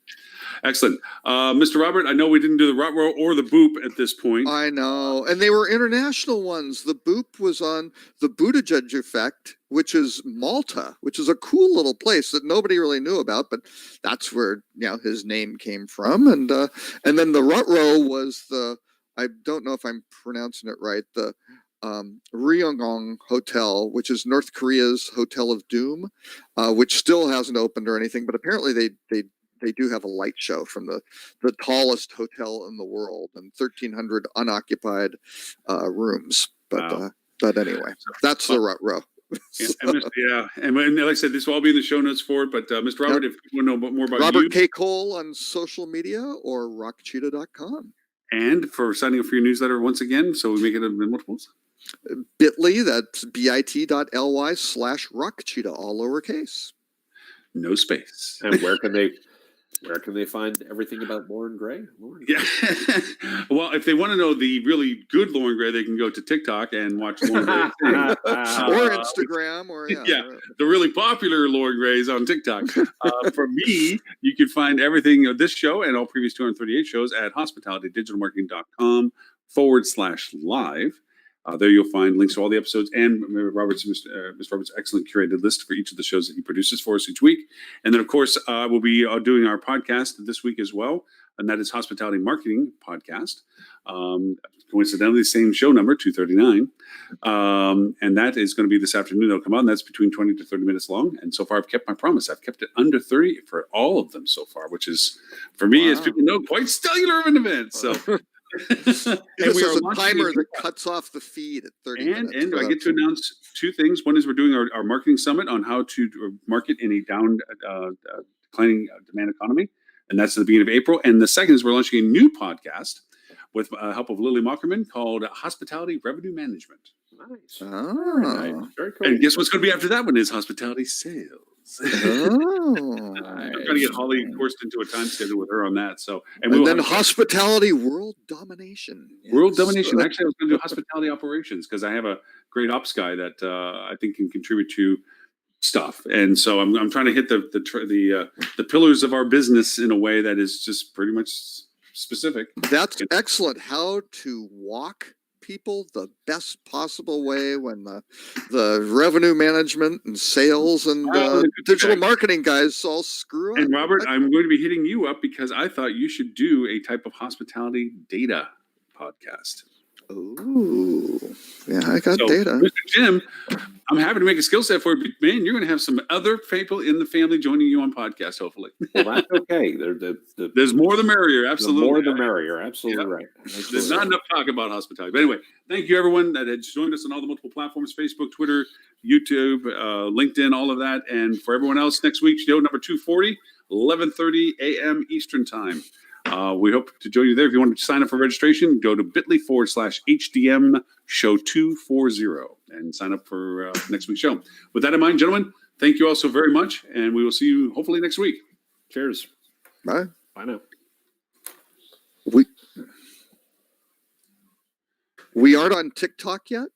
[SPEAKER 1] Excellent. Mr. Robert, I know we didn't do the rot row or the boop at this point.
[SPEAKER 4] I know. And they were international ones. The boop was on the Buttigieg effect, which is Malta, which is a cool little place that nobody really knew about, but that's where his name came from. And then the rut row was I don't know if I'm pronouncing it right, the Ryongong Hotel, which is North Korea's Hotel of Doom, which still hasn't opened or anything, but apparently they do have a light show from the tallest hotel in the world and 1,300 unoccupied rooms. But anyway, that's the rut row.
[SPEAKER 1] And like I said, this will all be in the show notes for it. But Mr. Robert, if you want to know more about
[SPEAKER 4] Robert
[SPEAKER 1] you,
[SPEAKER 4] K. Cole on social media or rockcheetah.com.
[SPEAKER 1] And for signing up for your newsletter once again, so we make it in multiples.
[SPEAKER 4] Bit.ly, that's bit.ly/rockcheetah, all lowercase.
[SPEAKER 1] No space.
[SPEAKER 3] And where can they find everything about Lauren Gray?
[SPEAKER 1] Yeah. Well, if they want to know the really good Lauren Gray, they can go to TikTok and watch Lauren Gray sing.
[SPEAKER 4] Or Instagram, or
[SPEAKER 1] the really popular Lauren Grays on TikTok. For me, you can find everything of this show and all previous 238 shows at hospitalitydigitalmarketing.com/live. There you'll find links to all the episodes and Mr. Robert's excellent curated list for each of the shows that he produces for us each week. And then, of course, we'll be doing our podcast this week as well, and that is Hospitality Marketing Podcast. Coincidentally, the same show number, 239. And that is going to be this afternoon. It'll come out, and that's between 20 to 30 minutes long. And so far, I've kept my promise. I've kept it under 30 for all of them so far, which is, for me, as people know, quite stellar of an event. So
[SPEAKER 4] This
[SPEAKER 1] and
[SPEAKER 4] is
[SPEAKER 1] we are
[SPEAKER 4] a
[SPEAKER 1] launching
[SPEAKER 4] timer
[SPEAKER 1] a-
[SPEAKER 4] that cuts off the feed at 30 minutes.
[SPEAKER 1] and
[SPEAKER 4] for
[SPEAKER 1] I
[SPEAKER 4] that
[SPEAKER 1] get to
[SPEAKER 4] program.
[SPEAKER 1] announce two things. One is we're doing our marketing summit on how to market in a down declining demand economy, and that's at the beginning of April. And the second is we're launching a new podcast with help of Lily Mockerman called Hospitality Revenue Management.
[SPEAKER 3] Nice.
[SPEAKER 4] Oh.
[SPEAKER 3] Very nice. Very cool.
[SPEAKER 1] And guess what's going to be after that one is hospitality sales.
[SPEAKER 4] Oh.
[SPEAKER 1] I'm trying to get Holly forced into a time schedule with her on that. So,
[SPEAKER 4] And
[SPEAKER 1] we'll
[SPEAKER 4] then
[SPEAKER 1] have
[SPEAKER 4] hospitality world domination.
[SPEAKER 1] world
[SPEAKER 4] Yes.
[SPEAKER 1] domination. Actually, I was going to do hospitality operations because I have a great ops guy that I think can contribute to stuff. And so I'm trying to hit the pillars of our business in a way that is just pretty much specific.
[SPEAKER 4] That's excellent. How to walk people the best possible way when the revenue management and sales and
[SPEAKER 1] the good
[SPEAKER 4] digital
[SPEAKER 1] guy.
[SPEAKER 4] marketing guys all screw up.
[SPEAKER 1] And Robert, I'm going to be hitting you up because I thought you should do a type of hospitality data podcast.
[SPEAKER 4] Oh, yeah, I got
[SPEAKER 1] So,
[SPEAKER 4] data.
[SPEAKER 1] Mr. Jim, I'm happy to make a skill set for you, but man, you're going to have some other people in the family joining you on podcasts, hopefully.
[SPEAKER 3] Well, that's okay.
[SPEAKER 1] There's more the merrier, absolutely.
[SPEAKER 3] The more the merrier. Absolutely
[SPEAKER 1] Yep.
[SPEAKER 3] right.
[SPEAKER 1] There's
[SPEAKER 3] Absolutely
[SPEAKER 1] not
[SPEAKER 3] right.
[SPEAKER 1] enough talk about hospitality. But anyway, thank you everyone that has joined us on all the multiple platforms, Facebook, Twitter, YouTube, LinkedIn, all of that. And for everyone else, next week, show number 240, 11:30 a.m. Eastern time. We hope to join you there. If you want to sign up for registration, go to bit.ly/HDM show 240 and sign up for next week's show. With that in mind, gentlemen, thank you all so very much. And we will see you hopefully next week.
[SPEAKER 3] Cheers.
[SPEAKER 4] Bye.
[SPEAKER 3] Bye now.
[SPEAKER 4] We aren't on TikTok yet.